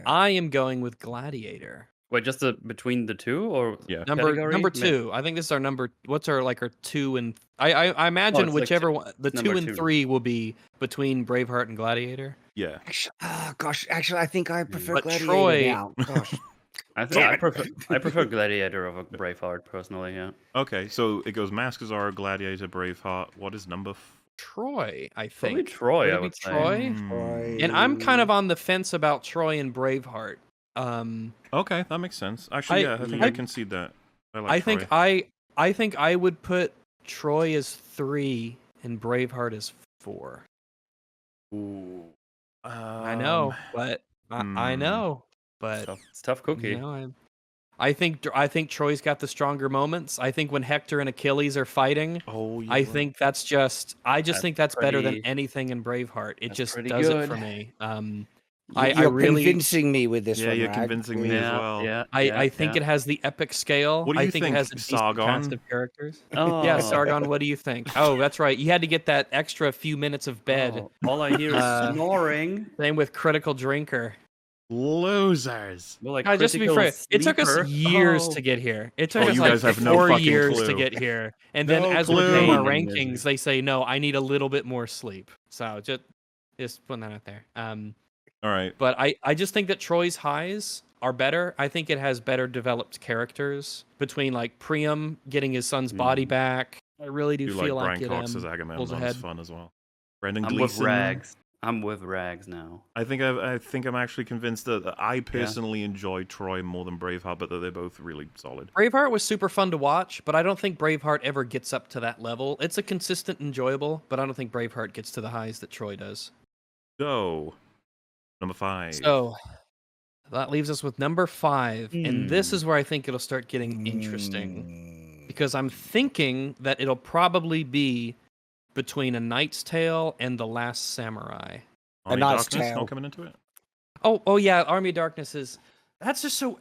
I am going with Gladiator. Wait, just between the two or Yeah. Number category? 2. I think this is our number. What's our like our 2 and I imagine it's like whichever two- one the number 2 and two. 3 will be between Braveheart and Gladiator. Yeah. Actually, I think I prefer But Gladiator Troy- now. Gosh. I think I prefer Gladiator over Braveheart personally. Yeah. Okay, so it goes Mask of Zorro, Gladiator, Braveheart. What is number? Troy, I Probably think. Troy. Would I it be would say. Troy? And I'm kind of on the fence about Troy and Braveheart. Okay, that makes sense. Actually, yeah, I think I concede that. I like Troy. I think I would put Troy as 3 and Braveheart as 4. Ooh. I know, but I know, but It's tough cookie. You know, I think Troy's got the stronger moments. I think when Hector and Achilles are fighting, I think that's just think that's better than anything in Braveheart. It just does it for me. You're convincing me with this one. Yeah, you're Rag. convincing me as well. I think it has the epic scale. What do you I think it has a decent Sargon? cast of characters. Oh. Yeah, Sargon. What do you think? Oh, that's right. You had to get that extra few minutes of bed. All I hear is snoring. Same with Critical Drinker. Losers. Well, like Just to be fair, it took us years to get here. It took us you like guys have no 4 fucking years to clue. get here. And then No as we're doing clue. our rankings, they say, no, I need a little bit more sleep. So just putting that out there. All right. But I just think that Troy's highs are better. I think it has better developed characters between like Priam getting his son's body back. I really do feel like like Brian it Cox as pulls Agamemnon ahead. is fun as well. Brendan I'm Gleeson. with Rags. I'm with Rags now. I think I'm actually convinced that I personally enjoy Troy more than Braveheart, but that they're both really solid. Braveheart was super fun to watch, but I don't think Braveheart ever gets up to that level. It's a consistent enjoyable, but I don't think Braveheart gets to the highs that Troy does. So, number 5. So that leaves us with number 5, and this is where I think it'll start getting interesting, because I'm thinking that it'll probably be between A Knight's Tale and The Last Samurai. A Knight's Tale. Not coming into it. Oh yeah, Army of Darkness is. That's just so.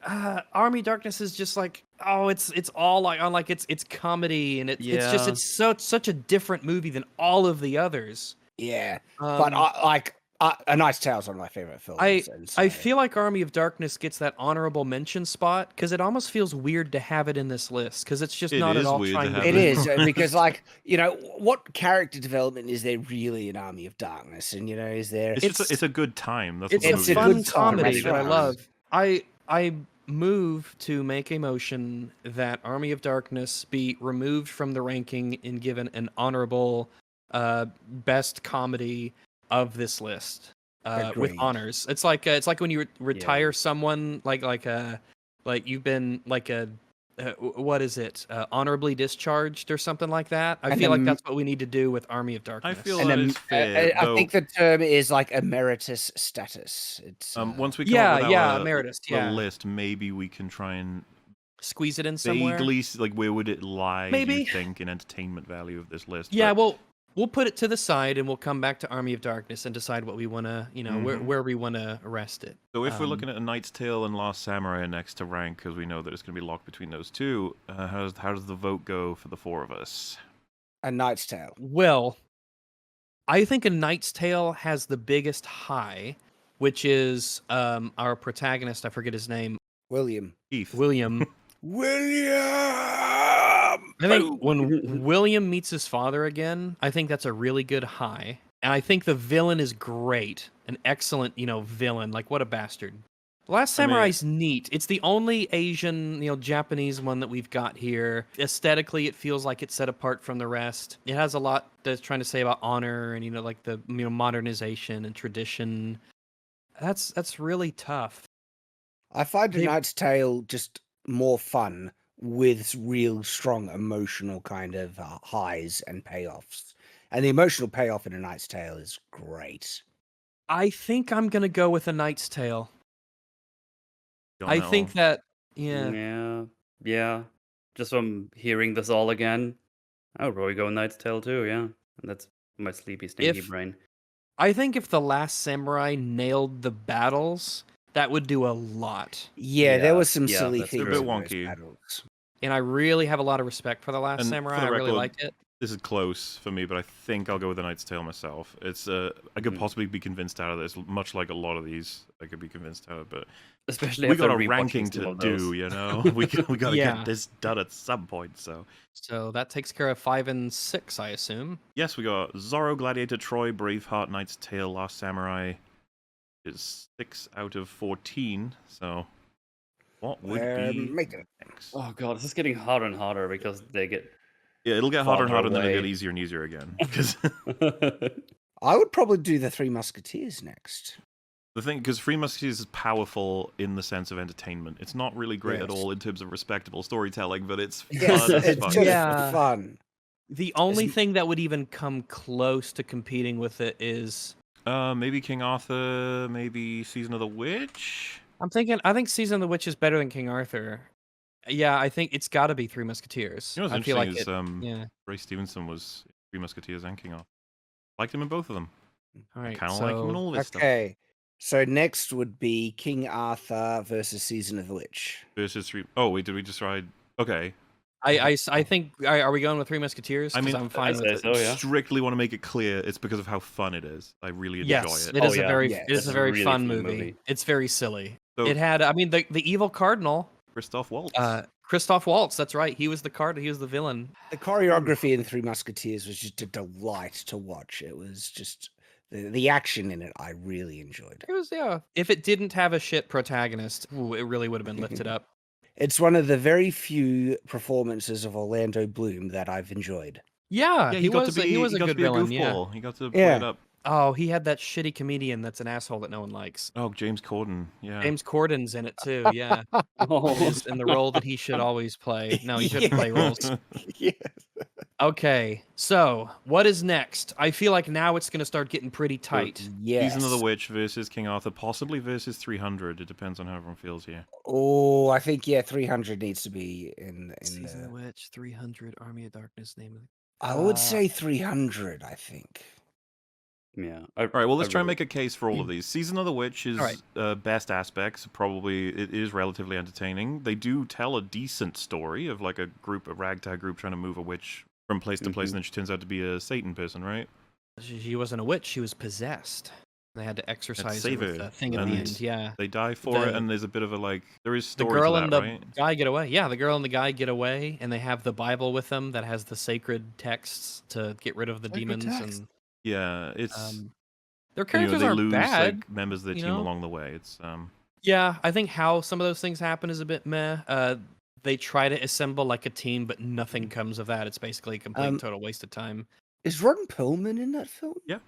Army of Darkness is just like it's all like it's comedy and it's such a different movie than all of the others. Yeah, but A Knight's Tale is one of my favorite films. I feel like Army of Darkness gets that honorable mention spot because it almost feels weird to have it in this list because it's just not at all trying to. It is because, like, you know, what character development is there really in Army of Darkness? And you know, is there? It's a good time. That's what It's a fun comedy that I love. I move to make a motion that Army of Darkness be removed from the ranking and given an honorable best comedy of this list with honors. It's like when you retire someone like you've been like a what is it, honorably discharged or something like that. I feel like that's what we need to do with Army of Darkness. I feel that is fair. I think the term is like emeritus status. It's once we come up with emeritus, the list, maybe we can try and squeeze it in somewhere. Vaguely, like where would it lie? Maybe. You think in entertainment value of this list? Yeah, well, we'll put it to the side and we'll come back to Army of Darkness and decide what we want to, where we want to rest it. So if we're looking at A Knight's Tale and Last Samurai next to rank, because we know that it's going to be locked between those two, how does the vote go for the 4 of us? A Knight's Tale. Well, I think A Knight's Tale has the biggest high, which is our protagonist. I forget his name. William. William. I think when William meets his father again, I think that's a really good high. And I think the villain is great. An excellent, villain. Like, what a bastard. The Last Samurai's neat. It's the only Asian, Japanese one that we've got here. Aesthetically, it feels like it's set apart from the rest. It has a lot that's trying to say about honor and, like the, modernization and tradition. That's really tough. I find A Knight's Tale just more fun with real strong emotional kind of highs and payoffs. And the emotional payoff in A Knight's Tale is great. I think I'm going to go with A Knight's Tale. I think that, Yeah. Just from hearing this all again, I would probably go Knight's Tale too, yeah. And that's my sleepy, stinky brain. I think if The Last Samurai nailed the battles, that would do a lot. Yeah, there was some silly things. A bit wonky. And I really have a lot of respect for The Last And Samurai. for the I really record, liked it. This is close for me, but I think I'll go with A Knight's Tale myself. It's I could possibly be convinced out of this, much like a lot of these. I could be convinced out of, but especially we after got a rewatching ranking some to of do. those. We got to get this done at some point. So that takes care of 5 and 6, I assume. Yes, we got Zorro, Gladiator, Troy, Braveheart, Knight's Tale, Last Samurai. Is 6 out of 14. So what would be next? Oh god, this is getting harder and harder because they get. Yeah, it'll get harder and harder, and then away. it'll get easier and easier again. Because I would probably do the Three Musketeers next. The thing, because Three Musketeers is powerful in the sense of entertainment. It's not really great at all in terms of respectable storytelling, but it's fun as fuck. Just fun. The only thing that would even come close to competing with it is maybe King Arthur, maybe Season of the Witch. I think Season of the Witch is better than King Arthur. Yeah, I think it's got to be Three Musketeers. You know what's I feel interesting like is yeah. Ray Stevenson was Three Musketeers and King Arthur. Liked him in both of them. All right, Kind of like him in all this stuff. Okay, so next would be King Arthur versus Season of the Witch. Versus Three. Oh wait, did we decide? Okay. I think are we going with Three Musketeers? I mean, I'm fine with it. so, yeah. Strictly want to make it clear it's because of how fun it is. I really enjoy Yes, it. it is Yes, it is it's a a very really fun fun movie. movie. It's very silly. So- It had, I mean, the evil cardinal, Christoph Waltz. Christoph Waltz. That's right. He was the he was the villain. The choreography in Three Musketeers was just a delight to watch. It was just the action in it. I really enjoyed. It was If it didn't have a shit protagonist, it really would have been lifted up. It's one of the very few performances of Orlando Bloom that I've enjoyed. Yeah, he got to be he was he a got to good be a villain. goofball. Yeah. He got to play it up. Oh, he had that shitty comedian that's an asshole that no one likes. Oh, James Corden. Yeah. James Corden's in it too. Yeah, Oh. He's in the role that he should always play. No, he shouldn't play roles. Yeah. Okay, so what is next? I feel like now it's going to start getting pretty tight. Yes. Season of the Witch versus King Arthur, possibly versus 300. It depends on how everyone feels here. Oh, I think 300 needs to be in Season of the the. Witch, 300, Army of Darkness, name of. I would say 300. I think. Yeah. All right, well, let's try and make a case for all of these. Season of the Witch is Alright. best aspects. Probably it is relatively entertaining. They do tell a decent story of like a ragtag group trying to move a witch from place to place, and then she turns out to be a Satan person, right? She wasn't a witch; she was possessed. They had to exorcise her save with her, the thing at the and end. Yeah, They die for it, The- and there's a bit of a like. There is the story girl to that, and the right? guy get away. Yeah, the girl and the guy get away, and they have the Bible with them that has the sacred texts to get rid of the Sacred demons. text. And Yeah, it's. their and, characters they aren't lose bad. like members of their you team know? along the way. It's Yeah, I think how some of those things happen is a bit meh. They try to assemble like a team, but nothing comes of that. It's basically a complete total waste of time. Is Ron Perlman in that film? yeah.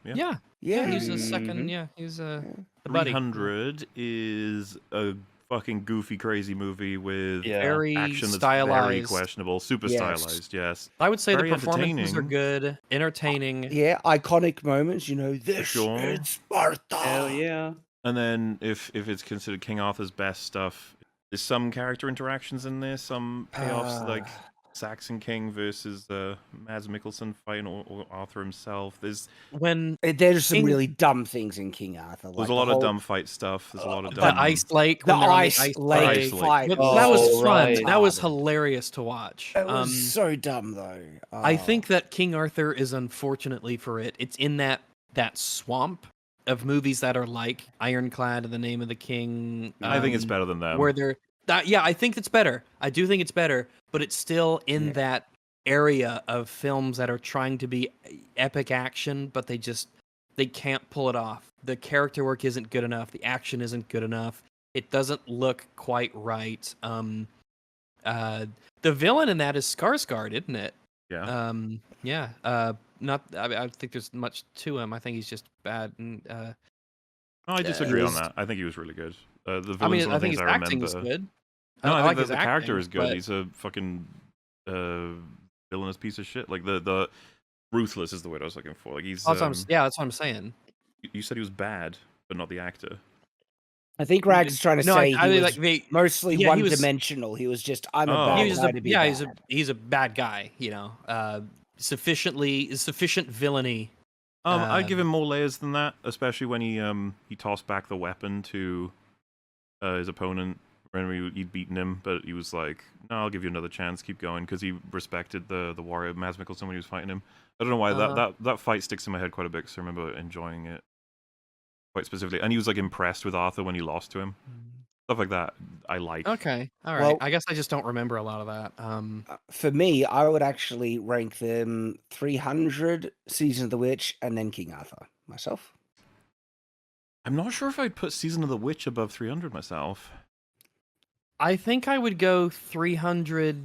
Yeah, he's a second. Yeah, he's the buddy. 300 is a fucking goofy, crazy movie with Very action that's very stylized. questionable, super Yes. stylized. Yes, I would say Very the performances are entertaining. good, entertaining. Yeah, iconic moments. This Sure. is Sparta. Hell yeah. And then if it's considered King Arthur's best stuff, there's some character interactions in there, some payoffs like Saxon King versus Mads Mikkelsen fighting or Arthur himself. There's There's some really dumb things in King Arthur. there's a lot of dumb fight stuff. There's a lot of The dumb ice lake. The when they're on ice lake fight. That Oh, was fun. right. That was hilarious to watch. It was so dumb though. I think that King Arthur is unfortunately for it. It's in that swamp of movies that are like Ironclad and The Name of the King. I think it's better than them. Where they're I think it's better. I do think it's better, but it's still in that area of films that are trying to be epic action, but they can't pull it off. The character work isn't good enough. The action isn't good enough. It doesn't look quite right. The villain in that is Skarsgård, isn't it? Yeah. I think there's much to him. I think he's just bad. And I disagree on that. I think he was really good. The villain's I mean, one I of the think things his I acting remember. is good. No, I like think his the character acting, is good. but- He's a fucking villainous piece of shit. Like the ruthless is the word I was looking for. Like he's That's what I'm saying. You said he was bad, but not the actor. I think Rag's trying to No, say I he mean, was like, mostly yeah, he was- one-dimensional. He was just I'm a Oh. bad He was guy to be bad. he's a bad guy. You know, sufficient villainy. I'd give him more layers than that, especially when he tossed back the weapon to his opponent when he'd beaten him, but he was like, "No, I'll give you another chance. Keep going," because he respected the warrior Mads Mikkelsen when he was fighting him. I don't know why that fight sticks in my head quite a bit, because I remember enjoying it quite specifically. And he was like impressed with Arthur when he lost to him. Stuff like that, I like. Okay, all right. Well- I guess I just don't remember a lot of that. For me, I would actually rank them 300, Season of the Witch, and then King Arthur. Myself. I'm not sure if I'd put Season of the Witch above 300 myself. I think I would go 300.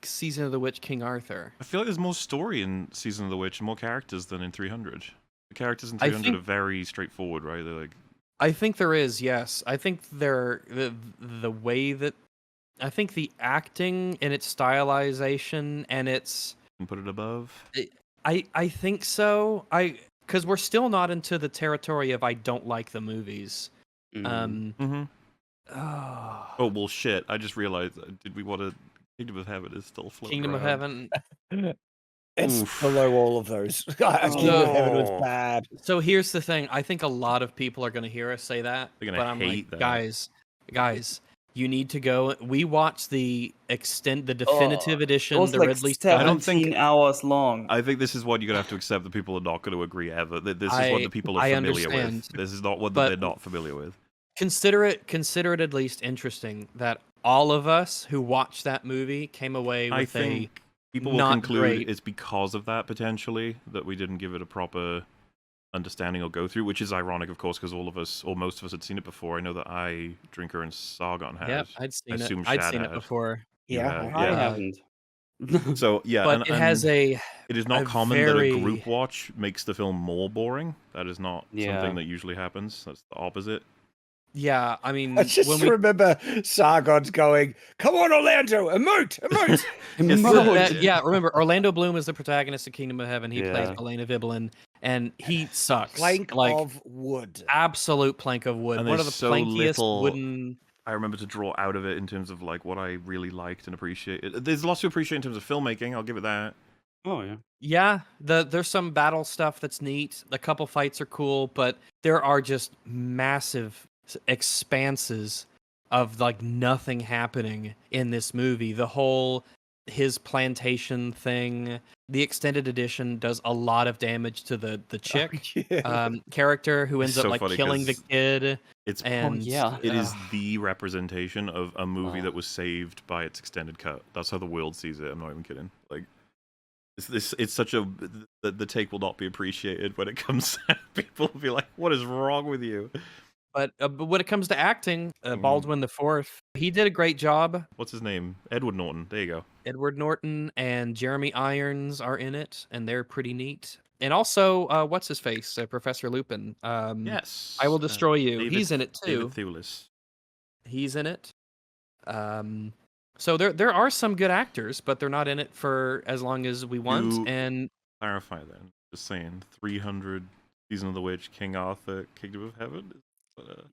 Season of the Witch, King Arthur. I feel like there's more story in Season of the Witch and more characters than in 300. The characters in I 300 think- are very straightforward, right? They're like, I think there is, yes. I think the way that I think the acting and its stylization and its can put it above. I think so. Because we're still not into the territory of I don't like the movies. Mm-hmm. Oh well, shit! I just realized. Did we want to? Kingdom of Heaven is still floating Kingdom of around. Heaven. It's below all of those. Kingdom of Heaven was bad. So here's the thing. I think a lot of people are going to hear us say that. They're gonna but I'm hate like, that. guys, you need to go. We watched the definitive edition, It was the like Ridley Scott. 17 hours long. I think this is what you're gonna have to accept. That people are not going to agree ever. That this is what the people are I familiar understand, with. This is not what but they're not familiar with. Consider it at least interesting that all of us who watched that movie came away with I think people will not conclude great. it's because of that potentially that we didn't give it a proper understanding or go through, which is ironic, of course, because all of us or most of us had seen it before. I know that Drinker, and Sargon had. Yep, I'd seen I it. assume I'd Shad seen it had. before. You Yeah, had, I haven't. So yeah, But and, it has it is not a common that a very- group watch makes the film more boring. That is not Yeah. something that usually happens. That's the opposite. Yeah, I mean, I just when we remember Sargon's going, "Come on, Orlando, emote, emote." yeah, remember Orlando Bloom is the protagonist of Kingdom of Heaven. He plays Yeah. Elena Vibelin, and he sucks. Plank like of wood. absolute plank of wood. And One of there's the so plankiest little wooden. I remember to draw out of it in terms of like what I really liked and appreciated. There's lots to appreciate in terms of filmmaking. I'll give it that. Oh yeah. Yeah, there's some battle stuff that's neat. A couple fights are cool, but there are just massive expanses of like nothing happening in this movie. The whole his plantation thing, the extended edition does a lot of damage to the chick character who ends It's up so like funny killing the 'cause kid. It's And it is the representation of a movie that was saved by its extended cut. That's how the world sees it. I'm not even kidding. Like it's such a the take will not be appreciated when it comes out. People will be like, "What is wrong with you?" But when it comes to acting, Baldwin the Fourth, he did a great job. What's his name? Edward Norton. There you go. Edward Norton and Jeremy Irons are in it, and they're pretty neat. And also, what's his face? Professor Lupin. Yes. I Will Destroy You. David- He's in it too. David Thewlis. He's in it. So there are some good actors, but they're not in it for as long as we want. To And clarify then, just saying, 300 Season of the Witch, King Arthur, Kingdom of Heaven.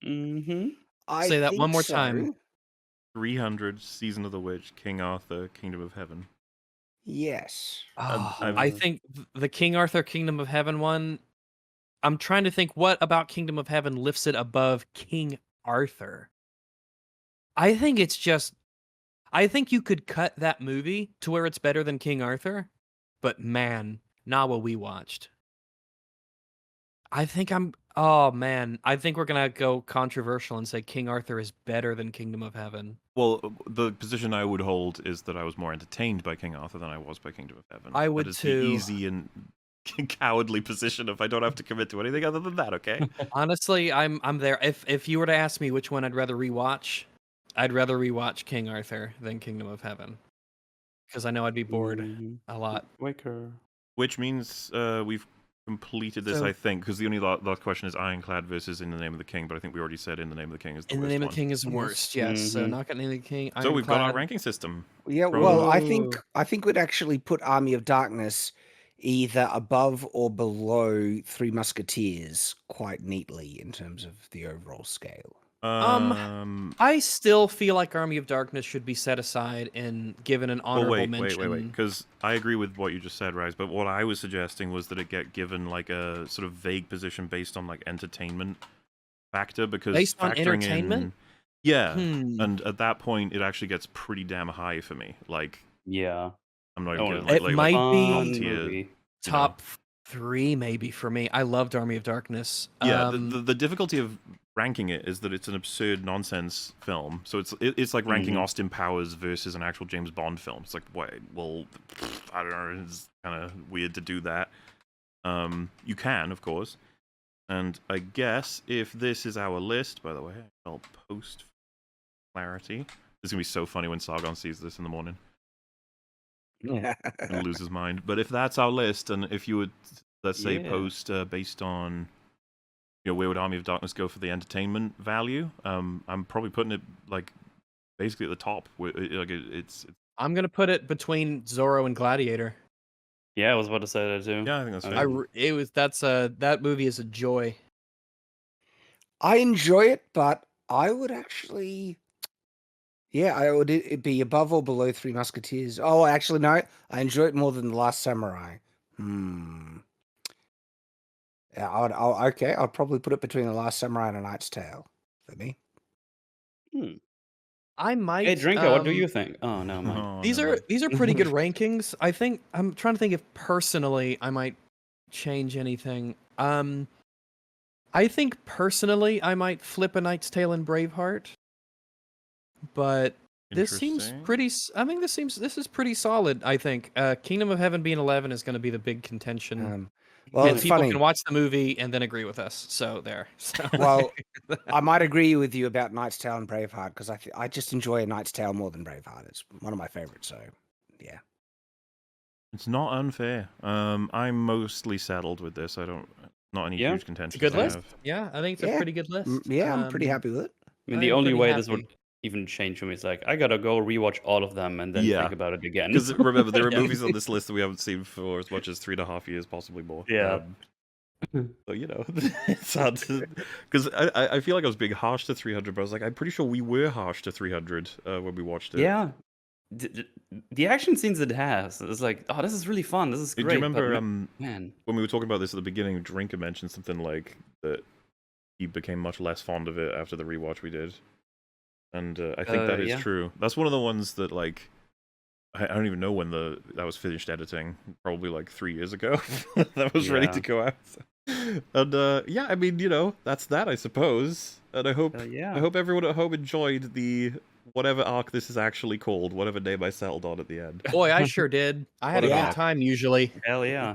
Say that one more time. 300 Season of the Witch, King Arthur, Kingdom of Heaven. Yes. I think the King Arthur Kingdom of Heaven one, I'm trying to think what about Kingdom of Heaven lifts it above King Arthur. I think it's just I think you could cut that movie to where it's better than King Arthur, but man, not what we watched. I think I think we're gonna go controversial and say King Arthur is better than Kingdom of Heaven. Well, the position I would hold is that I was more entertained by King Arthur than I was by Kingdom of Heaven. I would that is too. the easy and cowardly position if I don't have to commit to anything other than that, okay? Honestly, I'm there. If you were to ask me which one I'd rather rewatch, I'd rather rewatch King Arthur than Kingdom of Heaven. Because I know I'd be bored a lot. Wicker. Which means we've completed this, So- I think, because the only last question is Ironclad versus In the Name of the King, but I think we already said In the Name of the King is the In the worst Name of one. the King is worst, yes. So not getting the King. So we've got our Ironclad. ranking system. Yeah, well, I think we'd actually put Army of Darkness either above or below Three Musketeers quite neatly in terms of the overall scale. I still feel like Army of Darkness should be set aside and given an honorable mention. Wait, because I agree with what you just said, Rise, but what I was suggesting was that it get given like a sort of vague position based on like entertainment factor, because Based on factoring entertainment? in, yeah, Hmm. and at that point it actually gets pretty damn high for me. Like, yeah, I'm not even kidding. It Like, might top be tier, you know. top 3 maybe for me. I loved Army of Darkness. Yeah, the difficulty of ranking it is that it's an absurd nonsense film. So it's like ranking Austin Powers versus an actual James Bond film. It's like, wait, well, I don't know. It's kind of weird to do that. You can, of course. And I guess if this is our list, by the way, I'll post clarity. It's gonna be so funny when Sargon sees this in the morning. And lose his mind. But if that's our list, and if you would let's say, Yeah. post based on where would Army of Darkness go for the entertainment value? I'm probably putting it like basically at the top. It's I'm gonna put it between Zorro and Gladiator. Yeah, I was about to say that too. Yeah, I think that's fair. That movie is a joy. I enjoy it, but I would actually, it'd be above or below Three Musketeers. Oh, actually, no, I enjoy it more than The Last Samurai. Yeah, I'll probably put it between The Last Samurai and A Knight's Tale for me. I might. Hey, Drinker, what do you think? Oh no, mine. Oh, These no. are pretty good rankings. I think I'm trying to think if personally I might change anything. I think personally I might flip A Knight's Tale and Braveheart, but this seems Interesting. pretty. I think this is pretty solid. I think Kingdom of Heaven being 11 is going to be the big contention. Well, and it's people funny. can watch the movie and then agree with us. So there. So, Well, I might agree with you about Knight's Tale and Braveheart because I just enjoy A Knight's Tale more than Braveheart. It's one of my favorites. So, yeah. It's not unfair. I'm mostly settled with this. Not any Yeah. huge contention. good list. Yeah, I think it's a pretty good list. I'm pretty happy with it. I mean, the only way this would even change for me is like I gotta go rewatch all of them and then think about it again. Because remember, there are movies on this list that we haven't seen for as much as 3.5 years, possibly more. Yeah. So it's hard to because I feel like I was being harsh to 300, but I was like, I'm pretty sure we were harsh to 300 when we watched it. Yeah. The action scenes it has, it's like, oh, this is really fun. This is great. Do you remember but man, when we were talking about this at the beginning? Drinker mentioned something like that he became much less fond of it after the rewatch we did, and I think that is yeah. true. That's one of the ones that like I don't even know when that was finished editing. Probably like 3 years ago. That was ready to go out. And yeah, I mean, that's that, I suppose. And I hope everyone at home enjoyed the whatever arc this is actually called, whatever name I settled on at the end. Boy, I sure did. I had a good time usually. Hell yeah.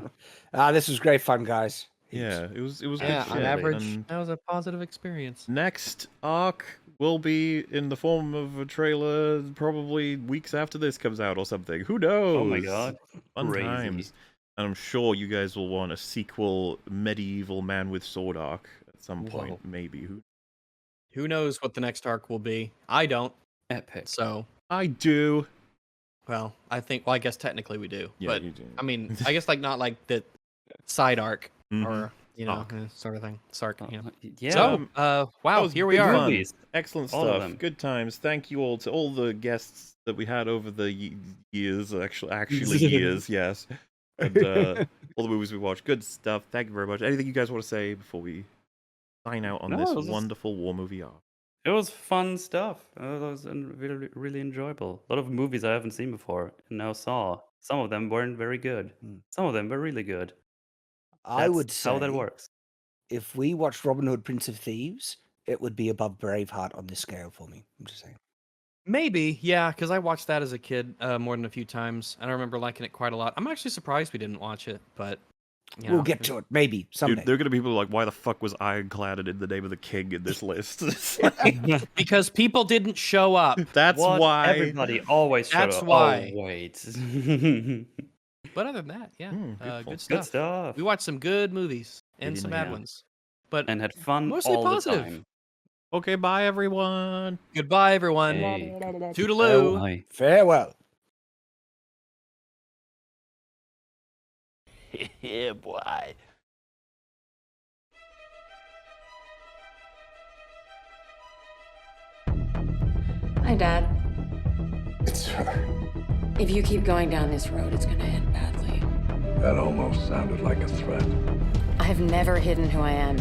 This was great fun, guys. Yeah, it was good Yeah, shit. on average, And that was a positive experience. next arc will be in the form of a trailer probably weeks after this comes out or something. Who knows? Oh my god. Fun Crazy. times. And I'm sure you guys will want a sequel medieval man with sword arc at some point, maybe. Who knows what the next arc will be? I don't. Epic. So I do. Well, I guess technically we do. Yeah, but you do. I mean, I guess like not like the side arc or Arc. sort of thing. Sark. Yeah. So That wow, was here we good are. fun. Movies. Excellent All of stuff. them. Good times. Thank you all to all the guests that we had over the years. Actually years, yes. And all the movies we watched. Good stuff. Thank you very much. Anything you guys want to say before we sign out on No, this it was just- wonderful war movie arc? It was fun stuff. It was really, really enjoyable. A lot of movies I haven't seen before and now saw. Some of them weren't very good. Some of them were really good. I would That's how that say works. if we watched Robin Hood, Prince of Thieves, it would be above Braveheart on this scale for me. I'm just saying. Maybe, yeah, because I watched that as a kid more than a few times, and I remember liking it quite a lot. I'm actually surprised we didn't watch it, but We'll get to it, maybe someday. Dude, there are gonna be people like, why the fuck was Ironclad in the name of the king in this list? because people didn't show up. That's What? why Everybody always showed That's up. why. Oh, wait. But other than that, yeah, beautiful. good stuff. Good stuff. We watched some good movies and some bad Yeah. ones, but And had fun mostly all positive. the time. Okay, bye everyone. Goodbye, everyone. Hey. Toodaloo. Bye. Farewell. Yeah, boy. Hi, Dad. It's her. If you keep going down this road, it's gonna end badly. That almost sounded like a threat. I have never hidden who I am.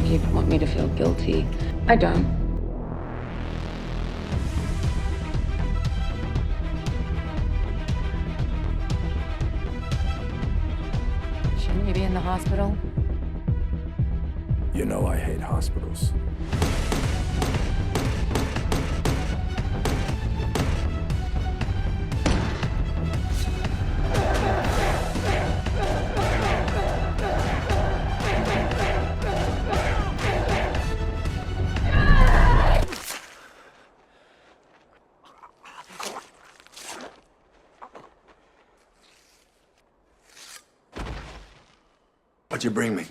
You want me to feel guilty? I don't. Shouldn't you be in the hospital? You know I hate hospitals. What'd you bring me?